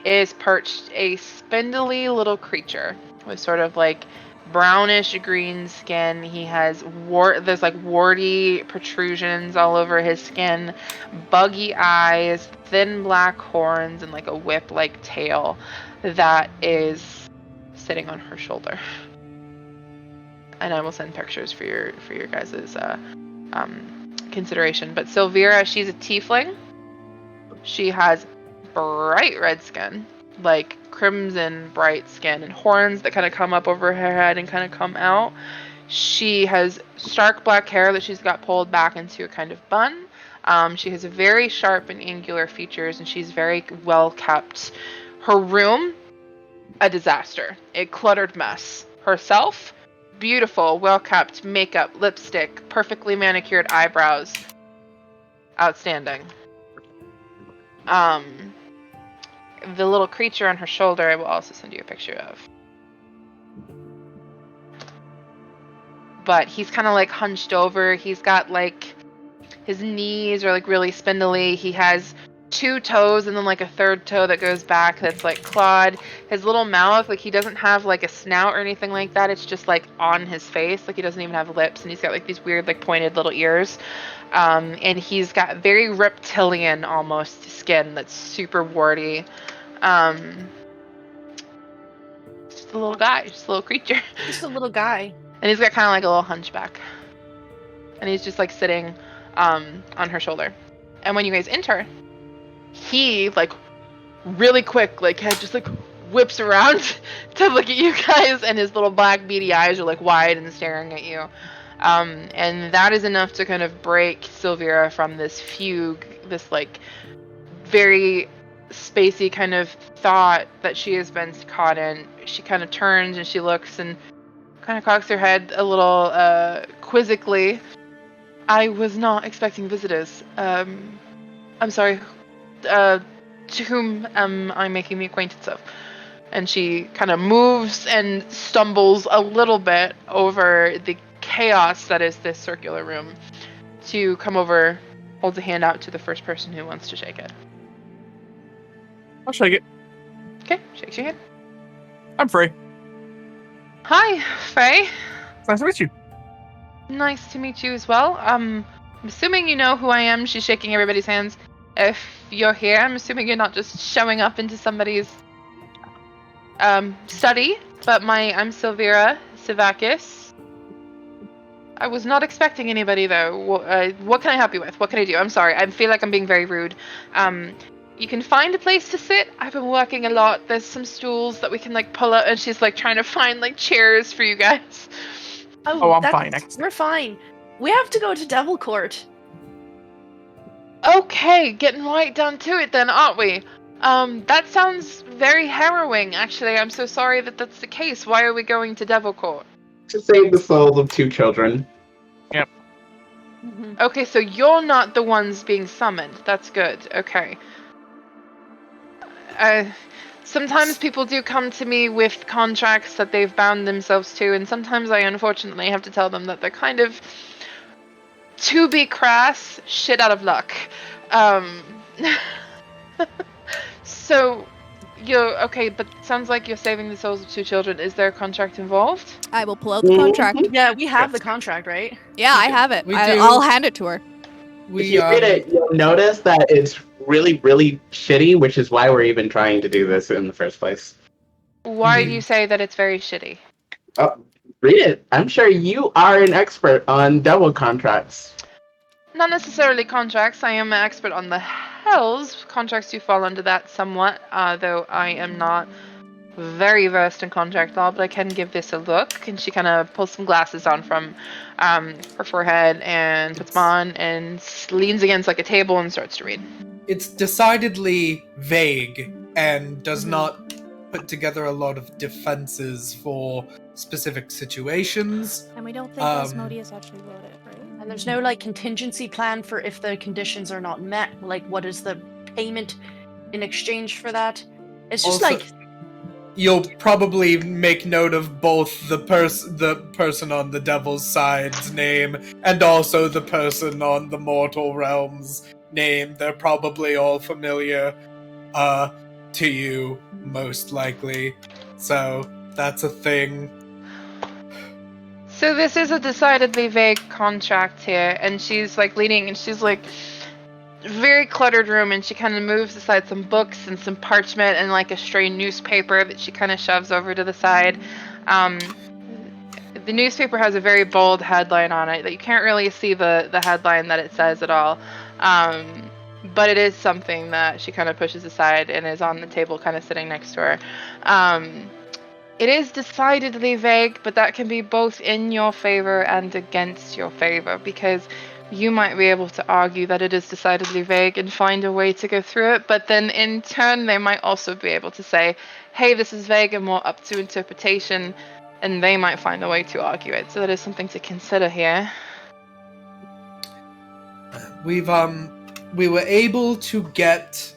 is perched a spindly little creature with sort of like brownish green skin. He has there's like warty protrusions all over his skin, buggy eyes, thin black horns, and like a whip-like tail that is sitting on her shoulder. And I will send pictures for your guys' consideration. But Silvira, she's a tiefling. She has bright red skin, like crimson bright skin, and horns that kind of come up over her head and kind of come out. She has stark black hair that she's got pulled back into a kind of bun. She has very sharp and angular features, and she's very well kept. Her room, a disaster, a cluttered mess. Herself, beautiful, well kept, makeup, lipstick, perfectly manicured eyebrows, outstanding. The little creature on her shoulder, I will also send you a picture of. But he's kind of like hunched over. He's got like his knees are like really spindly. He has 2 toes and then like a third toe that goes back that's like clawed. His little mouth, like he doesn't have like a snout or anything like that. It's just like on his face. Like he doesn't even have lips, and he's got like these weird like pointed little ears. And he's got very reptilian almost skin that's super warty. Just a little guy, just a little creature. Just a little guy. And he's got kind of like a little hunchback. And he's just like sitting on her shoulder. And when you guys enter, he like really quick like head just like whips around to look at you guys, and his little black beady eyes are like wide and staring at you. And that is enough to kind of break Sylvira from this fugue, this like very spacey kind of thought that she has been caught in. She kind of turns and she looks and kind of cocks her head a little quizzically. I was not expecting visitors. I'm sorry. To whom am I making the acquaintance of? And she kind of moves and stumbles a little bit over the chaos that is this circular room to come over, holds a hand out to the first person who wants to shake it. I'll shake it. Okay, shakes your hand. I'm Frey. Hi, Frey. It's nice to meet you. Nice to meet you as well. I'm assuming you know who I am. She's shaking everybody's hands. If you're here, I'm assuming you're not just showing up into somebody's study, but I'm Sylvira Sivakis. I was not expecting anybody though. What can I help you with? What can I do? I'm sorry. I feel like I'm being very rude. You can find a place to sit. I've been working a lot. There's some stools that we can like pull out, and she's like trying to find like chairs for you guys. Oh, I'm fine. We're fine. We have to go to Devil Court. Okay, getting right down to it then, aren't we? That sounds very harrowing, actually. I'm so sorry that that's the case. Why are we going to Devil Court? To save the souls of 2 children. Yep. Okay, so you're not the ones being summoned. That's good. Okay. Sometimes people do come to me with contracts that they've bound themselves to, and sometimes I unfortunately have to tell them that they're kind of, to be crass, shit out of luck. So, you're okay, but sounds like you're saving the souls of 2 children. Is there a contract involved? I will pull out the contract. Yeah, we have the contract, right? Yeah, I have it. We do. I'll hand it to her. If you read it, you'll notice that it's really, really shitty, which is why we're even trying to do this in the first place. Why do you say that it's very shitty? Oh, read it. I'm sure you are an expert on devil contracts. Not necessarily contracts. I am an expert on the hells. Contracts do fall under that somewhat, though I am not very versed in contract law, but I can give this a look. And she kind of pulls some glasses on from her forehead and puts them on and leans against like a table and starts to read. It's decidedly vague and does not put together a lot of defenses for specific situations. And we don't think Asmodeus actually wrote it, right? And there's no like contingency plan for if the conditions are not met. Like, what is the payment in exchange for that? It's just Also, like you'll probably make note of both the person on the devil's side's name and also the person on the mortal realm's name. They're probably all familiar to you, most likely. So that's a thing. So this is a decidedly vague contract here, and she's like leaning, and she's like very cluttered room, and she kind of moves aside some books and some parchment and like a stray newspaper that she kind of shoves over to the side. The newspaper has a very bold headline on it that you can't really see the headline that it says at all. But it is something that she kind of pushes aside and is on the table kind of sitting next to her. It is decidedly vague, but that can be both in your favor and against your favor, because you might be able to argue that it is decidedly vague and find a way to go through it, but then in turn they might also be able to say, hey, this is vague and more up to interpretation, and they might find a way to argue it. So that is something to consider here. We were able to get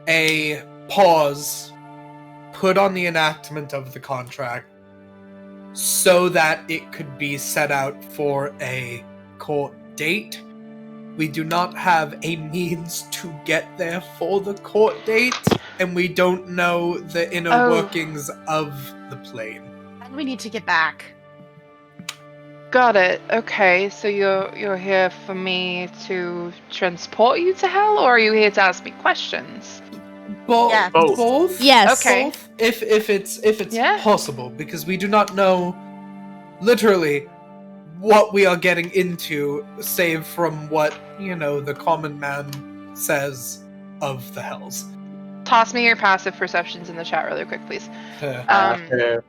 a pause put on the enactment of the contract so that it could be set out for a court date, we do not have a means to get there for the court date, and we don't know the inner workings of the plane. And we need to get back. Got it. Okay, so you're here for me to transport you to hell, or are you here to ask me questions? Yeah. Both. Yes. Okay. Both, if it's Yeah. possible, because we do not know literally what we are getting into, save from what the common man says of the hells. Toss me your passive perceptions in the chat really quick, please.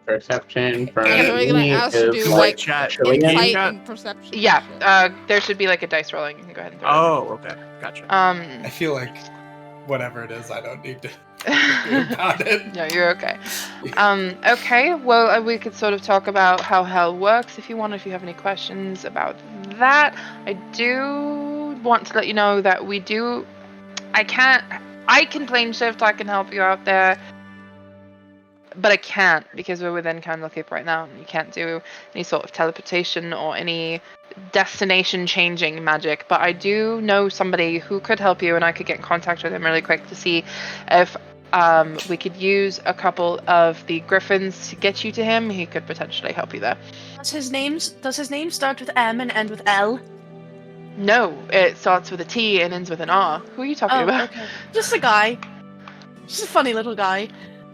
Perception for Yeah, we're gonna me ask to is do, like chat. trillion. Insight Yeah. and perception. Yeah, there should be like a dice rolling. You can go ahead and throw Oh, okay, gotcha. it. I feel like whatever it is, I don't need to think about it. No, you're okay. Okay, well, we could sort of talk about how hell works if you want, if you have any questions about that. I do want to let you know that I can plane shift, I can help you out there, but I can't because we're within Candlekeep right now, and you can't do any sort of teleportation or any destination changing magic. But I do know somebody who could help you, and I could get in contact with him really quick to see if we could use a couple of the griffins to get you to him. He could potentially help you there. Does his name start with M and end with L? No, it starts with a T and ends with an R. Who are you talking about? Okay. Just a guy. Just a funny little guy.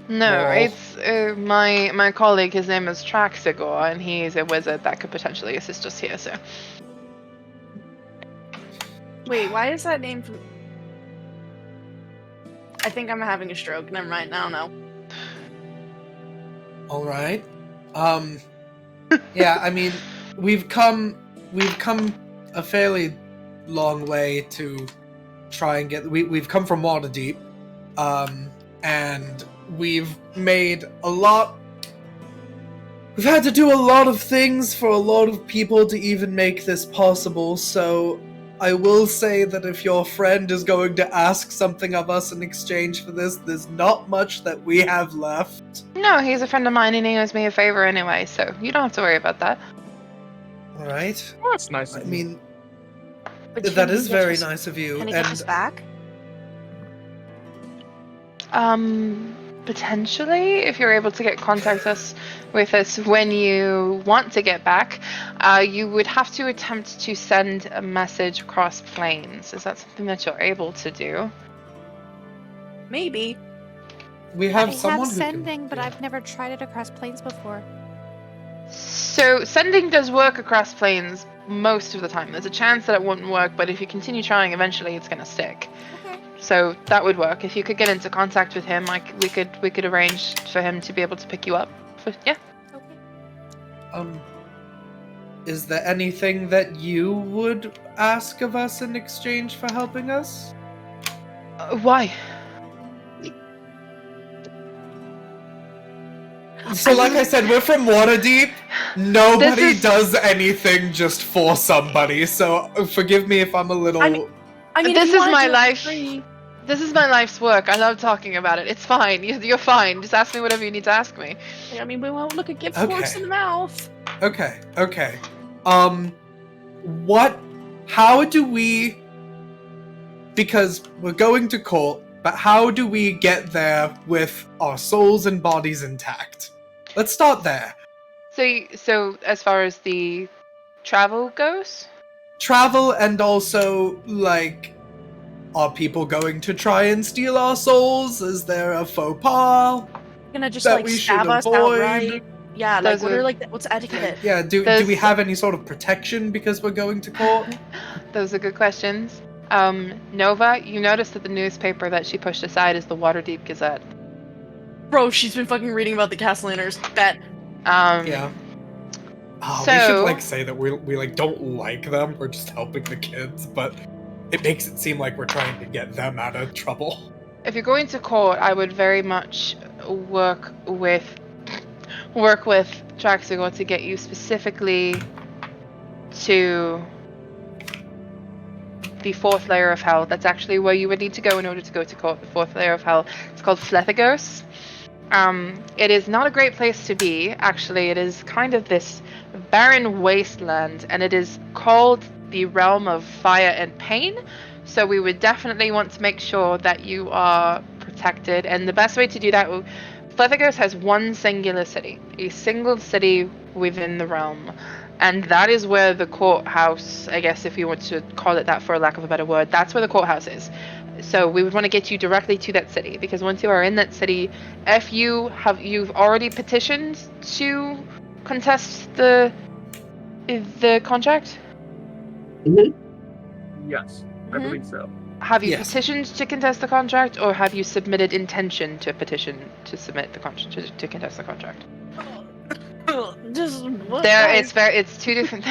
No, Well. it's my colleague. His name is Traxigor, and he's a wizard that could potentially assist us here. So Wait, why is that name from... I think I'm having a stroke. Never mind. I don't know. All right. Yeah, I mean, we've come a fairly long way to try and get. We've come from Waterdeep, and we've made a lot. We've had to do a lot of things for a lot of people to even make this possible. So, I will say that if your friend is going to ask something of us in exchange for this, there's not much that we have left. no, he's a friend of mine, and he owes me a favor anyway. So you don't have to worry about that. All right. Oh, that's nice. I of you. mean, But that can he is get very us- nice of you. Can he get us back? Potentially, if you're able to contact us with us when you want to get back, you would have to attempt to send a message across planes. Is that something that you're able to do? Maybe. We have I someone have who can- sending, but I've never tried it across planes before. So sending does work across planes most of the time. There's a chance that it won't work, but if you continue trying, eventually it's going to stick. Okay. So that would work. If you could get into contact with him, we could arrange for him to be able to pick you up. Yeah. Okay. Is there anything that you would ask of us in exchange for helping us? Why? So, like I said, we're from Waterdeep. Nobody This is- does anything just for somebody. So, forgive me if I'm a little. I mean, This if you is wanna my do it life. free- This is my life's work. I love talking about it. It's fine. You're fine. Just ask me whatever you need to ask me. I mean, we won't look a gift Okay. horse in the mouth. Okay. How do we? Because we're going to court, but how do we get there with our souls and bodies intact? Let's start there. So as far as the travel goes, Travel and also, like, are people going to try and steal our souls? Is there a faux pas? Gonna just That like we stab should us avoid. outright. Yeah, like Those what are- are like what's etiquette? Yeah, do There's- we have any sort of protection because we're going to court? those are good questions. Nova, you noticed that the newspaper that she pushed aside is the Waterdeep Gazette. Bro, she's been fucking reading about the Castellaners. Bet. Yeah. Oh, we should So- like say that we like don't like them. We're just helping the kids, but it makes it seem like we're trying to get them out of trouble. If you're going to court, I would very much work with Traxigor to get you specifically to the fourth layer of hell. That's actually where you would need to go in order to go to court. The fourth layer of hell. It's called Flethagos. It is not a great place to be. Actually, it is kind of this barren wasteland, and it is called the realm of fire and pain. So we would definitely want to make sure that you are protected. And the best way to do that, Flethagos has one singular city, a single city within the realm. And that is where the courthouse, I guess if you want to call it that for lack of a better word, that's where the courthouse is. So we would want to get you directly to that city, because once you are in that city, if you've already petitioned to contest the contract? Yes, I believe so. Have you Yes. petitioned to contest the contract, or have you submitted intention to petition to submit the contract to contest the contract? Just what, There, guys? it's two different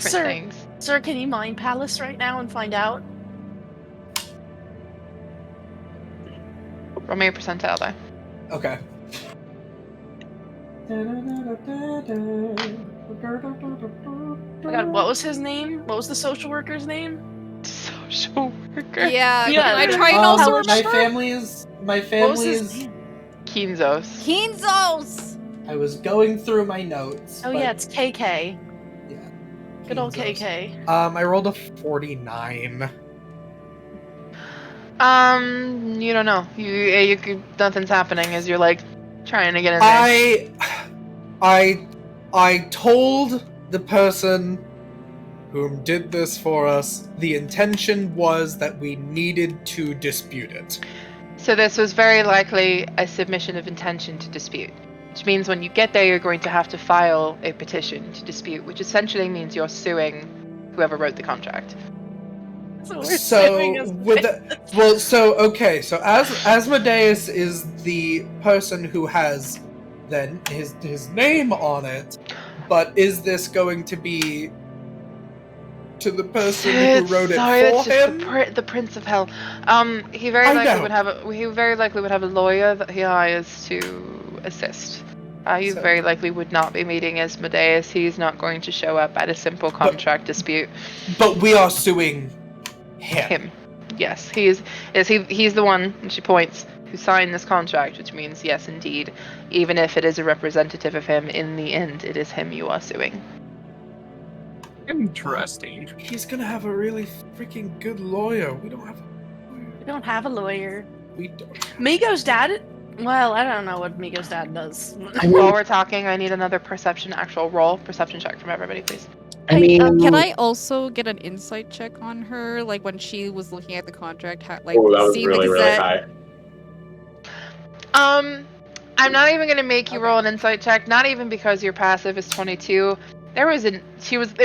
Sir. things. Sir, can you mind Palace right now and find out? Roll me a percentile though. Okay. Oh my god, what was his name? What was the social worker's name? Social worker. Yeah, Yeah. can I try and also my remember? family is What was his name? Kinzos. Kinzos! I was going through my notes. Oh but- yeah, it's KK. Yeah. Good old Kinzos. KK. I rolled a 49. You don't know. You nothing's happening as you're like trying to get in there. I told the person whom did this for us the intention was that we needed to dispute it. So this was very likely a submission of intention to dispute, which means when you get there, you're going to have to file a petition to dispute, which essentially means you're suing whoever wrote the contract. So we're So suing his with okay, so Asmodeus is the person who has then his name on it, but is this going to be to the person who wrote Sorry, it that's for just him? the Prince of Hell. He very I likely know. would have a lawyer that he hires to assist. You So- very likely would not be meeting Asmodeus. He's not going to show up at a simple contract dispute. But we are suing him. Yes, he's the one, and she points, who signed this contract, which means yes, indeed, even if it is a representative of him, in the end, it is him you are suing. Interesting. He's gonna have a really freaking good lawyer. We don't have a lawyer. We don't have a lawyer. We don't. Mico's dad? Well, I don't know what Mico's dad does. While we're talking, I need another perception check from everybody, please. I mean, Can I also get an insight check on her? Like when she was looking at the contract, like oh, that was see really, like really is that high. I'm not even gonna make you roll an insight check, not even because your passive is 22. It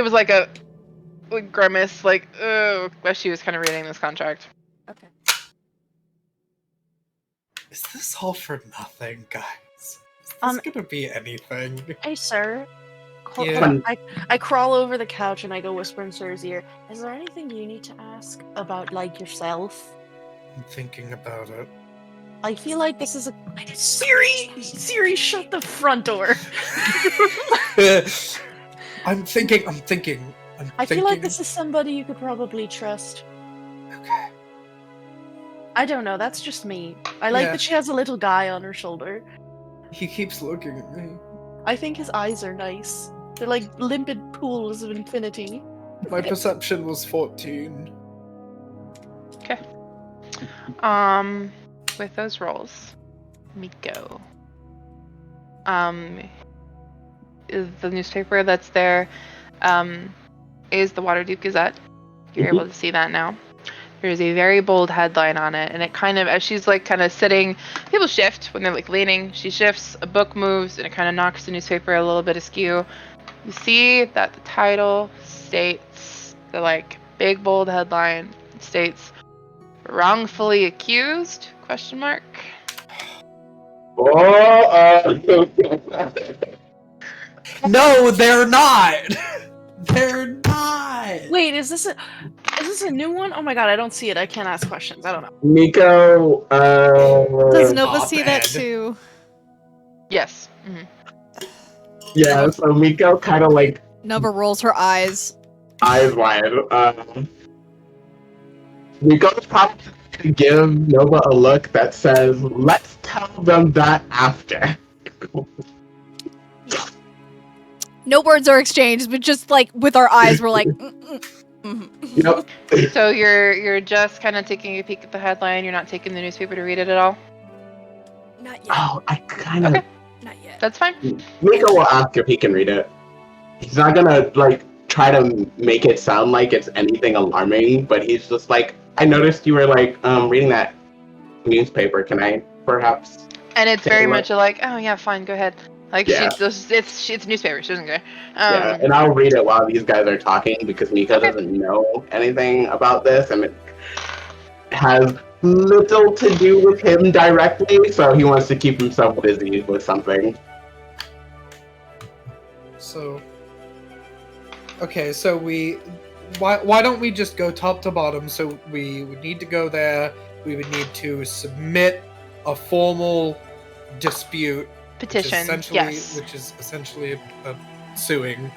was like a grimace, like, oh, as she was kind of reading this contract. okay. Is this all for nothing, guys? Is this gonna be anything? Hey, sir. Hold Yeah. on. I crawl over the couch and I go whisper in Sir's ear. Is there anything you need to ask about, like, yourself? I'm thinking about it. I feel like this is a... Siri, shut the front door. I'm thinking. I feel like this is somebody you could probably trust. Okay. I don't know, that's just me. I like Yeah. that she has a little guy on her shoulder. He keeps looking at me. I think his eyes are nice. They're like limpid pools of infinity. My perception was 14. With those rolls, Mico. Is the newspaper that's there, is the Waterdeep Gazette. You're able to see that now. There's a very bold headline on it, and it kind of, as she's like kind of sitting, people shift when they're like leaning. She shifts, a book moves, and it kind of knocks the newspaper a little bit askew. You see that the title states, the like big bold headline states, "Wrongfully accused?" ? Oh, No, they're not. They're not. Wait, is this a new one? Oh my god, I don't see it. I can't ask questions. I don't know. Mico, Does Nova see that op-ed. too? Yes. Hmm. yeah, so Mico kind of like Nova rolls her eyes. eyes wide. Mico's probably to give Nova a look that says, "Let's tell them that after." No words are exchanged, but just like with our eyes, we're like, Yep. So you're just kind of taking a peek at the headline. You're not taking the newspaper to read it at all. Not yet. Oh, I kind of. Okay. Not yet. That's fine. Mico will ask if he can read it. He's not gonna try to make it sound like it's anything alarming, but he's just like, I noticed you were reading that newspaper. Can I perhaps? And it's Take very a look. much like, oh yeah, fine, go ahead. Like Yeah. it's a newspaper. She doesn't care. Yeah, and I'll read it while these guys are talking because Mico Okay. doesn't know anything about this, and it has little to do with him directly, so he wants to keep himself busy with something. So, okay, so why don't we just go top to bottom? So we would need to go there. We would need to submit a formal dispute, petition. Yes. which is essentially a suing,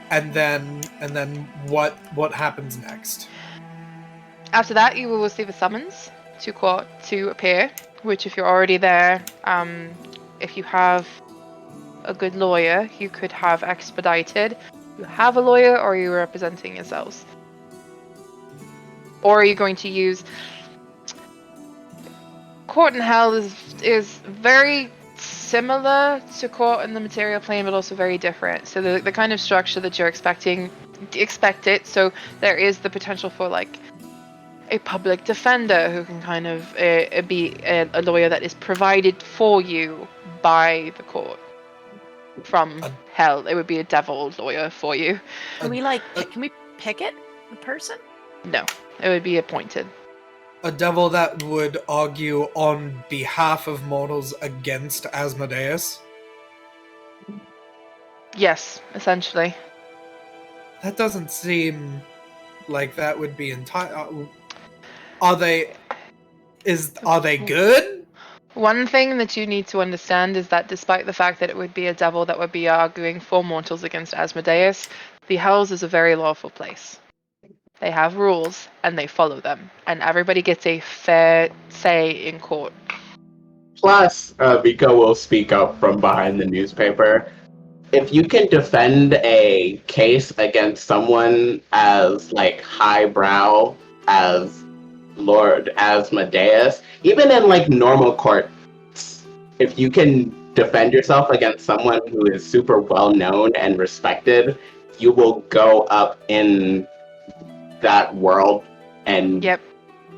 and then what happens next? After that, you will receive a summons to court to appear. Which, if you're already there, if you have a good lawyer, you could have expedited. You have a lawyer, or are you representing yourselves? Or are you going to use court in hell is very similar to court in the material plane, but also very different. So the kind of structure that you're expecting, expect it. So there is the potential for a public defender who can kind of be a lawyer that is provided for you by the court from hell. It would be a devil lawyer for you. Can we can we pick it? The person? No, it would be appointed. A devil that would argue on behalf of mortals against Asmodeus? Yes, essentially. That doesn't seem like that would be Are they good? One thing that you need to understand is that despite the fact that it would be a devil that would be arguing for mortals against Asmodeus, the Hells is a very lawful place. They have rules, and they follow them, and everybody gets a fair say in court. Plus, Mico will speak up from behind the newspaper. If you can defend a case against someone as highbrow as Lord Asmodeus, even in normal courts, if you can defend yourself against someone who is super well known and respected, you will go up in that world and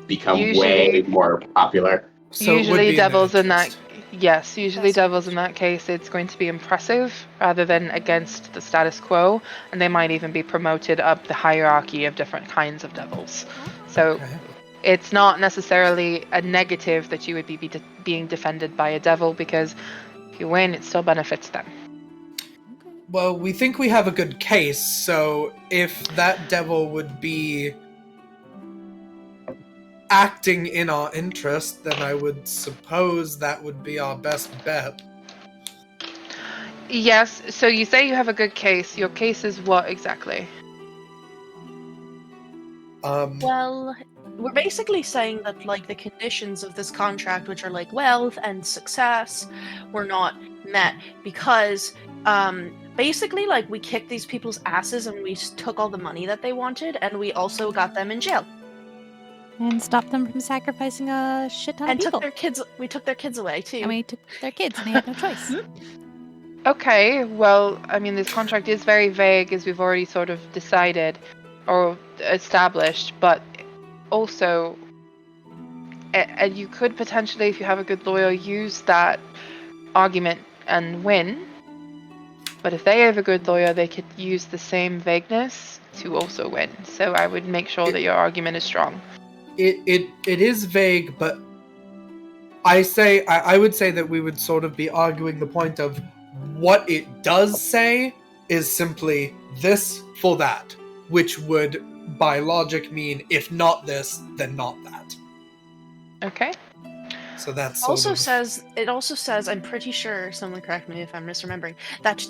become way more popular. So it would usually be devils an in that interest. usually devils in that case, it's going to be impressive rather than against the status quo, and they might even be promoted up the hierarchy of different kinds of devils. So Okay. it's not necessarily a negative that you would be being defended by a devil, because if you win, it still benefits them. Well, we think we have a good case, so if that devil would be acting in our interest, then I would suppose that would be our best bet. Yes, so you say you have a good case. Your case is what exactly? Well, we're basically saying that the conditions of this contract, which are wealth and success, were not met because basically we kicked these people's asses and we took all the money that they wanted, and we also got them in jail And stop them from sacrificing a shit ton and of people. took their kids. We took their kids away too. And we took their kids, and they had no choice. Okay, well, I mean, this contract is very vague, as we've already sort of decided or established, but also, and you could potentially, if you have a good lawyer, use that argument and win. But if they have a good lawyer, they could use the same vagueness to also win. So I would make sure that your argument is strong. It is vague, but I would say that we would sort of be arguing the point of what it does say is simply this for that, which would by logic mean if not this, then not that. Okay. So that's It also says, I'm pretty sure, someone correct me if I'm misremembering, that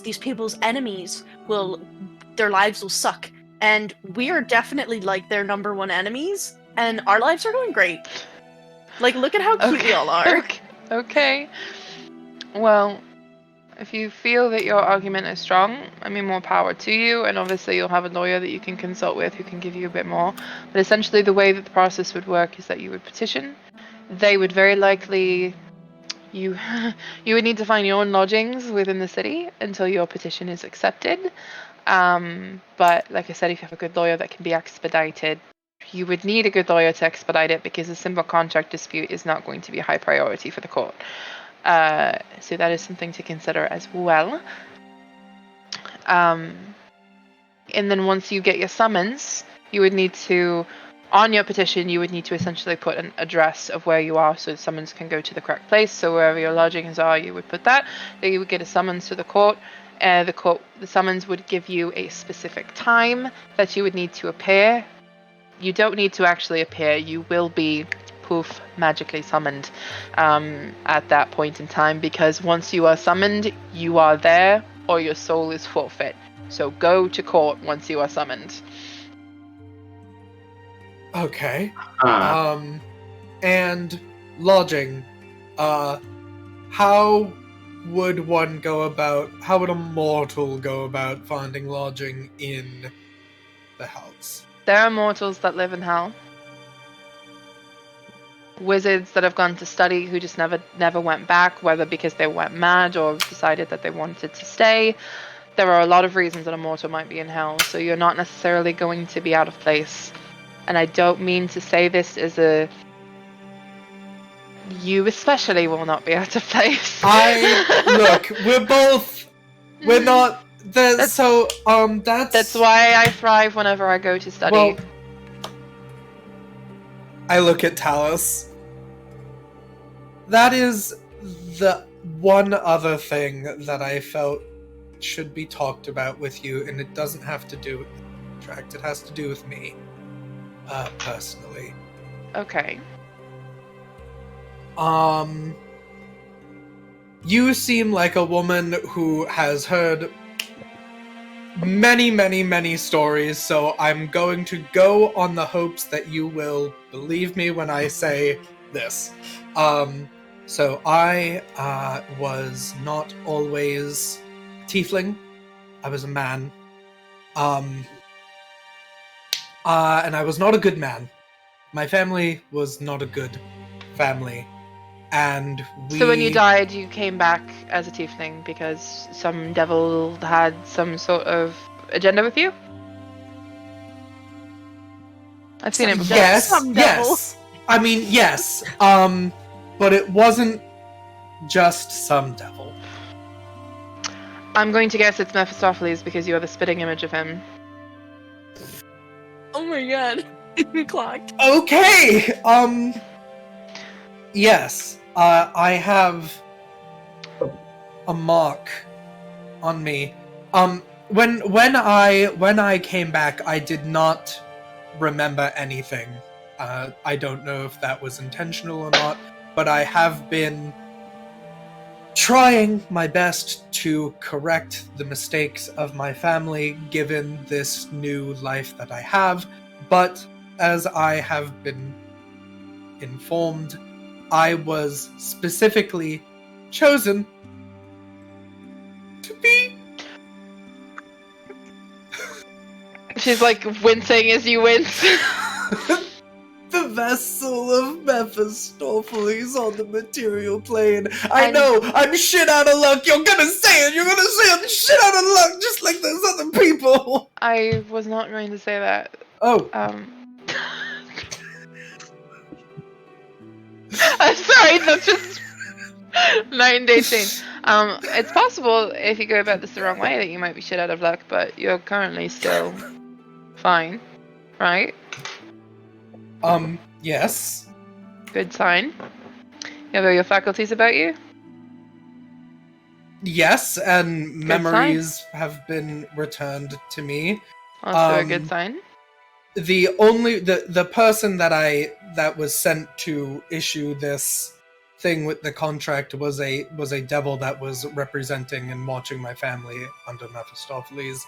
these people's enemies their lives will suck. And we are definitely their number one enemies, and our lives are going great. Look at how cute we all are. Okay. Well, If you feel that your argument is strong, I mean, more power to you, and obviously you'll have a lawyer that you can consult with who can give you a bit more. But essentially the way that the process would work is that you would petition. They would very likely... You would need to find your own lodgings within the city until your petition is accepted. But like I said, if you have a good lawyer, that can be expedited. You would need a good lawyer to expedite it because a simple contract dispute is not going to be a high priority for the court. So that is something to consider as well. And then once you get your summons, you would need to, on your petition, you would need to essentially put an address of where you are so the summons can go to the correct place. So wherever your lodgings are, you would put that. Then you would get a summons to the court. The summons would give you a specific time that you would need to appear. You don't need to actually appear. You will be, poof, magically summoned at that point in time, because once you are summoned, you are there or your soul is forfeit. So go to court once you are summoned. Okay. And lodging. How would a mortal go about finding lodging in the house? There are mortals that live in hell. Wizards that have gone to study who just never went back, whether because they went mad or decided that they wanted to stay. There are a lot of reasons that a mortal might be in hell, so you're not necessarily going to be out of place. And I don't mean to say this as you especially will not be out of place. We're not that's why I thrive whenever I go to study. Well, I look at Tallice. That is the one other thing that I felt should be talked about with you, and it doesn't have to do with the contract. It has to do with me, personally. Okay. You seem like a woman who has heard many, many, many stories, so I'm going to go on the hopes that you will believe me when I say this. So I was not always Tiefling. I was a man. And I was not a good man. My family was not a good family. And So when you died, you came back as a tiefling because some devil had some sort of agenda with you? I've seen it before. Yes. I mean, yes. But it wasn't just some devil. I'm going to guess it's Mephistopheles because you are the spitting image of him. Oh my god. Clocked. Okay! Yes. I have a mark on me. When I came back, I did not remember anything. I don't know if that was intentional or not, but I have been trying my best to correct the mistakes of my family given this new life that I have. But as I have been informed, I was specifically chosen to be... She's like wincing as you wince. the vessel of Mephistopheles on the material plane. I know, I'm shit out of luck. You're gonna say it. You're gonna say I'm shit out of luck, just like those other people. I was not going to say that. Oh. I'm sorry, that's just night and day change. It's possible if you go about this the wrong way that you might be shit out of luck, but you're currently still fine, right? Yes. Good sign. You have all your faculties about you? Yes, and memories have been returned to me. Also a good sign. The person that was sent to issue this thing with the contract was a devil that was representing and watching my family under Mephistopheles.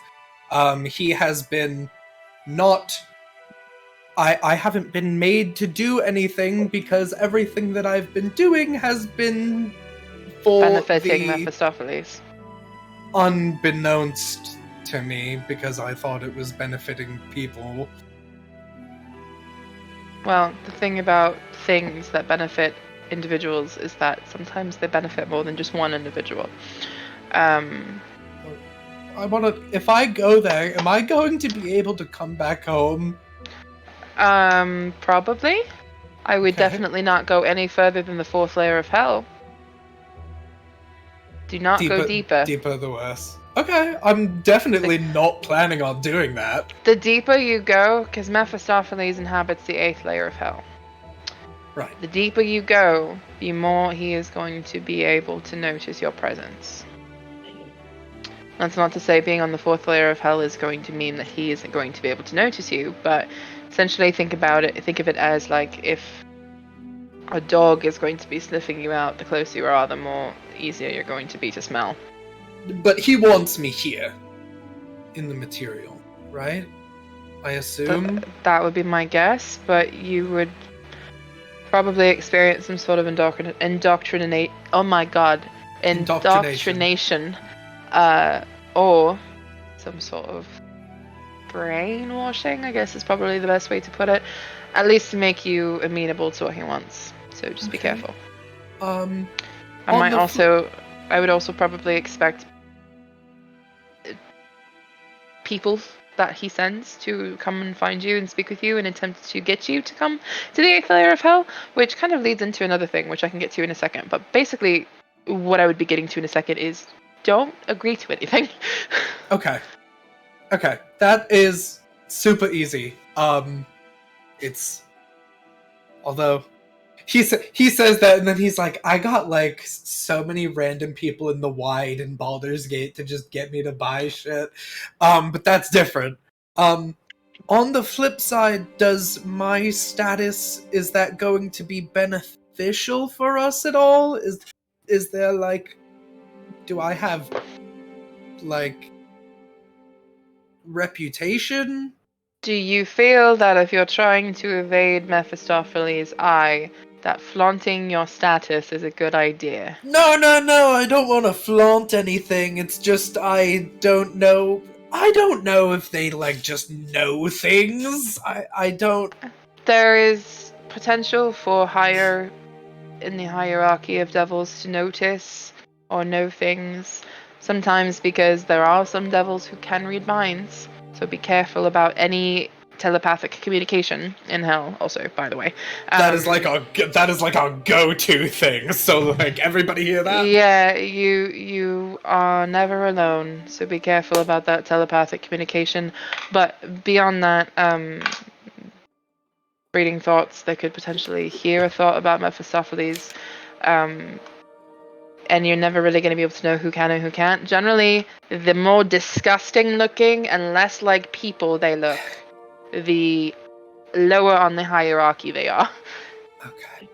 He has been not... I haven't been made to do anything because everything that I've been doing has been for benefiting Mephistopheles. unbeknownst to me because I thought it was benefiting people. Well, the thing about things that benefit individuals is that sometimes they benefit more than just one individual. I want to. If I go there, am I going to be able to come back home? Probably. I would Okay. definitely not go any further than the 4th layer of hell. Do not go deeper. Deeper the worse. Okay, I'm definitely not planning on doing that. The deeper you go, because Mephistopheles inhabits the 8th layer of hell. Right. The deeper you go, the more he is going to be able to notice your presence. That's not to say being on the 4th layer of hell is going to mean that he isn't going to be able to notice you, but essentially think of it as like if a dog is going to be sniffing you out, the closer you are, the more easier you're going to be to smell. But he wants me here. In the material, right? I assume? That would be my guess, but you would probably experience some sort of indoctrination, or some sort of brainwashing, I guess is probably the best way to put it. At least to make you amenable to what he wants. So just be careful. I would also probably expect people that he sends to come and find you and speak with you and attempt to get you to come to the 8th layer of hell, which kind of leads into another thing, which I can get to in a second. But basically, what I would be getting to in a second is don't agree to anything. Okay, that is super easy. It's... Although... He says that, and then he's like, I got, like, so many random people in the Wide and Baldur's Gate to just get me to buy shit. But that's different. On the flip side, does my status, is that going to be beneficial for us at all? Is there, like... Do I have, like... reputation? Do you feel that if you're trying to evade Mephistopheles' eye, that flaunting your status is a good idea? No, I don't want to flaunt anything. It's just I don't know if they, like, just know things. I don't... There is potential for higher in the hierarchy of devils to notice or know things. Sometimes because there are some devils who can read minds. So be careful about any telepathic communication in hell. Also, by the way, that is like our go-to thing. So, like, everybody hear that? Yeah, you are never alone. So be careful about that telepathic communication. But beyond that, reading thoughts, they could potentially hear a thought about Mephistopheles, and you're never really going to be able to know who can and who can't. Generally, the more disgusting looking and less like people they look, the lower on the hierarchy they are. Okay.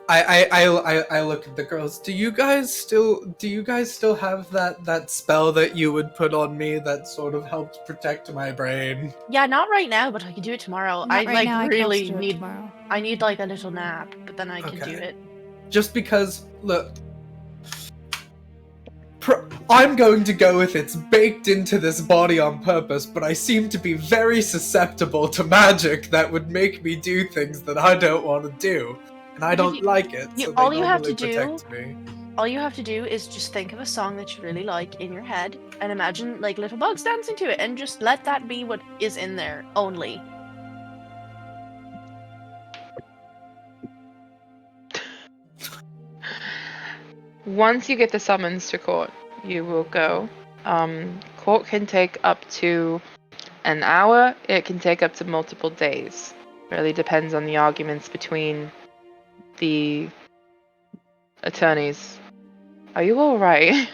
I look at the girls. Do you guys still have that spell that you would put on me that sort of helps protect my brain? Yeah, not right now, but I can do it tomorrow. Not right now, I can also do it need tomorrow. I need like a little nap, but then I can do it. Just because, look, I'm going to go with it's baked into this body on purpose, but I seem to be very susceptible to magic that would make me do things that I don't want to do. And I don't like it, so all they you have to normally protect me. All you have to do is just think of a song that you really like in your head, and imagine like little bugs dancing to it, and just let that be what is in there, only. Once you get the summons to court, you will go. Court can take up to an hour. It can take up to multiple days. Really depends on the arguments between the attorneys. Are you alright?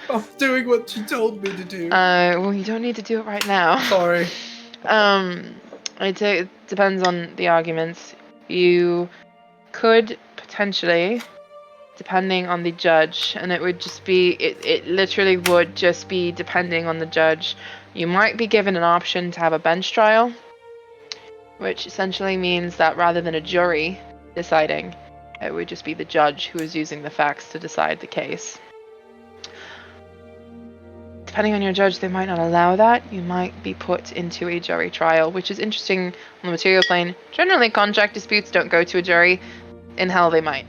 I'm doing what you told me to do. Well, you don't need to do it right now. Sorry. It depends on the arguments. You could potentially, depending on the judge, and it would just be, it literally would just be depending on the judge. You might be given an option to have a bench trial, which essentially means that rather than a jury deciding, it would just be the judge who is using the facts to decide the case. depending on your judge, they might not allow that. You might be put into a jury trial, which is interesting on the material plane. Generally, contract disputes don't go to a jury. In hell, they might.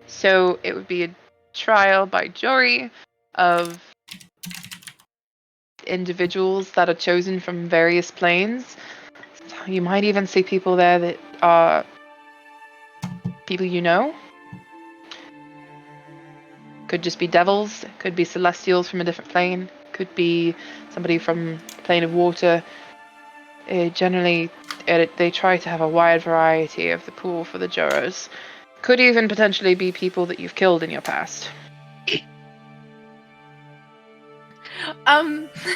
So it would be a trial by jury of individuals that are chosen from various planes. You might even see people there that are people you know. Could just be devils, could be celestials from a different plane, could be somebody from the plane of water. Generally, they try to have a wide variety of the pool for the jurors. Could even potentially be people that you've killed in your past.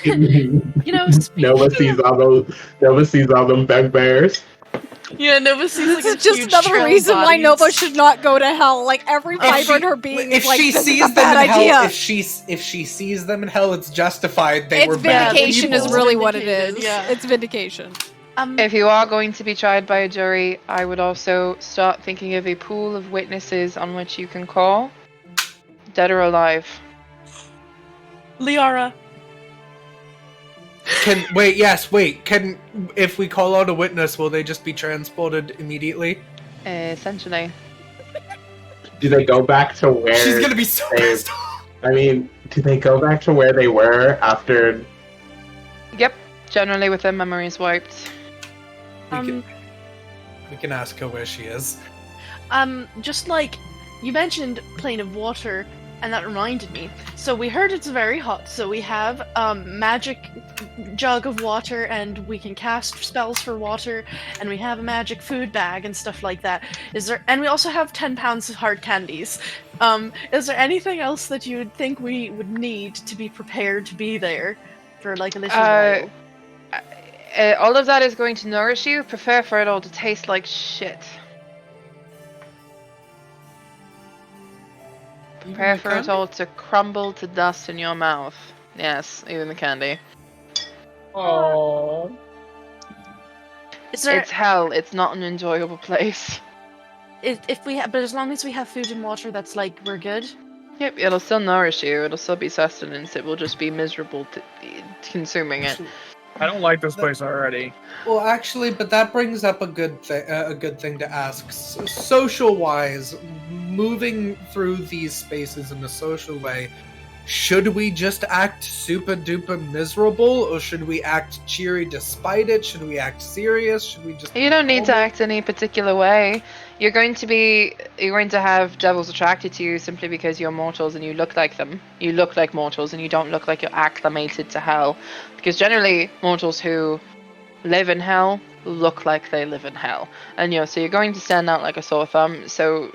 You know, Nova sees all them bugbears. yeah, Nova sees like This a is just huge another trail of reason why bodies. Nova should not go to hell. Like every fiber in her being is like, this is a bad idea. if she sees them in hell, it's justified. They It's were bad vindication is people. really what it Vindicated, is. yeah. It's vindication. If you are going to be tried by a jury, I would also start thinking of a pool of witnesses on which you can call, dead or alive. Liara. Can if we call out a witness, will they just be transported immediately? Essentially. Do they go back to where? She's gonna be so they- pissed off. I mean, do they go back to where they were after? Yep, generally with their memories wiped. We can ask her where she is. Just like you mentioned plane of water, and that reminded me. So we heard it's very hot, so we have magic jug of water, and we can cast spells for water, and we have a magic food bag and stuff like that. And we also have 10 pounds of hard candies. Is there anything else that you would think we would need to be prepared to be there for like a little while? All of that is going to nourish you. Prepare for it all to taste like shit. Prepare for it all to crumble to dust in your mouth. Yes, even the candy. Oh. Is there It's hell. It's not an enjoyable place. but as long as we have food and water, that's like we're good. Yep, it'll still nourish you. It'll still be sustenance. It will just be miserable consuming it. I don't like this place already. Well, actually, but that brings up a good thing to ask. Social-wise, moving through these spaces in a social way, should we just act super-duper miserable, or should we act cheery despite it? Should we act serious? Should we just... You don't need to act any particular way. You're going to have devils attracted to you simply because you're mortals and you look like them. You look like mortals and you don't look like you're acclimated to hell. Because generally, mortals who live in hell look like they live in hell. And so you're going to stand out like a sore thumb. So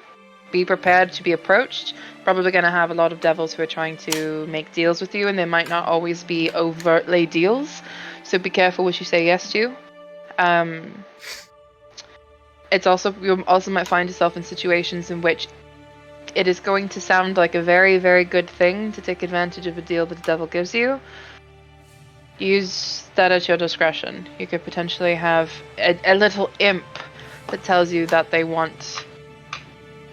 be prepared to be approached. Probably going to have a lot of devils who are trying to make deals with you, and they might not always be overtly deals. So be careful what you say yes to. You also might find yourself in situations in which it is going to sound like a very, very good thing to take advantage of a deal that the devil gives you. Use that at your discretion. You could potentially have a little imp that tells you that they want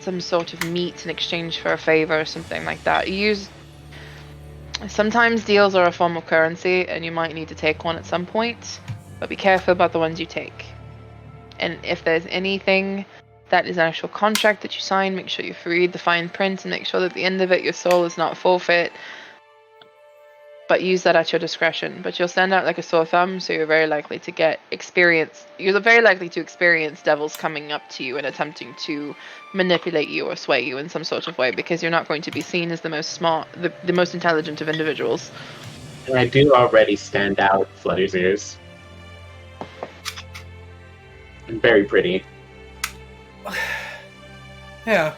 some sort of meat in exchange for a favor or something like that. Sometimes deals are a form of currency and you might need to take one at some point, but be careful about the ones you take. And if there's anything that is an actual contract that you sign, make sure you read the fine print and make sure that at the end of it your soul is not forfeit. But use that at your discretion. But you'll stand out like a sore thumb, so you're very likely to get experience. You're very likely to experience devils coming up to you and attempting to manipulate you or sway you in some sort of way, because you're not going to be seen as the most smart, the most intelligent of individuals. And I do already stand out, Flutter's ears. I'm very pretty. Yeah.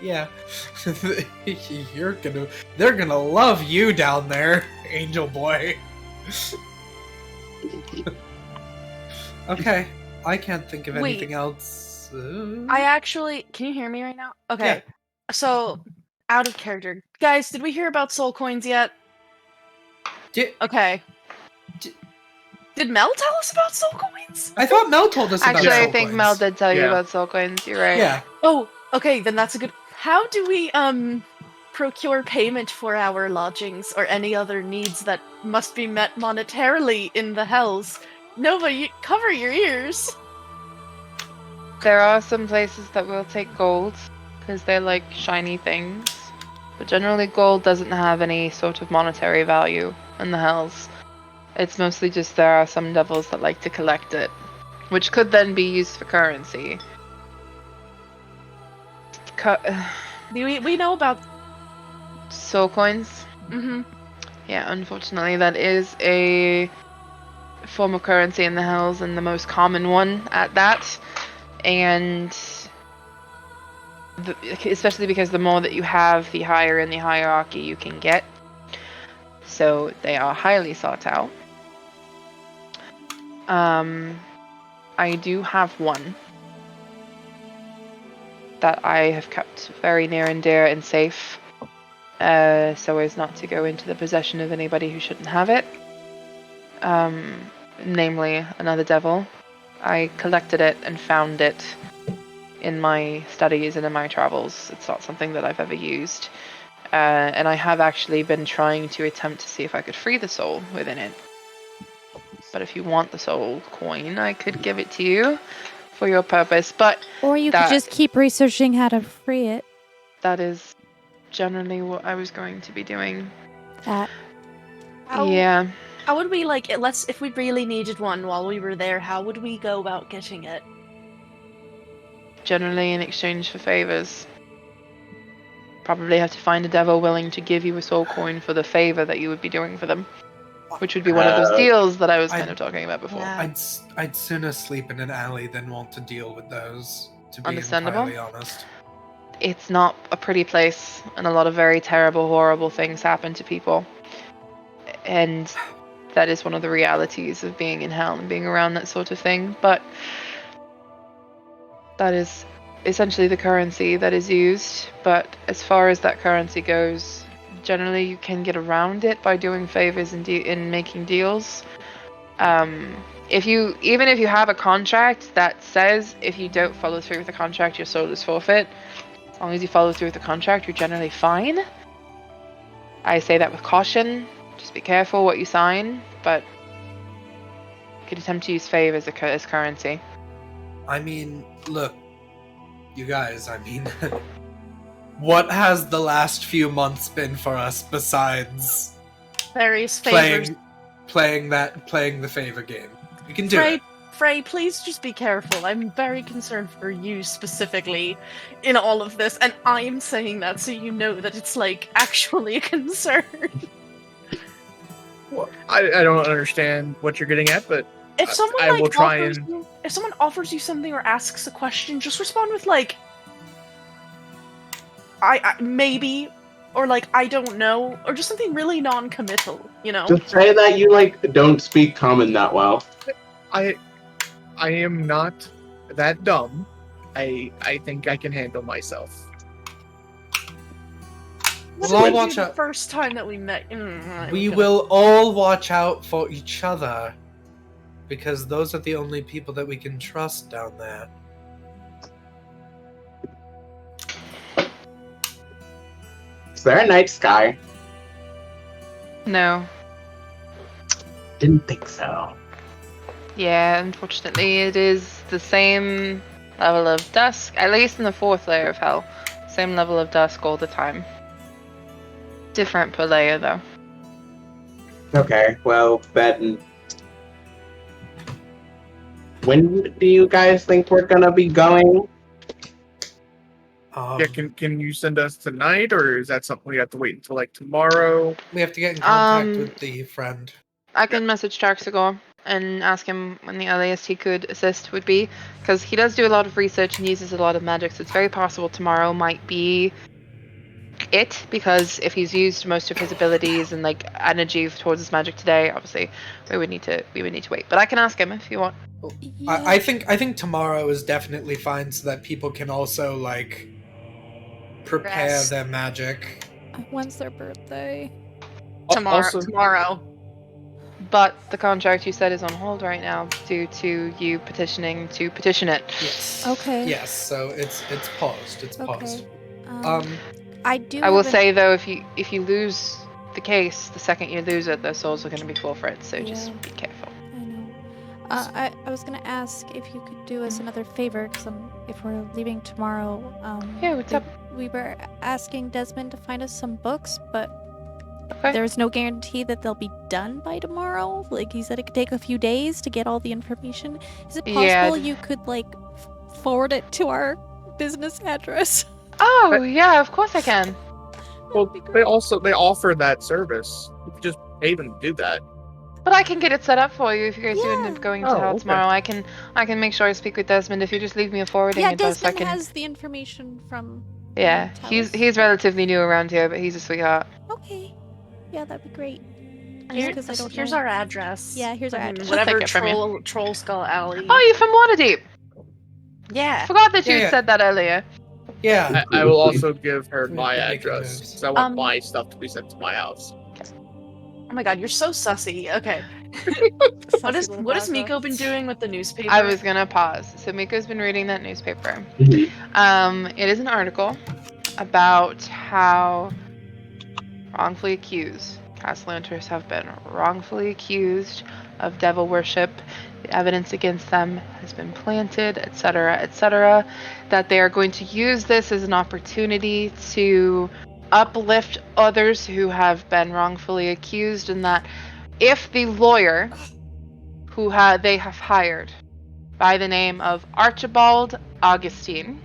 Yeah. They're gonna love you down there, Angel Boy. Okay. I can't think of Wait. anything else. Can you hear me right now? Okay. Yeah. So, out of character. Guys, did we hear about soul coins yet? Okay. Did Mel tell us about soul coins? I thought Mel told us about Actually, I soul think coins. Mel did tell you Yeah. about soul coins. You're right. Yeah. Oh, okay, then that's a good... How do we, procure payment for our lodgings or any other needs that must be met monetarily in the hells. Nova, you cover your ears. There are some places that will take gold, because they're like shiny things. But generally gold doesn't have any sort of monetary value in the hells. It's mostly just there are some devils that like to collect it, which could then be used for currency. We know about Soul coins? Mm-hmm. Yeah, unfortunately that is a form of currency in the hells, and the most common one at that. And especially because the more that you have, the higher in the hierarchy you can get. So they are highly sought out. I do have one that I have kept very near and dear and safe, so as not to go into the possession of anybody who shouldn't have it. Namely, another devil. I collected it and found it in my studies and in my travels. It's not something that I've ever used. And I have actually been trying to attempt to see if I could free the soul within it. But if you want the soul coin, I could give it to you for your purpose. But Or you could just keep researching how to free it. that is generally what I was going to be doing. That. Yeah. How would we if we really needed one while we were there, how would we go about getting it? Generally in exchange for favors. Probably have to find a devil willing to give you a soul coin for the favor that you would be doing for them. Which would be one of those deals that I was kind of talking about before. Yeah. I'd sooner sleep in an alley than want to deal with those, to be Understandable. entirely honest. It's not a pretty place, and a lot of very terrible, horrible things happen to people. And that is one of the realities of being in hell and being around that sort of thing. But that is essentially the currency that is used. But as far as that currency goes, generally you can get around it by doing favors and in making deals. Even if you have a contract that says if you don't follow through with the contract, your soul is forfeit. As long as you follow through with the contract, you're generally fine. I say that with caution. Just be careful what you sign, but you could attempt to use favors as currency. I mean, look, you guys, what has the last few months been for us besides Various favors. playing the favor game? We can do it. Frey, please just be careful. I'm very concerned for you specifically in all of this, and I'm saying that so you know that it's actually a concern. Well, I don't understand what you're getting at, but If someone I will try if someone offers you something or asks a question, just respond with I maybe, or I don't know, or just something really non-committal, you know? Just say that you don't speak common that well. I am not that dumb. I think I can handle myself. What We'll all did we watch do the out. first time that we met? We will all watch out for each other, because those are the only people that we can trust down there. Is there a night sky? No. Didn't think so. Yeah, unfortunately it is the same level of dusk, at least in the 4th layer of hell. Same level of dusk all the time. Different per layer though. Okay, well, then... When do you guys think we're gonna be going? Yeah, can you send us tonight, or is that something we have to wait until tomorrow? We have to get in contact with the friend. I can message Tarxagor and ask him when the earliest he could assist would be, because he does do a lot of research and uses a lot of magic, so it's very possible tomorrow might be it, because if he's used most of his abilities and energy towards his magic today, obviously we would need to wait. But I can ask him if you want. Yeah. I think tomorrow is definitely fine, so that people can also prepare Rest. their magic. When's their birthday? Tomorrow. But the contract you said is on hold right now due to you petitioning to petition it. Yes. Okay. Yes. So it's paused. It's paused. Okay. I do. I will have an- say though, if you lose the case, the second you lose it, the souls are going to be full for it. So just be careful. I know. I was gonna ask if you could do us another favor, because if we're leaving tomorrow, Yeah, what's up? We were asking Desmond to find us some books, but Okay. there's no guarantee that they'll be done by tomorrow. Like, he said it could take a few days to get all the information. Is it possible Yeah. you could, like, forward it to our business address? Oh yeah, of course I can. Well, they offer that service. You could just pay them to do that. But I can get it set up for you if you guys do end Yeah. up going to Oh, hell okay. tomorrow. I can make sure I speak with Desmond if you just leave me a forwarding Yeah, address. I Desmond can. has the information from... Yeah, Tallice. he's relatively new around here, but he's a sweetheart. Okay. Yeah, that'd be great. Here- 'cause I don't here's know. our address. Yeah, here's our In address. I'll Whatever take it from you. troll skull alley. Oh, you're from Waterdeep. Yeah. Forgot that you Yeah. said that earlier. Yeah. I will also give her We're my making address moves. because I want my stuff to be sent to my house. Oh my god, you're so sussy. Okay. What is Mico been doing with the newspaper? I was gonna pause. So Miko's been reading that newspaper. It is an article about how wrongfully accused Castellanters have been wrongfully accused of devil worship. The evidence against them has been planted, etc., etc. That they are going to use this as an opportunity to uplift others who have been wrongfully accused, and that if the lawyer who they have hired by the name of Archibald Augustine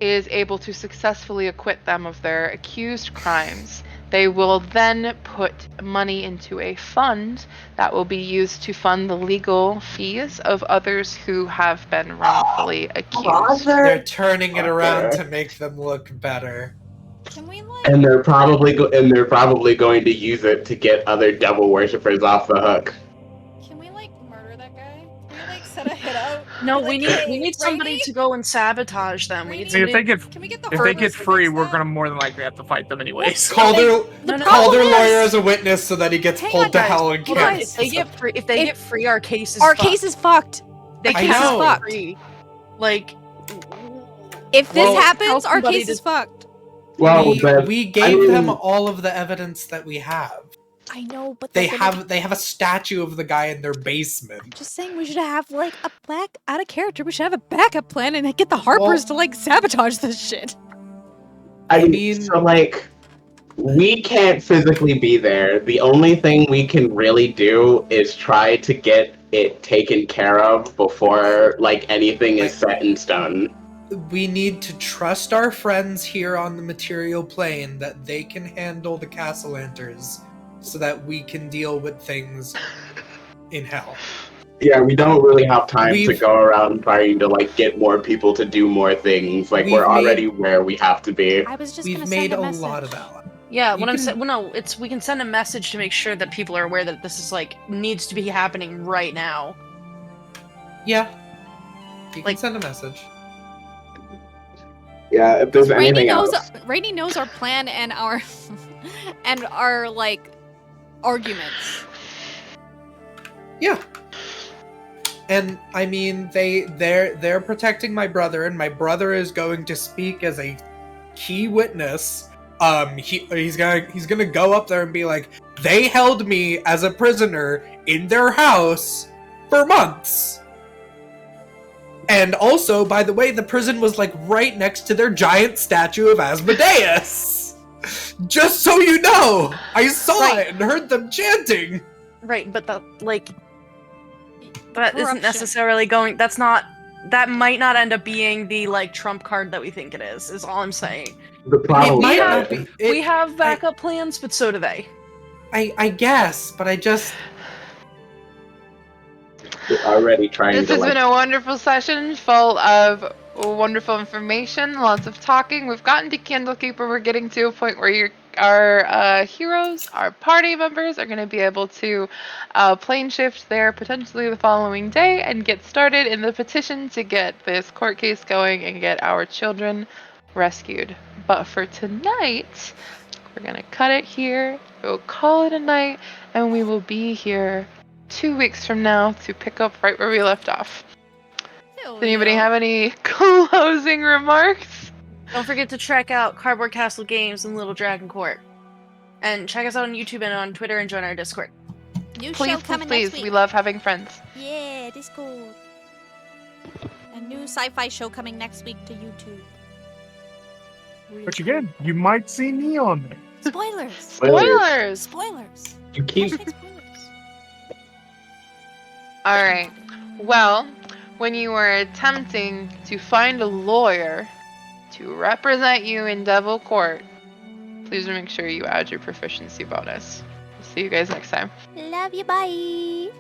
is able to successfully acquit them of their accused crimes, they will then put money into a fund that will be used to fund the legal fees of others who have been wrongfully accused. They're turning it around to make them look better. Can we, like... And they're probably going to use it to get other devil worshippers off the hook. Can we, like, murder that guy? Can we, like, set a hit out? No, Like, we hey, need somebody Rainy? to go and sabotage them. We need Rainy? If they somebody. get Can we get the if they Harvest get to free, fix we're that? gonna more than likely have to fight them anyways. Call their No, no, call their no. lawyer as a witness so that he gets Hang pulled on, to guys. hell and Hold on, cancelled. if they get free, our case is Our fucked. case is fucked. They I can't know. get free. Like, If this Well, happens, tell our somebody case is to- fucked. Well, we gave mean- them all of the evidence that we have. I know, but They they're gonna- have a statue of the guy in their basement. Just saying, we should have like a out of character. We should have a backup plan and get the Harpers to like sabotage this shit. I mean- mean, so like, we can't physically be there. The only thing we can really do is try to get it taken care of before like anything is set in stone. We need to trust our friends here on the material plane that they can handle the Castellanters so that we can deal with things in hell. Yeah, we don't really have time to We've- go around trying to like get more people to do more things. Like We've we're made- already where we have to be. I was just We've gonna made send a a message. lot of allies. yeah, You what I'm can- saying, well, no, it's we can send a message to make sure that people are aware that this is like needs to be happening right now. Yeah. You can Like- send a message. Yeah, if there's anything else. Rainey knows our plan and our and our like arguments. Yeah. And I mean they're protecting my brother, and my brother is going to speak as a key witness. He's gonna go up there and be like, they held me as a prisoner in their house for months. And also, by the way, the prison was like right next to their giant statue of Asmodeus. Just so you know, I saw Right. it and heard them chanting. Right, but that like that Corruption. isn't necessarily going. That's not. That might not end up being the like trump card that we think it is. Is all I'm saying. The problem It might is not be. We have backup plans, but so do they. I guess, but I just. we're already trying This to has like. been a wonderful session full of wonderful information, lots of talking. We've gotten to Candlekeeper. We're getting to a point where our heroes, our party members, are going to be able to plane shift there potentially the following day and get started in the petition to get this court case going and get our children rescued. But for tonight, we're going to cut it here. We'll call it a night, and we will be here 2 weeks from now to pick up right where we left off. Does anybody have any closing remarks? Don't forget to check out Cardboard Castle Games and Little Dragon Court. And check us out on YouTube and on Twitter and join our Discord. New Please, show please, coming please. next week. We love having friends. Yeah, Discord. A new sci-fi show coming next week to YouTube. Which again, you might see me on there. Spoilers. Spoilers! Spoilers. You keep Spoilers. Alright. Well, when you are attempting to find a lawyer to represent you in Devil Court, please make sure you add your proficiency bonus. See you guys next time. Love you. Bye.